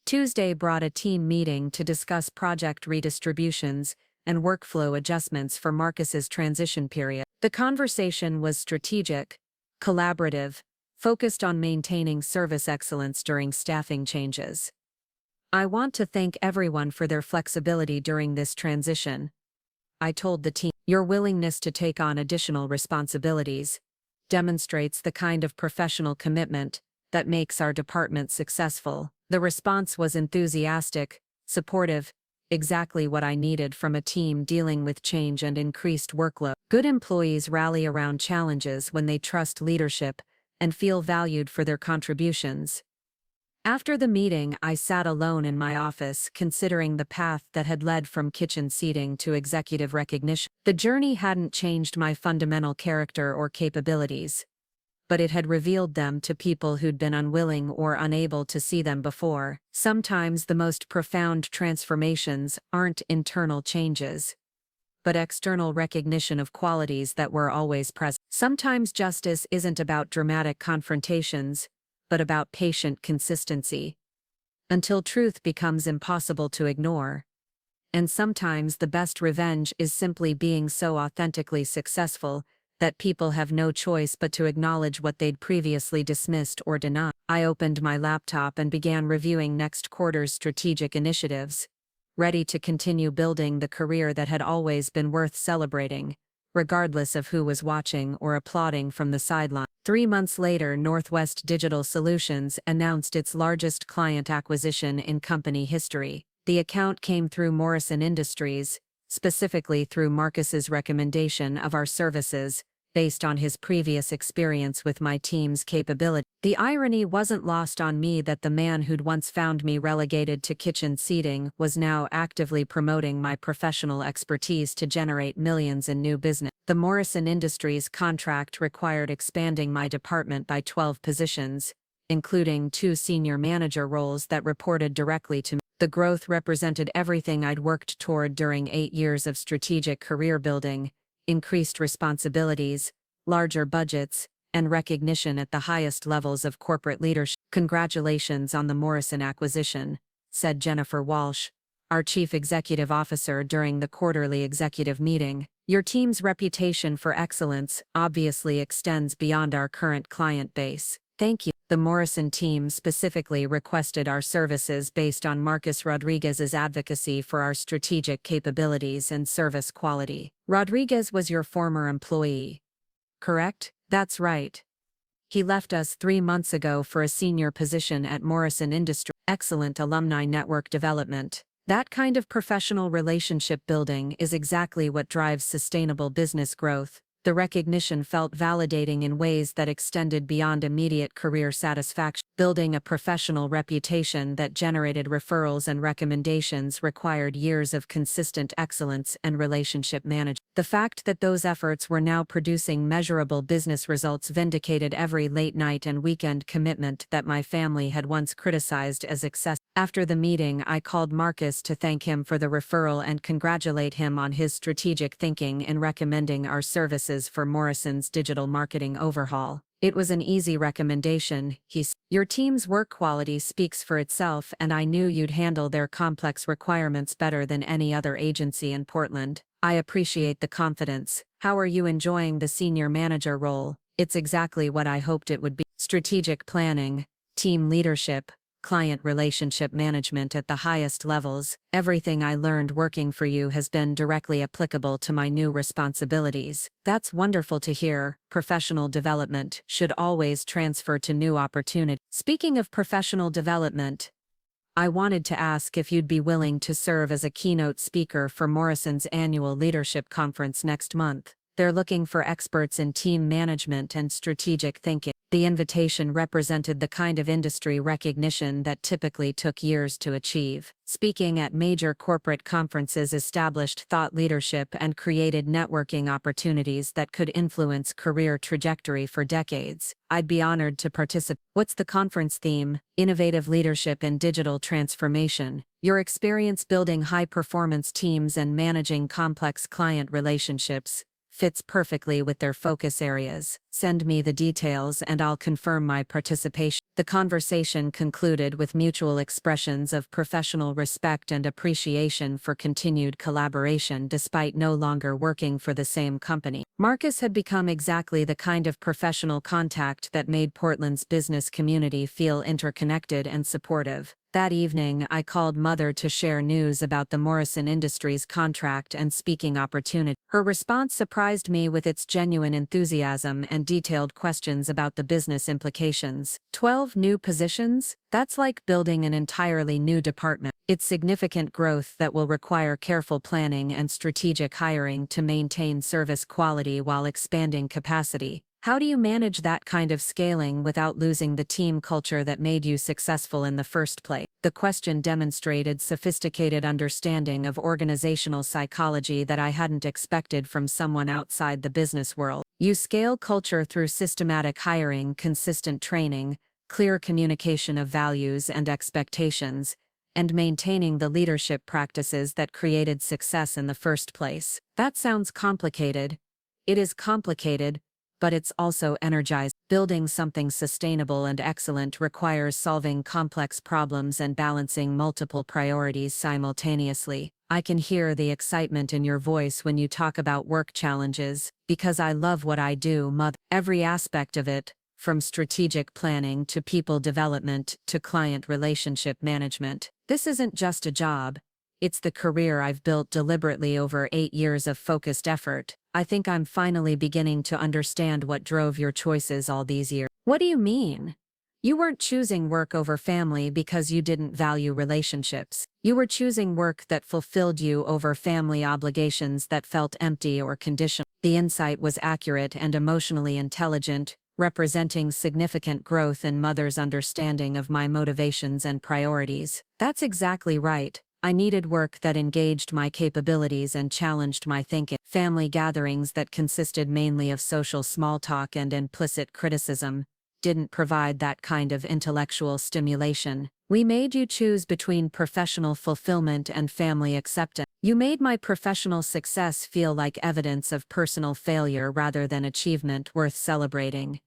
Tuesday brought a team meeting to discuss project redistributions and workflow adjustments for Marcus's transition period. The conversation was strategic, collaborative, focused on maintaining service excellence during staffing changes. I want to thank everyone for their flexibility during this transition, I told the team. Your willingness to take on additional responsibilities demonstrates the kind of professional commitment that makes our department successful. The response was enthusiastic, supportive, exactly what I needed from a team dealing with change and increased workload. Good employees rally around challenges when they trust leadership and feel valued for their contributions. After the meeting, I sat alone in my office, considering the path that had led from kitchen seating to executive recognition. The journey hadn't changed my fundamental character or capabilities, but it had revealed them to people who'd been unwilling or unable to see them before. Sometimes the most profound transformations aren't internal changes, but external recognition of qualities that were always present. Sometimes justice isn't about dramatic confrontations, but about patient consistency, until truth becomes impossible to ignore. And sometimes the best revenge is simply being so authentically successful that people have no choice but to acknowledge what they'd previously dismissed or denied. I opened my laptop and began reviewing next quarter's strategic initiatives, ready to continue building the career that had always been worth celebrating, regardless of who was watching or applauding from the sideline. 3 months later, Northwest Digital Solutions announced its largest client acquisition in company history. The account came through Morrison Industries, specifically through Marcus's recommendation of our services, based on his previous experience with my team's capability. The irony wasn't lost on me that the man who'd once found me relegated to kitchen seating was now actively promoting my professional expertise to generate millions in new business. The Morrison Industries contract required expanding my department by 12 positions, including 2 senior manager roles that reported directly to me. The growth represented everything I'd worked toward during 8 years of strategic career building: increased responsibilities, larger budgets, and recognition at the highest levels of corporate leadership. Congratulations on the Morrison acquisition, said Jennifer Walsh, our chief executive officer, during the quarterly executive meeting. Your team's reputation for excellence obviously extends beyond our current client base. Thank you. The Morrison team specifically requested our services based on Marcus Rodriguez's advocacy for our strategic capabilities and service quality. Rodriguez was your former employee, correct? That's right. He left us 3 months ago for a senior position at Morrison Industries. Excellent alumni network development. That kind of professional relationship building is exactly what drives sustainable business growth. The recognition felt validating in ways that extended beyond immediate career satisfaction. Building a professional reputation that generated referrals and recommendations required years of consistent excellence and relationship management. The fact that those efforts were now producing measurable business results vindicated every late night and weekend commitment that my family had once criticized as excessive. After the meeting, I called Marcus to thank him for the referral and congratulate him on his strategic thinking in recommending our services for Morrison's digital marketing overhaul. It was an easy recommendation, he said. Your team's work quality speaks for itself, and I knew you'd handle their complex requirements better than any other agency in Portland. I appreciate the confidence. How are you enjoying the senior manager role? It's exactly what I hoped it would be. Strategic planning, team leadership, client relationship management at the highest levels. Everything I learned working for you has been directly applicable to my new responsibilities. That's wonderful to hear. Professional development should always transfer to new opportunities. Speaking of professional development, I wanted to ask if you'd be willing to serve as a keynote speaker for Morrison's annual leadership conference next month. They're looking for experts in team management and strategic thinking. The invitation represented the kind of industry recognition that typically took years to achieve. Speaking at major corporate conferences established thought leadership and created networking opportunities that could influence career trajectory for decades. I'd be honored to participate. What's the conference theme? Innovative leadership in digital transformation. Your experience building high-performance teams and managing complex client relationships fits perfectly with their focus areas. Send me the details and I'll confirm my participation. The conversation concluded with mutual expressions of professional respect and appreciation for continued collaboration despite no longer working for the same company. Marcus had become exactly the kind of professional contact that made Portland's business community feel interconnected and supportive. That evening, I called Mother to share news about the Morrison Industries contract and speaking opportunity. Her response surprised me with its genuine enthusiasm and detailed questions about the business implications. 12 new positions? That's like building an entirely new department. It's significant growth that will require careful planning and strategic hiring to maintain service quality while expanding capacity. How do you manage that kind of scaling without losing the team culture that made you successful in the first place? The question demonstrated sophisticated understanding of organizational psychology that I hadn't expected from someone outside the business world. You scale culture through systematic hiring, consistent training, clear communication of values and expectations, and maintaining the leadership practices that created success in the first place. That sounds complicated. It is complicated, but it's also energized. Building something sustainable and excellent requires solving complex problems and balancing multiple priorities simultaneously. I can hear the excitement in your voice when you talk about work challenges, because I love what I do, Mother. Every aspect of it, from strategic planning to people development to client relationship management. This isn't just a job. It's the career I've built deliberately over 8 years of focused effort. I think I'm finally beginning to understand what drove your choices all these years. What do you mean? You weren't choosing work over family because you didn't value relationships. You were choosing work that fulfilled you over family obligations that felt empty or conditional. The insight was accurate and emotionally intelligent, representing significant growth in Mother's understanding of my motivations and priorities. That's exactly right. I needed work that engaged my capabilities and challenged my thinking. Family gatherings that consisted mainly of social small talk and implicit criticism didn't provide that kind of intellectual stimulation. We made you choose between professional fulfillment and family acceptance. You made my professional success feel like evidence of personal failure rather than achievement worth celebrating,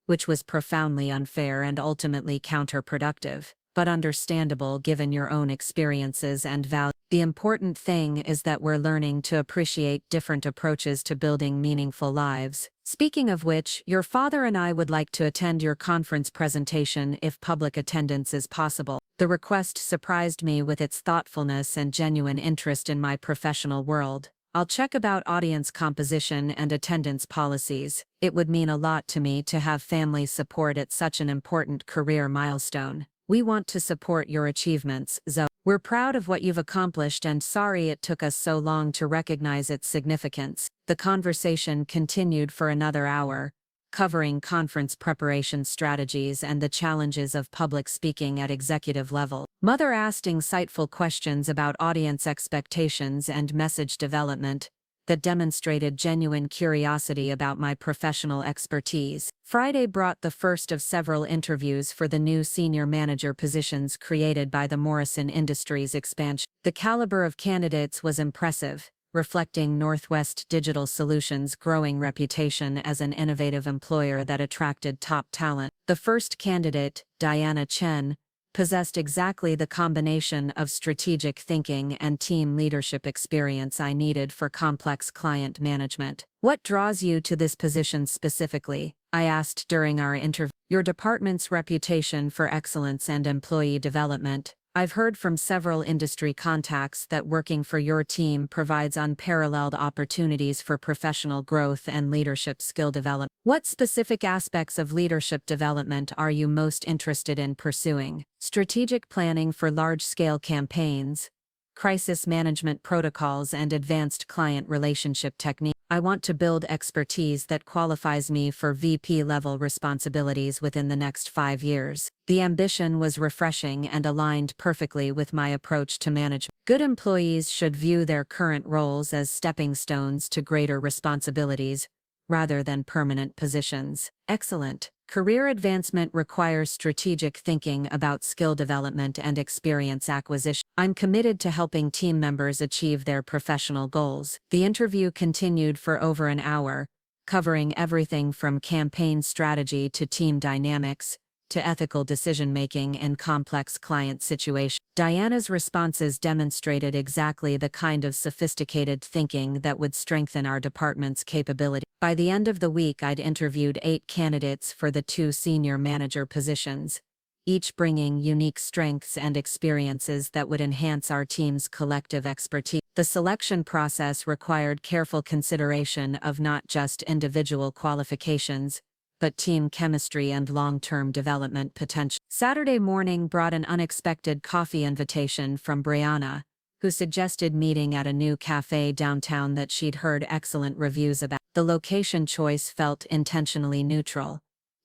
which was profoundly unfair and ultimately counterproductive, but understandable given your own experiences and values. The important thing is that we're learning to appreciate different approaches to building meaningful lives. Speaking of which, your father and I would like to attend your conference presentation if public attendance is possible. The request surprised me with its thoughtfulness and genuine interest in my professional world. I'll check about audience composition and attendance policies. It would mean a lot to me to have family support at such an important career milestone. We want to support your achievements, Zoe. We're proud of what you've accomplished and sorry it took us so long to recognize its significance. The conversation continued for another hour, covering conference preparation strategies and the challenges of public speaking at executive level. Mother asked insightful questions about audience expectations and message development that demonstrated genuine curiosity about my professional expertise. Friday brought the first of several interviews for the new senior manager positions created by the Morrison Industries expansion. The caliber of candidates was impressive, reflecting Northwest Digital Solutions' growing reputation as an innovative employer that attracted top talent. The first candidate, Diana Chen, possessed exactly the combination of strategic thinking and team leadership experience I needed for complex client management. What draws you to this position specifically? I asked during our interview. Your department's reputation for excellence and employee development. I've heard from several industry contacts that working for your team provides unparalleled opportunities for professional growth and leadership skill development. What specific aspects of leadership development are you most interested in pursuing? Strategic planning for large-scale campaigns, crisis management protocols, and advanced client relationship techniques. I want to build expertise that qualifies me for VP-level responsibilities within the next 5 years. The ambition was refreshing and aligned perfectly with my approach to management. Good employees should view their current roles as stepping stones to greater responsibilities, rather than permanent positions. Excellent. Career advancement requires strategic thinking about skill development and experience acquisition. I'm committed to helping team members achieve their professional goals. The interview continued for over an hour, covering everything from campaign strategy to team dynamics, to ethical decision-making in complex client situations. Diana's responses demonstrated exactly the kind of sophisticated thinking that would strengthen our department's capability. By the end of the week, I'd interviewed 8 candidates for the 2 senior manager positions, each bringing unique strengths and experiences that would enhance our team's collective expertise. The selection process required careful consideration of not just individual qualifications, but team chemistry and long-term development potential. Saturday morning brought an unexpected coffee invitation from Brianna, who suggested meeting at a new cafe downtown that she'd heard excellent reviews about. The location choice felt intentionally neutral,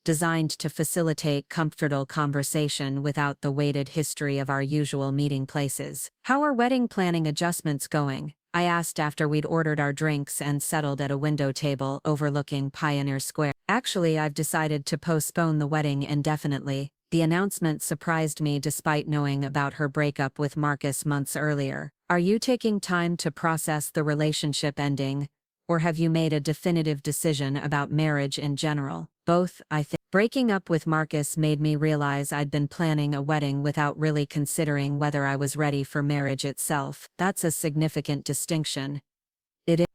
designed to facilitate comfortable conversation without the weighted history of our usual meeting places. How are wedding planning adjustments going? I asked after we'd ordered our drinks and settled at a window table overlooking Pioneer Square. Actually, I've decided to postpone the wedding indefinitely. The announcement surprised me despite knowing about her breakup with Marcus months earlier. Are you taking time to process the relationship ending, or have you made a definitive decision about marriage in general? Both, I think. Breaking up with Marcus made me realize I'd been planning a wedding without really considering whether I was ready for marriage itself. That's a significant distinction.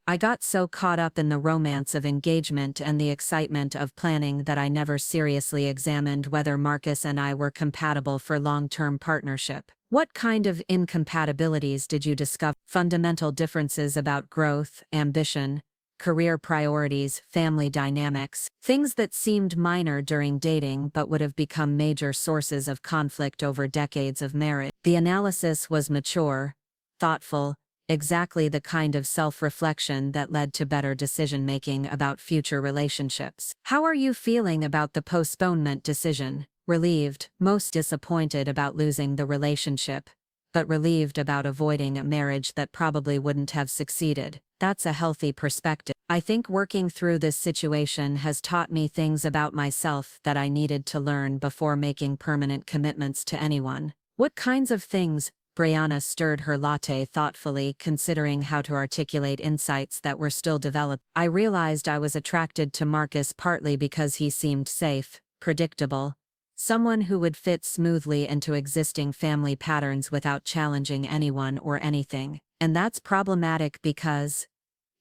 I got so caught up in the romance of engagement and the excitement of planning that I never seriously examined whether Marcus and I were compatible for long-term partnership. What kind of incompatibilities did you discover? Fundamental differences about growth, ambition, career priorities, family dynamics, things that seemed minor during dating but would have become major sources of conflict over decades of marriage. The analysis was mature, thoughtful, exactly the kind of self-reflection that led to better decision-making about future relationships. How are you feeling about the postponement decision? Relieved, most disappointed about losing the relationship, but relieved about avoiding a marriage that probably wouldn't have succeeded. That's a healthy perspective. I think working through this situation has taught me things about myself that I needed to learn before making permanent commitments to anyone. What kinds of things? Brianna stirred her latte thoughtfully, considering how to articulate insights that were still developed. I realized I was attracted to Marcus partly because he seemed safe, predictable, someone who would fit smoothly into existing family patterns without challenging anyone or anything. And that's problematic because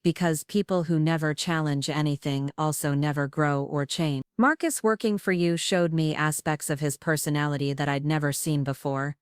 because people who never challenge anything also never grow or change. Marcus working for you showed me aspects of his personality that I'd never seen before,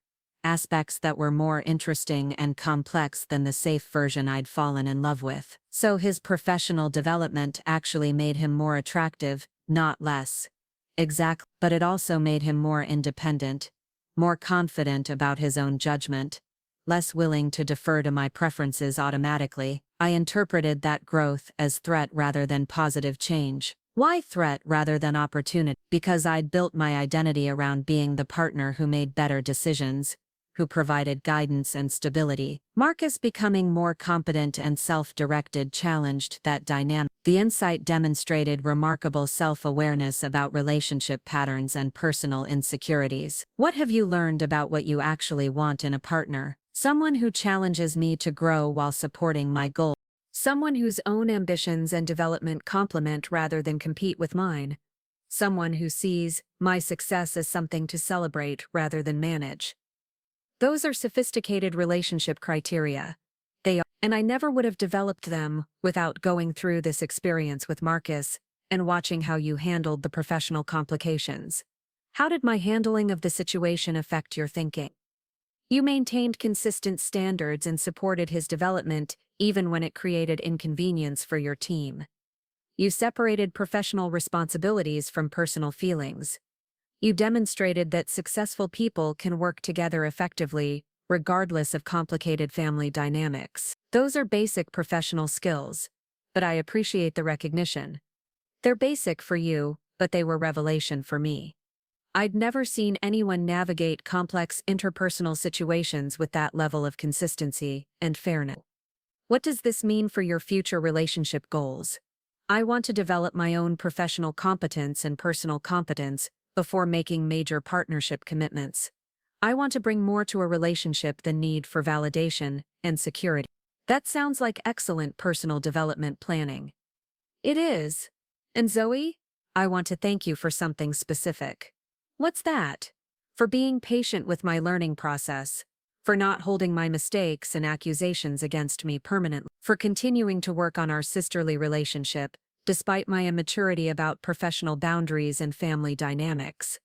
aspects that were more interesting and complex than the safe version I'd fallen in love with. So his professional development actually made him more attractive, not less. Exactly, but it also made him more independent, more confident about his own judgment, less willing to defer to my preferences automatically. I interpreted that growth as threat rather than positive change. Why threat rather than opportunity? Because I'd built my identity around being the partner who made better decisions, who provided guidance and stability. Marcus becoming more competent and self-directed challenged that dynamic. The insight demonstrated remarkable self-awareness about relationship patterns and personal insecurities. What have you learned about what you actually want in a partner? Someone who challenges me to grow while supporting my goals. Someone whose own ambitions and development complement rather than compete with mine. Someone who sees my success as something to celebrate rather than manage. Those are sophisticated relationship criteria. They are, and I never would have developed them without going through this experience with Marcus and watching how you handled the professional complications. How did my handling of the situation affect your thinking? You maintained consistent standards and supported his development even when it created inconvenience for your team. You separated professional responsibilities from personal feelings. You demonstrated that successful people can work together effectively, regardless of complicated family dynamics. Those are basic professional skills, but I appreciate the recognition. They're basic for you, but they were revelation for me. I'd never seen anyone navigate complex interpersonal situations with that level of consistency and fairness. What does this mean for your future relationship goals? I want to develop my own professional competence and personal competence before making major partnership commitments. I want to bring more to a relationship than need for validation and security. That sounds like excellent personal development planning. It is. And Zoe, I want to thank you for something specific. What's that? For being patient with my learning process, for not holding my mistakes and accusations against me permanently, for continuing to work on our sisterly relationship, despite my immaturity about professional boundaries and family dynamics.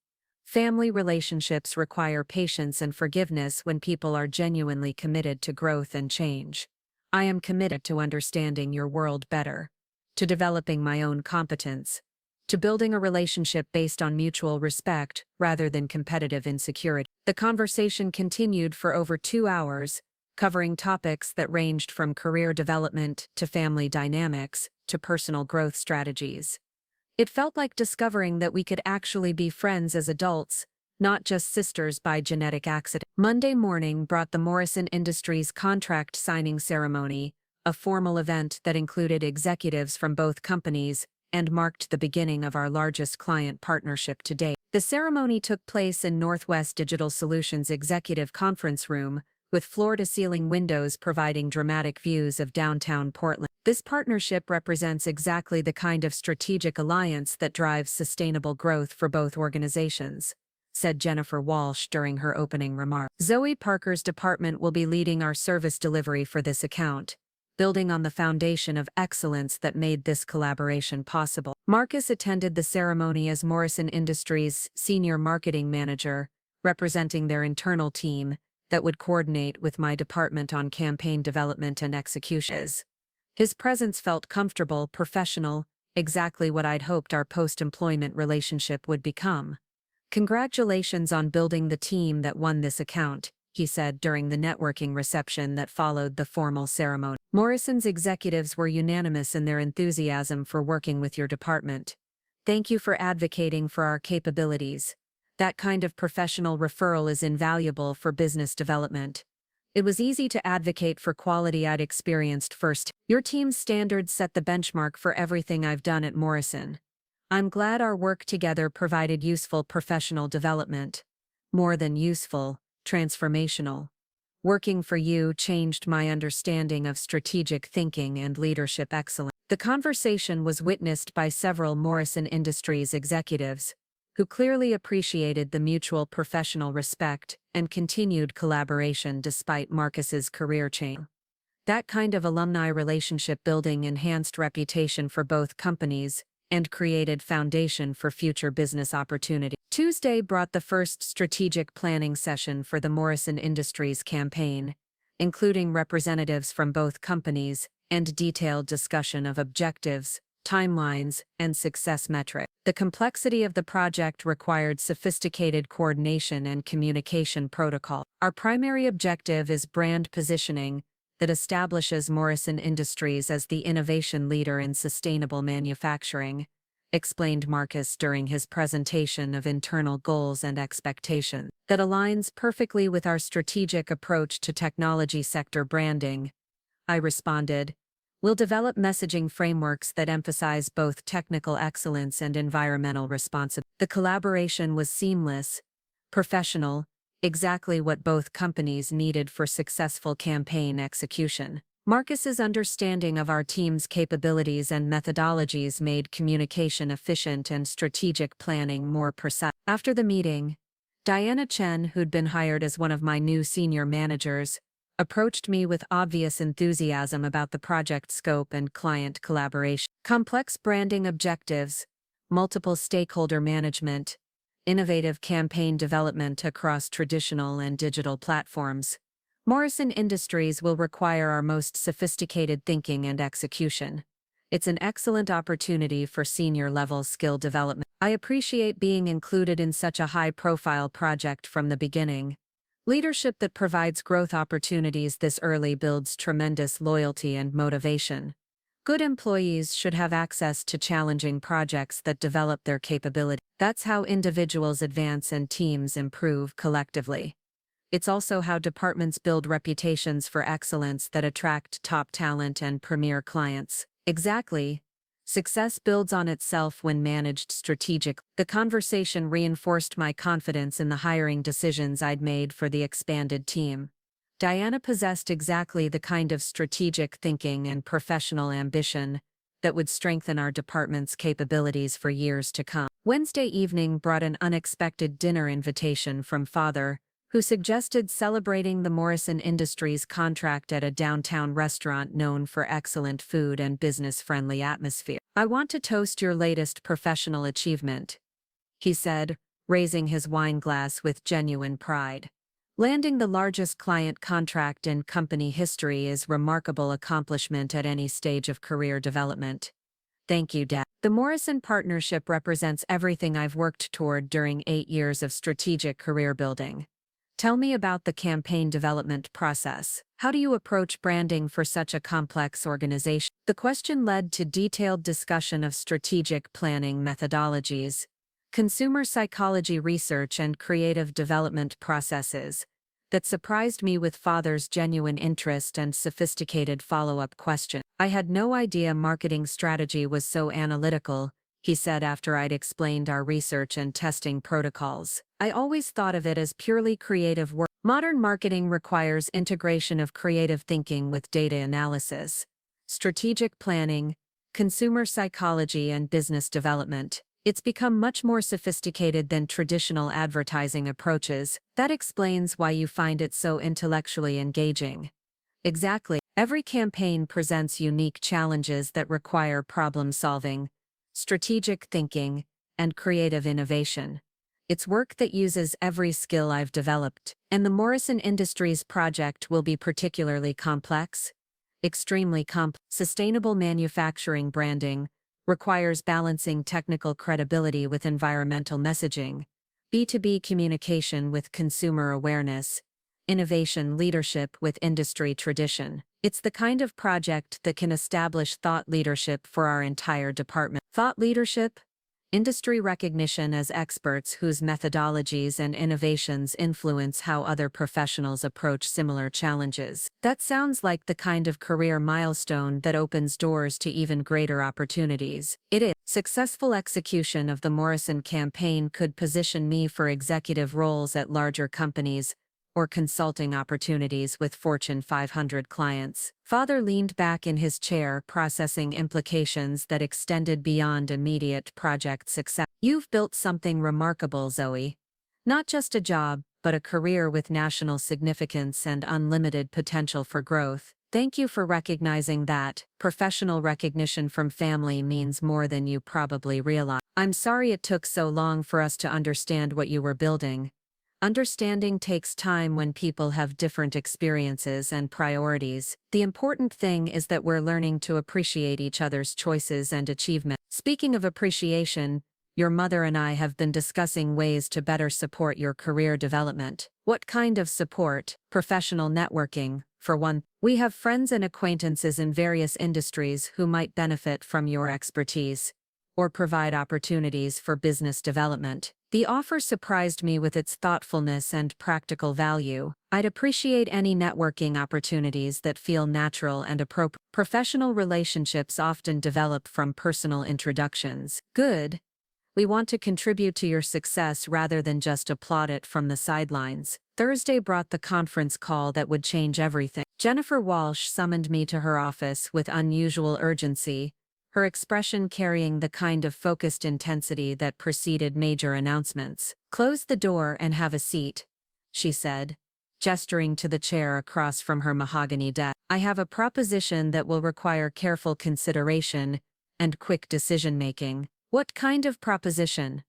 Family relationships require patience and forgiveness when people are genuinely committed to growth and change. I am committed to understanding your world better, to developing my own competence, to building a relationship based on mutual respect rather than competitive insecurity. The conversation continued for over 2 hours, covering topics that ranged from career development to family dynamics to personal growth strategies. It felt like discovering that we could actually be friends as adults, not just sisters by genetic accident. Monday morning brought the Morrison Industries contract signing ceremony, a formal event that included executives from both companies and marked the beginning of our largest client partnership to date. The ceremony took place in Northwest Digital Solutions Executive Conference Room, with floor-to-ceiling windows providing dramatic views of downtown Portland. This partnership represents exactly the kind of strategic alliance that drives sustainable growth for both organizations, said Jennifer Walsh during her opening remarks. Zoe Parker's department will be leading our service delivery for this account, building on the foundation of excellence that made this collaboration possible. Marcus attended the ceremony as Morrison Industries' senior marketing manager, representing their internal team that would coordinate with my department on campaign development and executions. His presence felt comfortable, professional, exactly what I'd hoped our post-employment relationship would become. Congratulations on building the team that won this account, he said during the networking reception that followed the formal ceremony. Morrison's executives were unanimous in their enthusiasm for working with your department. Thank you for advocating for our capabilities. That kind of professional referral is invaluable for business development. It was easy to advocate for quality I'd experienced first. Your team's standards set the benchmark for everything I've done at Morrison. I'm glad our work together provided useful professional development. More than useful, transformational. Working for you changed my understanding of strategic thinking and leadership excellence. The conversation was witnessed by several Morrison Industries executives, who clearly appreciated the mutual professional respect and continued collaboration despite Marcus's career change. That kind of alumni relationship building enhanced reputation for both companies and created foundation for future business opportunity. Tuesday brought the first strategic planning session for the Morrison Industries campaign, including representatives from both companies and detailed discussion of objectives, timelines, and success metrics. The complexity of the project required sophisticated coordination and communication protocol. Our primary objective is brand positioning that establishes Morrison Industries as the innovation leader in sustainable manufacturing, explained Marcus during his presentation of internal goals and expectations. That aligns perfectly with our strategic approach to technology sector branding, I responded. We'll develop messaging frameworks that emphasize both technical excellence and environmental responsibility. The collaboration was seamless, professional, exactly what both companies needed for successful campaign execution. Marcus's understanding of our team's capabilities and methodologies made communication efficient and strategic planning more precise. After the meeting, Diana Chen, who'd been hired as one of my new senior managers, approached me with obvious enthusiasm about the project scope and client collaboration. Complex branding objectives, multiple stakeholder management, innovative campaign development across traditional and digital platforms. Morrison Industries will require our most sophisticated thinking and execution. It's an excellent opportunity for senior-level skill development. I appreciate being included in such a high-profile project from the beginning. Leadership that provides growth opportunities this early builds tremendous loyalty and motivation. Good employees should have access to challenging projects that develop their capability. That's how individuals advance and teams improve collectively. It's also how departments build reputations for excellence that attract top talent and premier clients. Exactly. Success builds on itself when managed strategically. The conversation reinforced my confidence in the hiring decisions I'd made for the expanded team. Diana possessed exactly the kind of strategic thinking and professional ambition that would strengthen our department's capabilities for years to come. Wednesday evening brought an unexpected dinner invitation from Father, who suggested celebrating the Morrison Industries contract at a downtown restaurant known for excellent food and business-friendly atmosphere. I want to toast your latest professional achievement, he said, raising his wine glass with genuine pride. Landing the largest client contract in company history is a remarkable accomplishment at any stage of career development. Thank you, Dad. The Morrison partnership represents everything I've worked toward during 8 years of strategic career building. Tell me about the campaign development process. How do you approach branding for such a complex organization? The question led to detailed discussion of strategic planning methodologies, consumer psychology research, and creative development processes that surprised me with Father's genuine interest and sophisticated follow-up questions. I had no idea marketing strategy was so analytical, he said after I'd explained our research and testing protocols. I always thought of it as purely creative work. Modern marketing requires integration of creative thinking with data analysis, strategic planning, consumer psychology, and business development. It's become much more sophisticated than traditional advertising approaches. That explains why you find it so intellectually engaging. Exactly. Every campaign presents unique challenges that require problem-solving, strategic thinking, and creative innovation. It's work that uses every skill I've developed, and the Morrison Industries project will be particularly complex. Extremely complex. Sustainable manufacturing branding requires balancing technical credibility with environmental messaging, B2B communication with consumer awareness, innovation leadership with industry tradition. It's the kind of project that can establish thought leadership for our entire department. Thought leadership? Industry recognition as experts whose methodologies and innovations influence how other professionals approach similar challenges. That sounds like the kind of career milestone that opens doors to even greater opportunities. It is. Successful execution of the Morrison campaign could position me for executive roles at larger companies or consulting opportunities with Fortune 500 clients. Father leaned back in his chair, processing implications that extended beyond immediate project success. You've built something remarkable, Zoe. Not just a job, but a career with national significance and unlimited potential for growth. Thank you for recognizing that. Professional recognition from family means more than you probably realize. I'm sorry it took so long for us to understand what you were building. Understanding takes time when people have different experiences and priorities. The important thing is that we're learning to appreciate each other's choices and achievements. Speaking of appreciation, your mother and I have been discussing ways to better support your career development. What kind of support? Professional networking, for one. We have friends and acquaintances in various industries who might benefit from your expertise or provide opportunities for business development. The offer surprised me with its thoughtfulness and practical value. I'd appreciate any networking opportunities that feel natural and appropriate. Professional relationships often develop from personal introductions. Good. We want to contribute to your success rather than just applaud it from the sidelines. Thursday brought the conference call that would change everything. Jennifer Walsh summoned me to her office with unusual urgency, her expression carrying the kind of focused intensity that preceded major announcements. "Close the door and have a seat," she said, gesturing to the chair across from her mahogany desk. "I have a proposition that will require careful consideration and quick decision-making." "What kind of proposition?"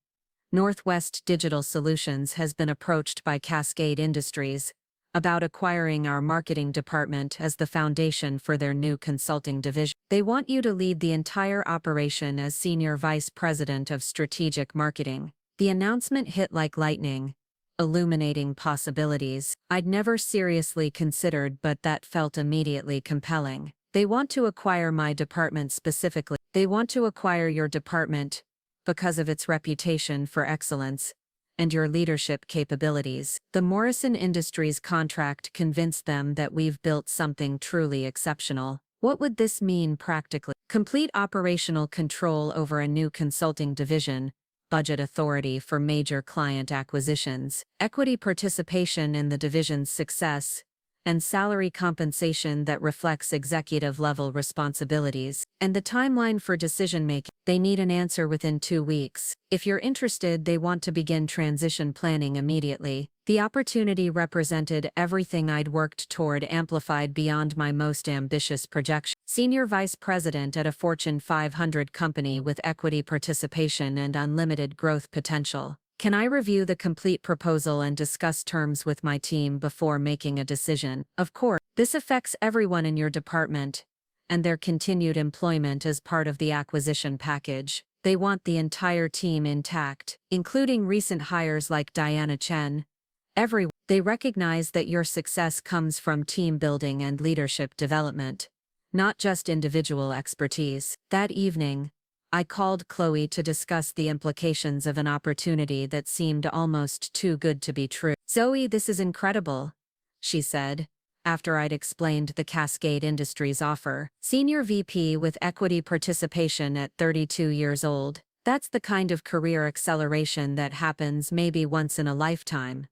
Northwest Digital Solutions has been approached by Cascade Industries about acquiring our marketing department as the foundation for their new consulting division. They want you to lead the entire operation as Senior Vice President of Strategic Marketing. The announcement hit like lightning, illuminating possibilities I'd never seriously considered, but that felt immediately compelling. They want to acquire my department specifically. They want to acquire your department because of its reputation for excellence and your leadership capabilities. The Morrison Industries contract convinced them that we've built something truly exceptional. What would this mean practically? Complete operational control over a new consulting division, budget authority for major client acquisitions, equity participation in the division's success, and salary compensation that reflects executive-level responsibilities, and the timeline for decision-making. They need an answer within 2 weeks. If you're interested, they want to begin transition planning immediately. The opportunity represented everything I'd worked toward, amplified beyond my most ambitious projection. Senior Vice President at a Fortune 500 company with equity participation and unlimited growth potential. Can I review the complete proposal and discuss terms with my team before making a decision? Of course. This affects everyone in your department and their continued employment as part of the acquisition package. They want the entire team intact, including recent hires like Diana Chen. They recognize that your success comes from team building and leadership development, not just individual expertise. That evening, I called Chloe to discuss the implications of an opportunity that seemed almost too good to be true. "Zoe, this is incredible," she said, after I'd explained the Cascade Industries offer. "Senior VP with equity participation at 32 years old. That's the kind of career acceleration that happens maybe once in a lifetime.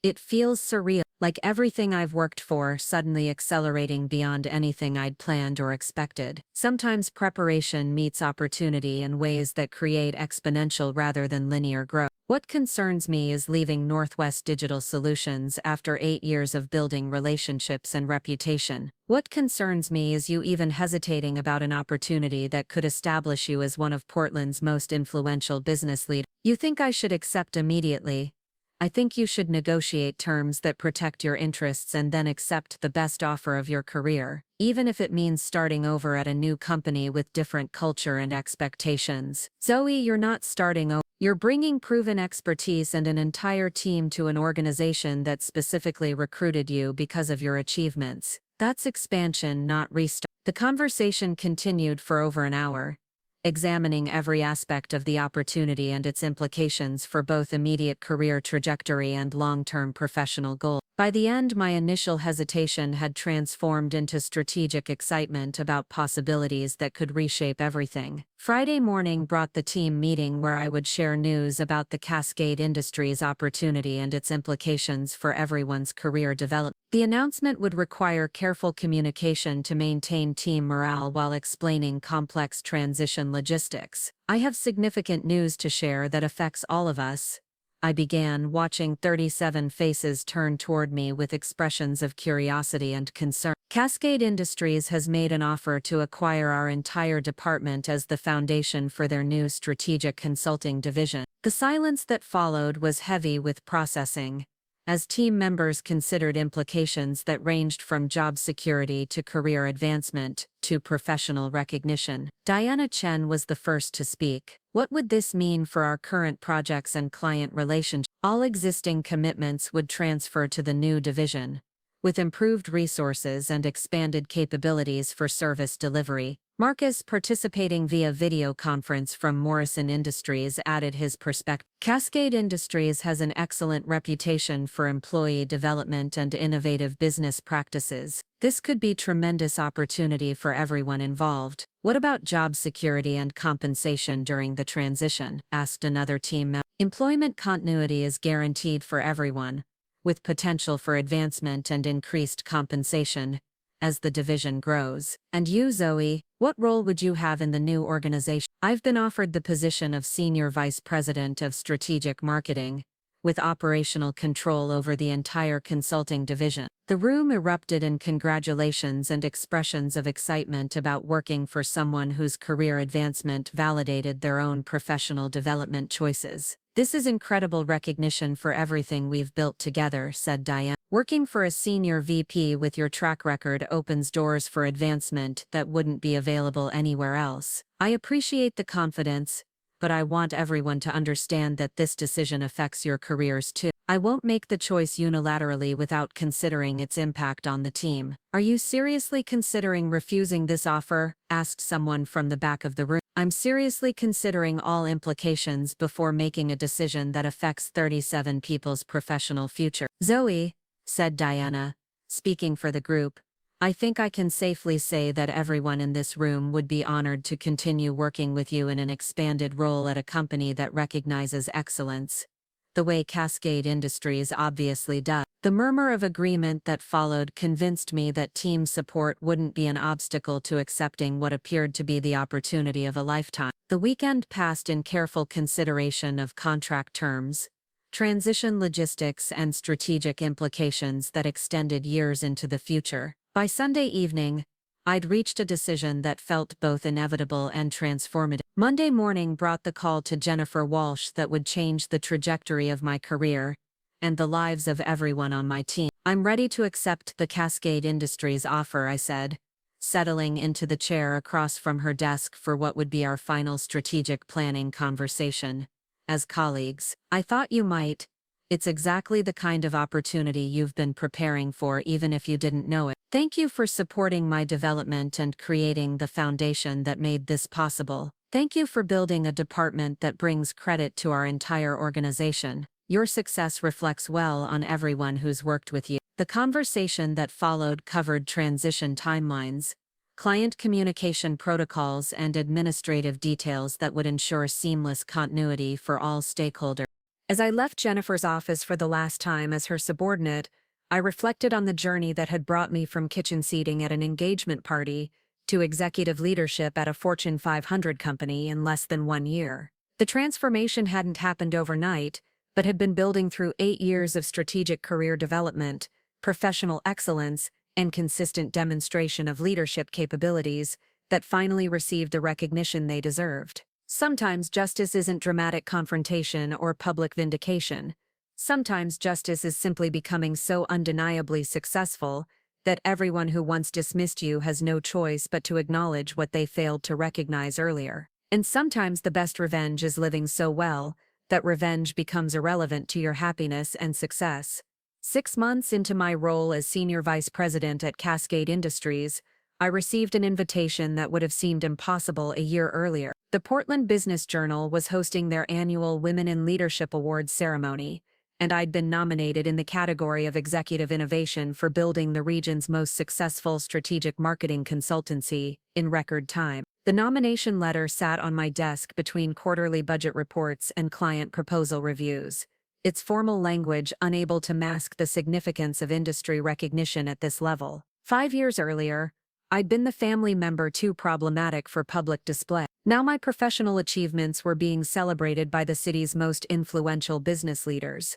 It feels surreal, like everything I've worked for suddenly accelerating beyond anything I'd planned or expected. Sometimes preparation meets opportunity in ways that create exponential rather than linear growth. What concerns me is leaving Northwest Digital Solutions after 8 years of building relationships and reputation. What concerns me is you even hesitating about an opportunity that could establish you as one of Portland's most influential business leaders. You think I should accept immediately? I think you should negotiate terms that protect your interests and then accept the best offer of your career, even if it means starting over at a new company with different culture and expectations." "Zoe, you're not starting over. You're bringing proven expertise and an entire team to an organization that specifically recruited you because of your achievements. That's expansion, not restart." The conversation continued for over an hour, examining every aspect of the opportunity and its implications for both immediate career trajectory and long-term professional goals. By the end, my initial hesitation had transformed into strategic excitement about possibilities that could reshape everything. Friday morning brought the team meeting where I would share news about the Cascade Industries opportunity and its implications for everyone's career development. The announcement would require careful communication to maintain team morale while explaining complex transition logistics. "I have significant news to share that affects all of us," I began, watching 37 faces turn toward me with expressions of curiosity and concern. Cascade Industries has made an offer to acquire our entire department as the foundation for their new strategic consulting division. The silence that followed was heavy with processing, as team members considered implications that ranged from job security to career advancement to professional recognition. Diana Chen was the first to speak. What would this mean for our current projects and client relationships? All existing commitments would transfer to the new division, with improved resources and expanded capabilities for service delivery. Marcus, participating via video conference from Morrison Industries, added his perspective. Cascade Industries has an excellent reputation for employee development and innovative business practices. This could be a tremendous opportunity for everyone involved. What about job security and compensation during the transition? Asked another team member. Employment continuity is guaranteed for everyone, with potential for advancement and increased compensation as the division grows. And you, Zoe, what role would you have in the new organization? I've been offered the position of Senior Vice President of Strategic Marketing, with operational control over the entire consulting division. The room erupted in congratulations and expressions of excitement about working for someone whose career advancement validated their own professional development choices. This is incredible recognition for everything we've built together, said Diane. Working for a senior VP with your track record opens doors for advancement that wouldn't be available anywhere else. I appreciate the confidence, but I want everyone to understand that this decision affects your careers too. I won't make the choice unilaterally without considering its impact on the team. Are you seriously considering refusing this offer? Asked someone from the back of the room. I'm seriously considering all implications before making a decision that affects 37 people's professional future. Zoe, said Diana, speaking for the group, I think I can safely say that everyone in this room would be honored to continue working with you in an expanded role at a company that recognizes excellence, the way Cascade Industries obviously does. The murmur of agreement that followed convinced me that team support wouldn't be an obstacle to accepting what appeared to be the opportunity of a lifetime. The weekend passed in careful consideration of contract terms, transition logistics, and strategic implications that extended years into the future. By Sunday evening, I'd reached a decision that felt both inevitable and transformative. Monday morning brought the call to Jennifer Walsh that would change the trajectory of my career and the lives of everyone on my team. I'm ready to accept the Cascade Industries offer, I said, settling into the chair across from her desk for what would be our final strategic planning conversation. As colleagues, I thought you might. It's exactly the kind of opportunity you've been preparing for, even if you didn't know it. Thank you for supporting my development and creating the foundation that made this possible. Thank you for building a department that brings credit to our entire organization. Your success reflects well on everyone who's worked with you. The conversation that followed covered transition timelines, client communication protocols, and administrative details that would ensure seamless continuity for all stakeholders. As I left Jennifer's office for the last time as her subordinate, I reflected on the journey that had brought me from kitchen seating at an engagement party to executive leadership at a Fortune 500 company in less than 1 year. The transformation hadn't happened overnight, but had been building through 8 years of strategic career development, professional excellence, and consistent demonstration of leadership capabilities that finally received the recognition they deserved. Sometimes justice isn't dramatic confrontation or public vindication. Sometimes justice is simply becoming so undeniably successful that everyone who once dismissed you has no choice but to acknowledge what they failed to recognize earlier. And sometimes the best revenge is living so well that revenge becomes irrelevant to your happiness and success. 6 months into my role as Senior Vice President at Cascade Industries, I received an invitation that would have seemed impossible a year earlier. The Portland Business Journal was hosting their annual Women in Leadership Awards ceremony, and I'd been nominated in the category of Executive Innovation for building the region's most successful strategic marketing consultancy in record time. The nomination letter sat on my desk between quarterly budget reports and client proposal reviews, its formal language unable to mask the significance of industry recognition at this level. 5 years earlier, I'd been the family member too problematic for public display. Now my professional achievements were being celebrated by the city's most influential business leaders.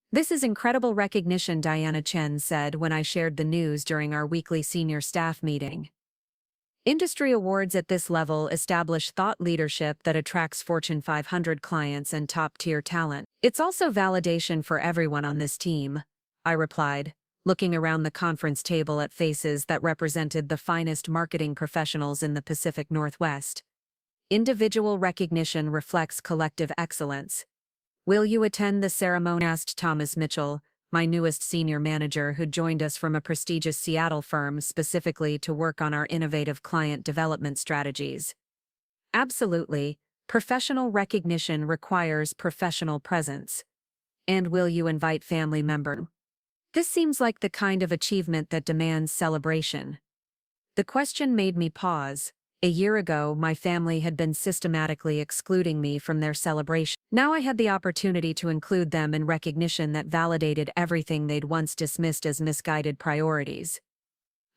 This is incredible recognition, Diana Chen said when I shared the news during our weekly senior staff meeting. Industry awards at this level establish thought leadership that attracts Fortune 500 clients and top-tier talent. It's also validation for everyone on this team, I replied, looking around the conference table at faces that represented the finest marketing professionals in the Pacific Northwest. Individual recognition reflects collective excellence. Will you attend the ceremony? Asked Thomas Mitchell, my newest senior manager who joined us from a prestigious Seattle firm specifically to work on our innovative client development strategies. Absolutely, professional recognition requires professional presence. And will you invite family members? This seems like the kind of achievement that demands celebration. The question made me pause. A year ago, my family had been systematically excluding me from their celebration. Now I had the opportunity to include them in recognition that validated everything they'd once dismissed as misguided priorities.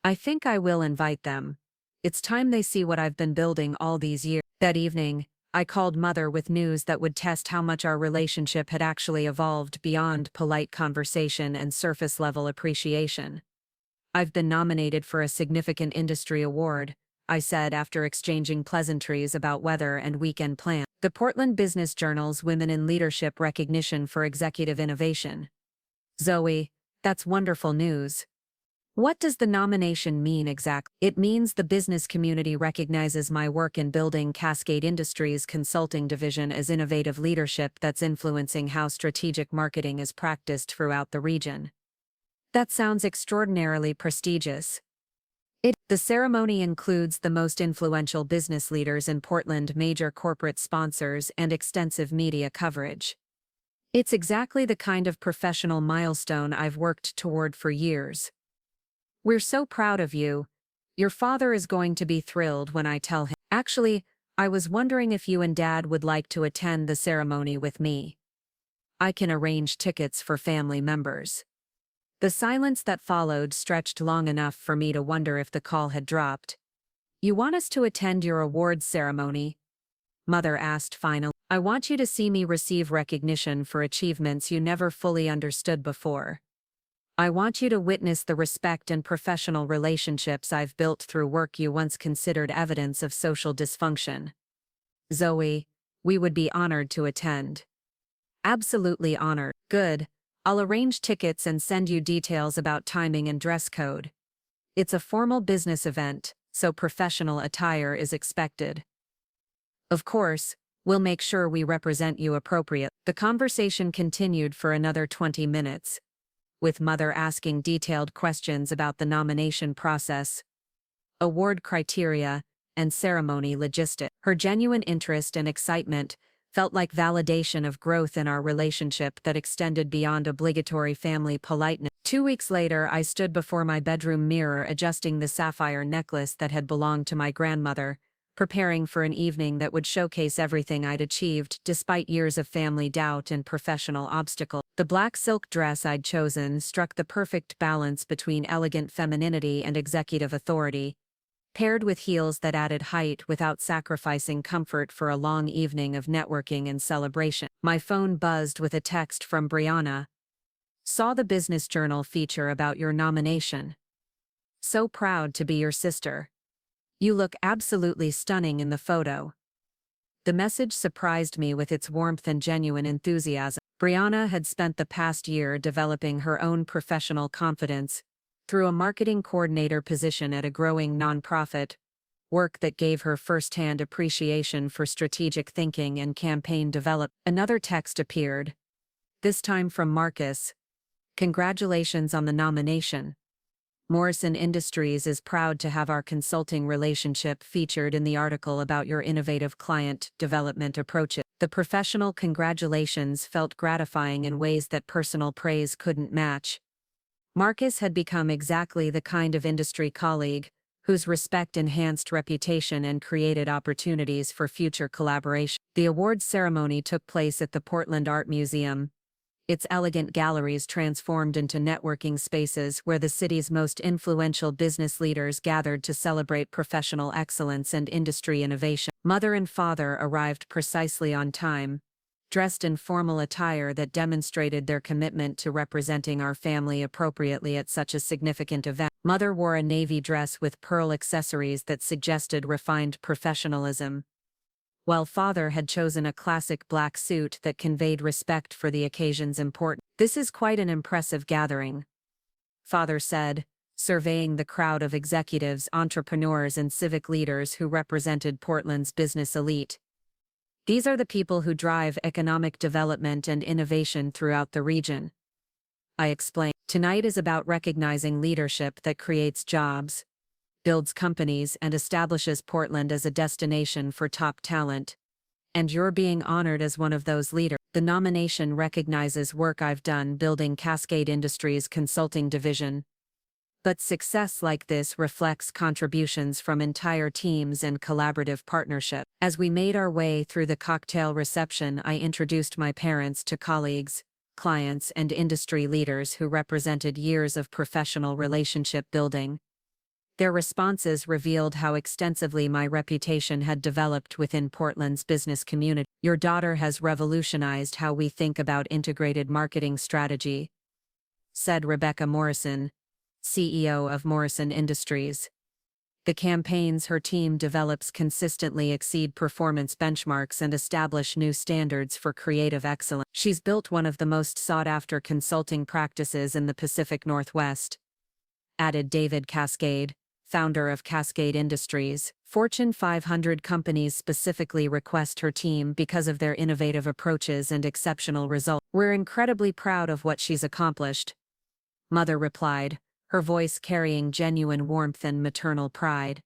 I think I will invite them. It's time they see what I've been building all these years. That evening, I called Mother with news that would test how much our relationship had actually evolved beyond polite conversation and surface-level appreciation. I've been nominated for a significant industry award, I said after exchanging pleasantries about weather and weekend plans. The Portland Business Journal's Women in Leadership Recognition for Executive Innovation. Zoe, that's wonderful news. What does the nomination mean exactly? It means the business community recognizes my work in building Cascade Industries' consulting division as innovative leadership that's influencing how strategic marketing is practiced throughout the region. That sounds extraordinarily prestigious. The ceremony includes the most influential business leaders in Portland, major corporate sponsors, and extensive media coverage. It's exactly the kind of professional milestone I've worked toward for years. We're so proud of you. Your father is going to be thrilled when I tell him. Actually, I was wondering if you and Dad would like to attend the ceremony with me. I can arrange tickets for family members. The silence that followed stretched long enough for me to wonder if the call had dropped. You want us to attend your awards ceremony? Mother asked finally. I want you to see me receive recognition for achievements you never fully understood before. I want you to witness the respect and professional relationships I've built through work you once considered evidence of social dysfunction. Zoe, we would be honored to attend. Absolutely honored. Good. I'll arrange tickets and send you details about timing and dress code. It's a formal business event, so professional attire is expected. Of course, we'll make sure we represent you appropriately. The conversation continued for another 20 minutes, with Mother asking detailed questions about the nomination process, award criteria, and ceremony logistics. Her genuine interest and excitement felt like validation of growth in our relationship that extended beyond obligatory family politeness. 2 weeks later, I stood before my bedroom mirror adjusting the sapphire necklace that had belonged to my grandmother, preparing for an evening that would showcase everything I'd achieved despite years of family doubt and professional obstacles. The black silk dress I'd chosen struck the perfect balance between elegant femininity and executive authority, paired with heels that added height without sacrificing comfort for a long evening of networking and celebration. My phone buzzed with a text from Brianna. Saw the Business Journal feature about your nomination. So proud to be your sister. You look absolutely stunning in the photo. The message surprised me with its warmth and genuine enthusiasm. Brianna had spent the past year developing her own professional confidence through a marketing coordinator position at a growing nonprofit, work that gave her firsthand appreciation for strategic thinking and campaign development. Another text appeared, this time from Marcus. Congratulations on the nomination. Morrison Industries is proud to have our consulting relationship featured in the article about your innovative client development approaches. The professional congratulations felt gratifying in ways that personal praise couldn't match. Marcus had become exactly the kind of industry colleague whose respect enhanced reputation and created opportunities for future collaboration. The awards ceremony took place at the Portland Art Museum, its elegant galleries transformed into networking spaces where the city's most influential business leaders gathered to celebrate professional excellence and industry innovation. Mother and father arrived precisely on time, dressed in formal attire that demonstrated their commitment to representing our family appropriately at such a significant event. Mother wore a navy dress with pearl accessories that suggested refined professionalism, while father had chosen a classic black suit that conveyed respect for the occasion's importance. "This is quite an impressive gathering," father said, surveying the crowd of executives, entrepreneurs, and civic leaders who represented Portland's business elite. "These are the people who drive economic development and innovation throughout the region," I explained. "Tonight is about recognizing leadership that creates jobs, builds companies, and establishes Portland as a destination for top talent. And you're being honored as one of those leaders. The nomination recognizes work I've done building Cascade Industries' consulting division. But success like this reflects contributions from entire teams and collaborative partnership." As we made our way through the cocktail reception, I introduced my parents to colleagues, clients, and industry leaders who represented years of professional relationship building. Their responses revealed how extensively my reputation had developed within Portland's business community. "Your daughter has revolutionized how we think about integrated marketing strategy," said Rebecca Morrison, CEO of Morrison Industries. "The campaigns her team develops consistently exceed performance benchmarks and establish new standards for creative excellence. She's built one of the most sought-after consulting practices in the Pacific Northwest," added David Cascade, founder of Cascade Industries. "Fortune 500 companies specifically request her team because of their innovative approaches and exceptional results. We're incredibly proud of what she's accomplished," Mother replied, her voice carrying genuine warmth and maternal pride.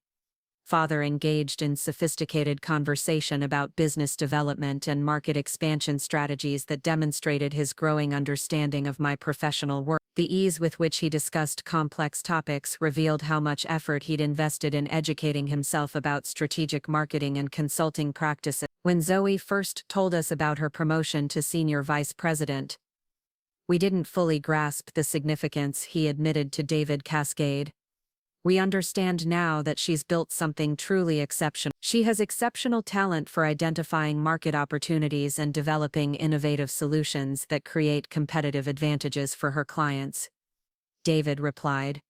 Father engaged in sophisticated conversation about business development and market expansion strategies that demonstrated his growing understanding of my professional work. The ease with which he discussed complex topics revealed how much effort he'd invested in educating himself about strategic marketing and consulting practices. When Zoe first told us about her promotion to senior vice president, we didn't fully grasp the significance, he admitted to David Cascade. "We understand now that she's built something truly exceptional. She has exceptional talent for identifying market opportunities and developing innovative solutions that create competitive advantages for her clients," David replied.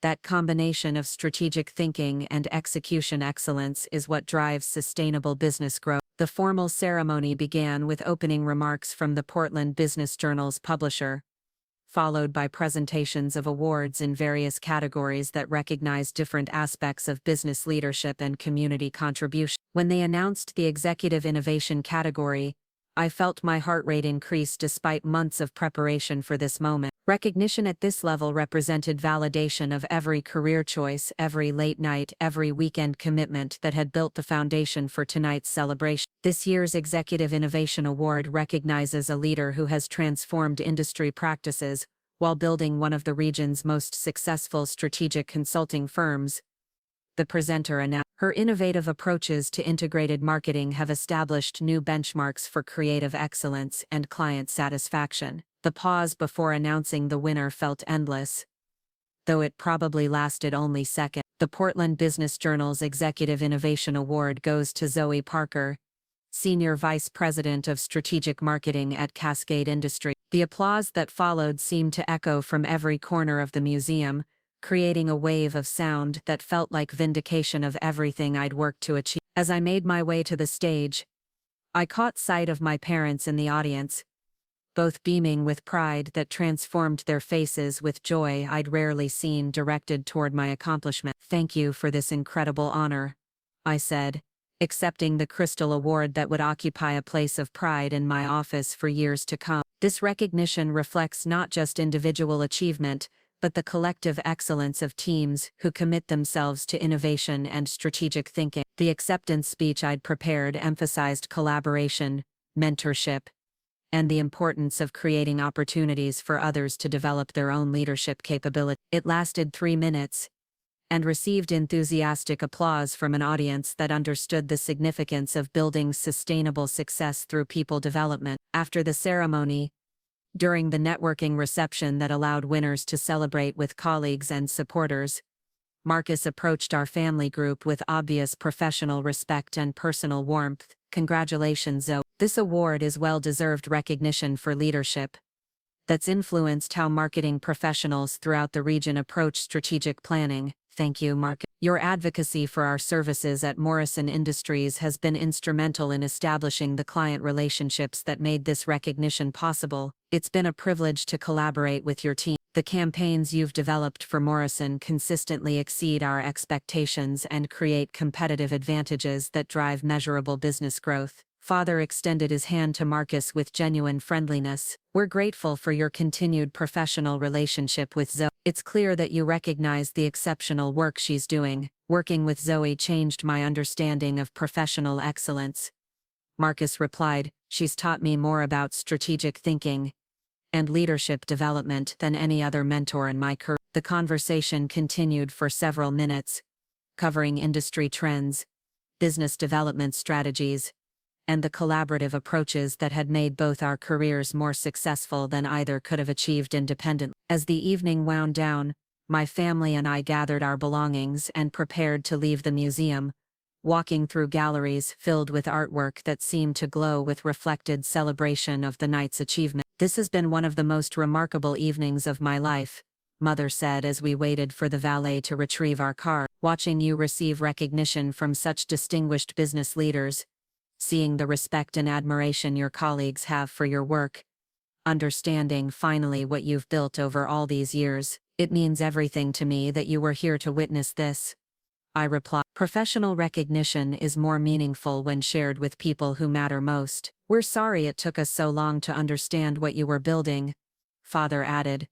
"That combination of strategic thinking and execution excellence is what drives sustainable business growth." The formal ceremony began with opening remarks from the Portland Business Journal's publisher, followed by presentations of awards in various categories that recognize different aspects of business leadership and community contribution. When they announced the Executive Innovation category, I felt my heart rate increase despite months of preparation for this moment. Recognition at this level represented validation of every career choice, every late night, every weekend commitment that had built the foundation for tonight's celebration. This year's Executive Innovation Award recognizes a leader who has transformed industry practices while building one of the region's most successful strategic consulting firms, the presenter announced. Her innovative approaches to integrated marketing have established new benchmarks for creative excellence and client satisfaction. The pause before announcing the winner felt endless, though it probably lasted only seconds. The Portland Business Journal's Executive Innovation Award goes to Zoe Parker, Senior Vice President of Strategic Marketing at Cascade Industries. The applause that followed seemed to echo from every corner of the museum, creating a wave of sound that felt like vindication of everything I'd worked to achieve. As I made my way to the stage, I caught sight of my parents in the audience, both beaming with pride that transformed their faces with joy I'd rarely seen directed toward my accomplishment. "Thank you for this incredible honor," I said, accepting the Crystal Award that would occupy a place of pride in my office for years to come. This recognition reflects not just individual achievement, but the collective excellence of teams who commit themselves to innovation and strategic thinking. The acceptance speech I'd prepared emphasized collaboration, mentorship, and the importance of creating opportunities for others to develop their own leadership capability. It lasted 3 minutes, and received enthusiastic applause from an audience that understood the significance of building sustainable success through people development. After the ceremony, during the networking reception that allowed winners to celebrate with colleagues and supporters, Marcus approached our family group with obvious professional respect and personal warmth. Congratulations, Zoe. This award is well-deserved recognition for leadership that's influenced how marketing professionals throughout the region approach strategic planning. Thank you, Marcus. Your advocacy for our services at Morrison Industries has been instrumental in establishing the client relationships that made this recognition possible. It's been a privilege to collaborate with your team. The campaigns you've developed for Morrison consistently exceed our expectations and create competitive advantages that drive measurable business growth. Father extended his hand to Marcus with genuine friendliness. We're grateful for your continued professional relationship with Zoe. It's clear that you recognize the exceptional work she's doing. Working with Zoe changed my understanding of professional excellence. Marcus replied, she's taught me more about strategic thinking and leadership development than any other mentor in my career. The conversation continued for several minutes, covering industry trends, business development strategies, and the collaborative approaches that had made both our careers more successful than either could have achieved independently. As the evening wound down, my family and I gathered our belongings and prepared to leave the museum, walking through galleries filled with artwork that seemed to glow with reflected celebration of the night's achievement. This has been one of the most remarkable evenings of my life, Mother said as we waited for the valet to retrieve our car. Watching you receive recognition from such distinguished business leaders, seeing the respect and admiration your colleagues have for your work, understanding finally what you've built over all these years, it means everything to me that you were here to witness this. I replied, professional recognition is more meaningful when shared with people who matter most. We're sorry it took us so long to understand what you were building, Father added.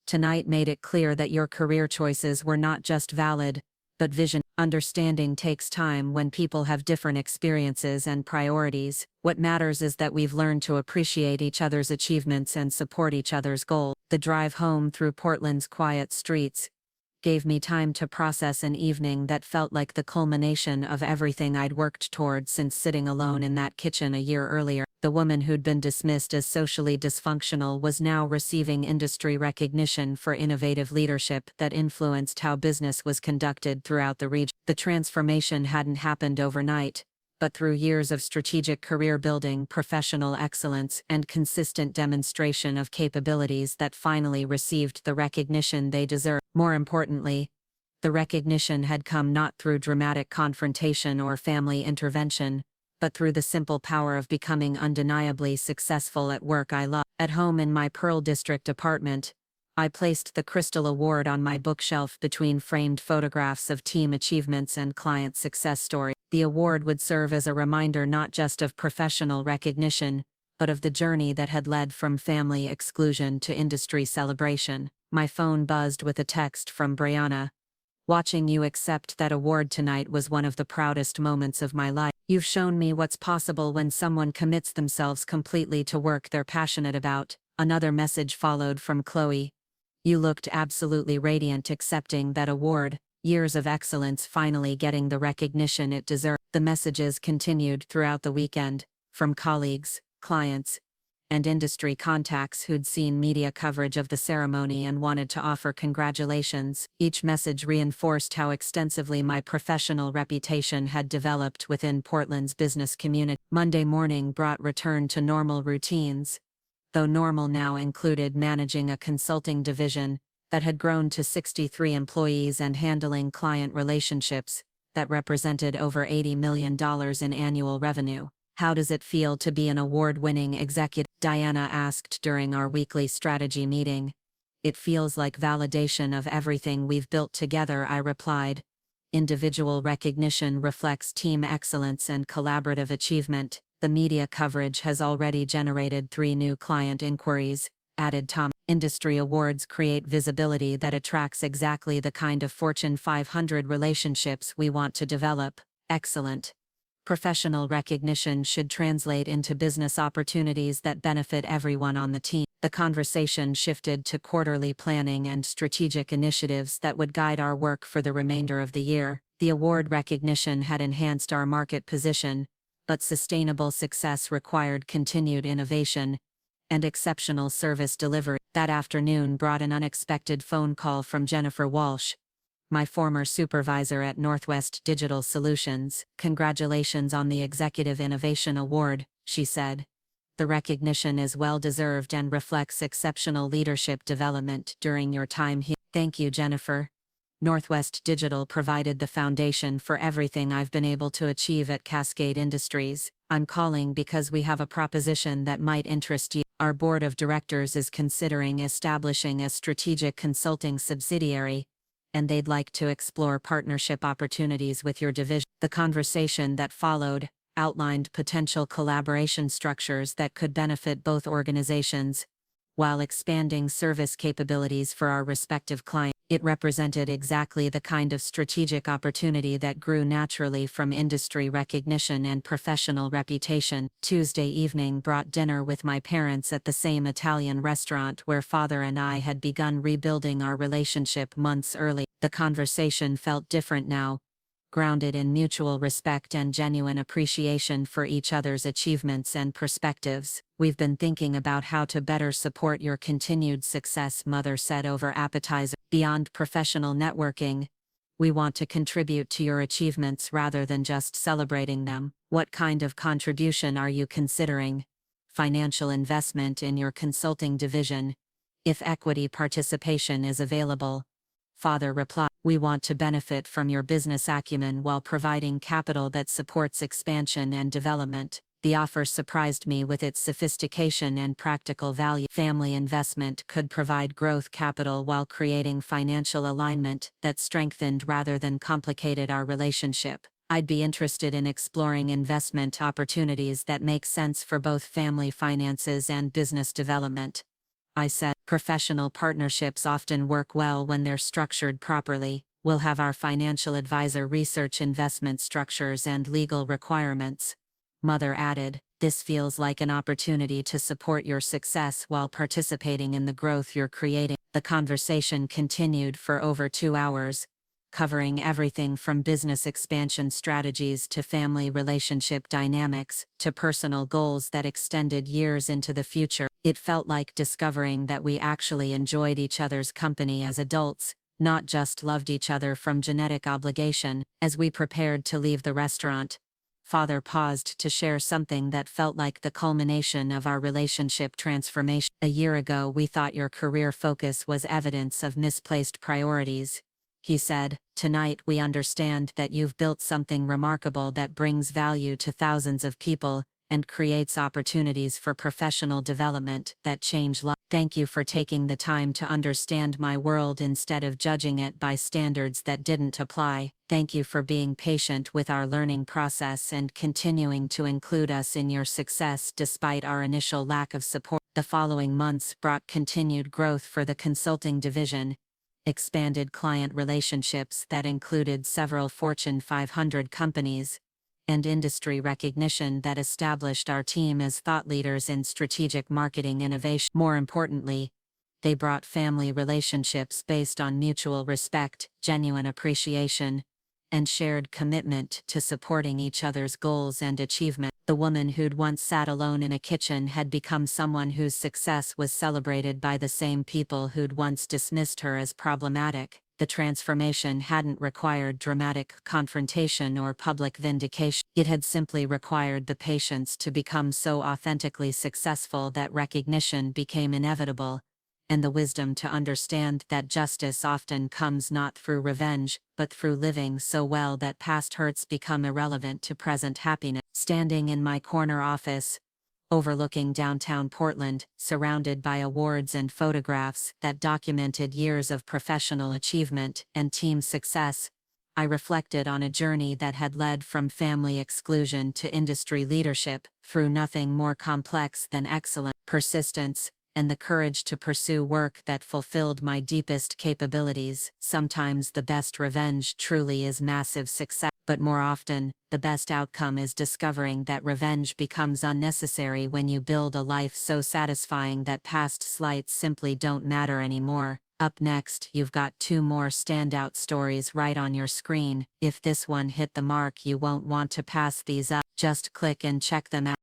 Tonight made it clear that your career choices were not just valid, but vision. Understanding takes time when people have different experiences and priorities. What matters is that we've learned to appreciate each other's achievements and support each other's goals. The drive home through Portland's quiet streets gave me time to process an evening that felt like the culmination of everything I'd worked toward since sitting alone in that kitchen a year earlier. The woman who'd been dismissed as socially dysfunctional was now receiving industry recognition for innovative leadership that influenced how business was conducted throughout the region. The transformation hadn't happened overnight, but through years of strategic career building, professional excellence, and consistent demonstration of capabilities that finally received the recognition they deserve. More importantly, the recognition had come not through dramatic confrontation or family intervention, but through the simple power of becoming undeniably successful at work I love. At home in my Pearl District apartment, I placed the Crystal Award on my bookshelf between framed photographs of team achievements and client success stories. The award would serve as a reminder not just of professional recognition, but of the journey that had led from family exclusion to industry celebration. My phone buzzed with a text from Brianna. Watching you accept that award tonight was one of the proudest moments of my life. You've shown me what's possible when someone commits themselves completely to work they're passionate about. Another message followed from Chloe. You looked absolutely radiant accepting that award. Years of excellence finally getting the recognition it deserved. The messages continued throughout the weekend, from colleagues, clients, and industry contacts who'd seen media coverage of the ceremony and wanted to offer congratulations. Each message reinforced how extensively my professional reputation had developed within Portland's business community. Monday morning brought return to normal routines, though normal now included managing a consulting division that had grown to 63 employees and handling client relationships that represented over $80 million in annual revenue. How does it feel to be an award-winning executive? Diana asked during our weekly strategy meeting. It feels like validation of everything we've built together, I replied. Individual recognition reflects team excellence and collaborative achievement. The media coverage has already generated 3 new client inquiries, added Tom. Industry awards create visibility that attracts exactly the kind of Fortune 500 relationships we want to develop. Excellent. Professional recognition should translate into business opportunities that benefit everyone on the team. The conversation shifted to quarterly planning and strategic initiatives that would guide our work for the remainder of the year. The award recognition had enhanced our market position, but sustainable success required continued innovation and exceptional service delivery. That afternoon brought an unexpected phone call from Jennifer Walsh, My former supervisor at Northwest Digital Solutions. Congratulations on the Executive Innovation Award, she said. The recognition is well-deserved and reflects exceptional leadership development during your time here. Thank you, Jennifer. Northwest Digital provided the foundation for everything I've been able to achieve at Cascade Industries. I'm calling because we have a proposition that might interest you. Our board of directors is considering establishing a strategic consulting subsidiary, and they'd like to explore partnership opportunities with your division. The conversation that followed outlined potential collaboration structures that could benefit both organizations, while expanding service capabilities for our respective clients. It represented exactly the kind of strategic opportunity that grew naturally from industry recognition and professional reputation. Tuesday evening brought dinner with my parents at the same Italian restaurant where Father and I had begun rebuilding our relationship months early. The conversation felt different now, grounded in mutual respect and genuine appreciation for each other's achievements and perspectives. We've been thinking about how to better support your continued success, Mother said over appetizer. Beyond professional networking, we want to contribute to your achievements rather than just celebrating them. What kind of contribution are you considering? Financial investment in your consulting division, if equity participation is available. Father replied, we want to benefit from your business acumen while providing capital that supports expansion and development. The offer surprised me with its sophistication and practical value. Family investment could provide growth capital while creating financial alignment that strengthened rather than complicated our relationship. I'd be interested in exploring investment opportunities that make sense for both family finances and business development. I said, professional partnerships often work well when they're structured properly. We'll have our financial advisor research investment structures and legal requirements. Mother added, this feels like an opportunity to support your success while participating in the growth you're creating. The conversation continued for over 2 hours, covering everything from business expansion strategies to family relationship dynamics to personal goals that extended years into the future. It felt like discovering that we actually enjoyed each other's company as adults, not just loved each other from genetic obligation. As we prepared to leave the restaurant, Father paused to share something that felt like the culmination of our relationship transformation. A year ago, we thought your career focus was evidence of misplaced priorities. He said, tonight we understand that you've built something remarkable that brings value to thousands of people and creates opportunities for professional development that change lives. Thank you for taking the time to understand my world instead of judging it by standards that didn't apply. Thank you for being patient with our learning process and continuing to include us in your success despite our initial lack of support. The following months brought continued growth for the consulting division, expanded client relationships that included several Fortune 500 companies, and industry recognition that established our team as thought leaders in strategic marketing innovation. More importantly, they brought family relationships based on mutual respect, genuine appreciation, and shared commitment to supporting each other's goals and achievement. The woman who'd once sat alone in a kitchen had become someone whose success was celebrated by the same people who'd once dismissed her as problematic. The transformation hadn't required dramatic confrontation or public vindication. It had simply required the patience to become so authentically successful that recognition became inevitable, and the wisdom to understand that justice often comes not through revenge, but through living so well that past hurts become irrelevant to present happiness. Standing in my corner office, overlooking downtown Portland, surrounded by awards and photographs that documented years of professional achievement and team success, I reflected on a journey that had led from family exclusion to industry leadership, through nothing more complex than excellent persistence and the courage to pursue work that fulfilled my deepest capabilities. Sometimes the best revenge truly is massive success, but more often, the best outcome is discovering that revenge becomes unnecessary when you build a life so satisfying that past slights simply don't matter anymore. Up next, you've got 2 more standout stories right on your screen. If this one hit the mark, you won't want to pass these up. Just click and check them out.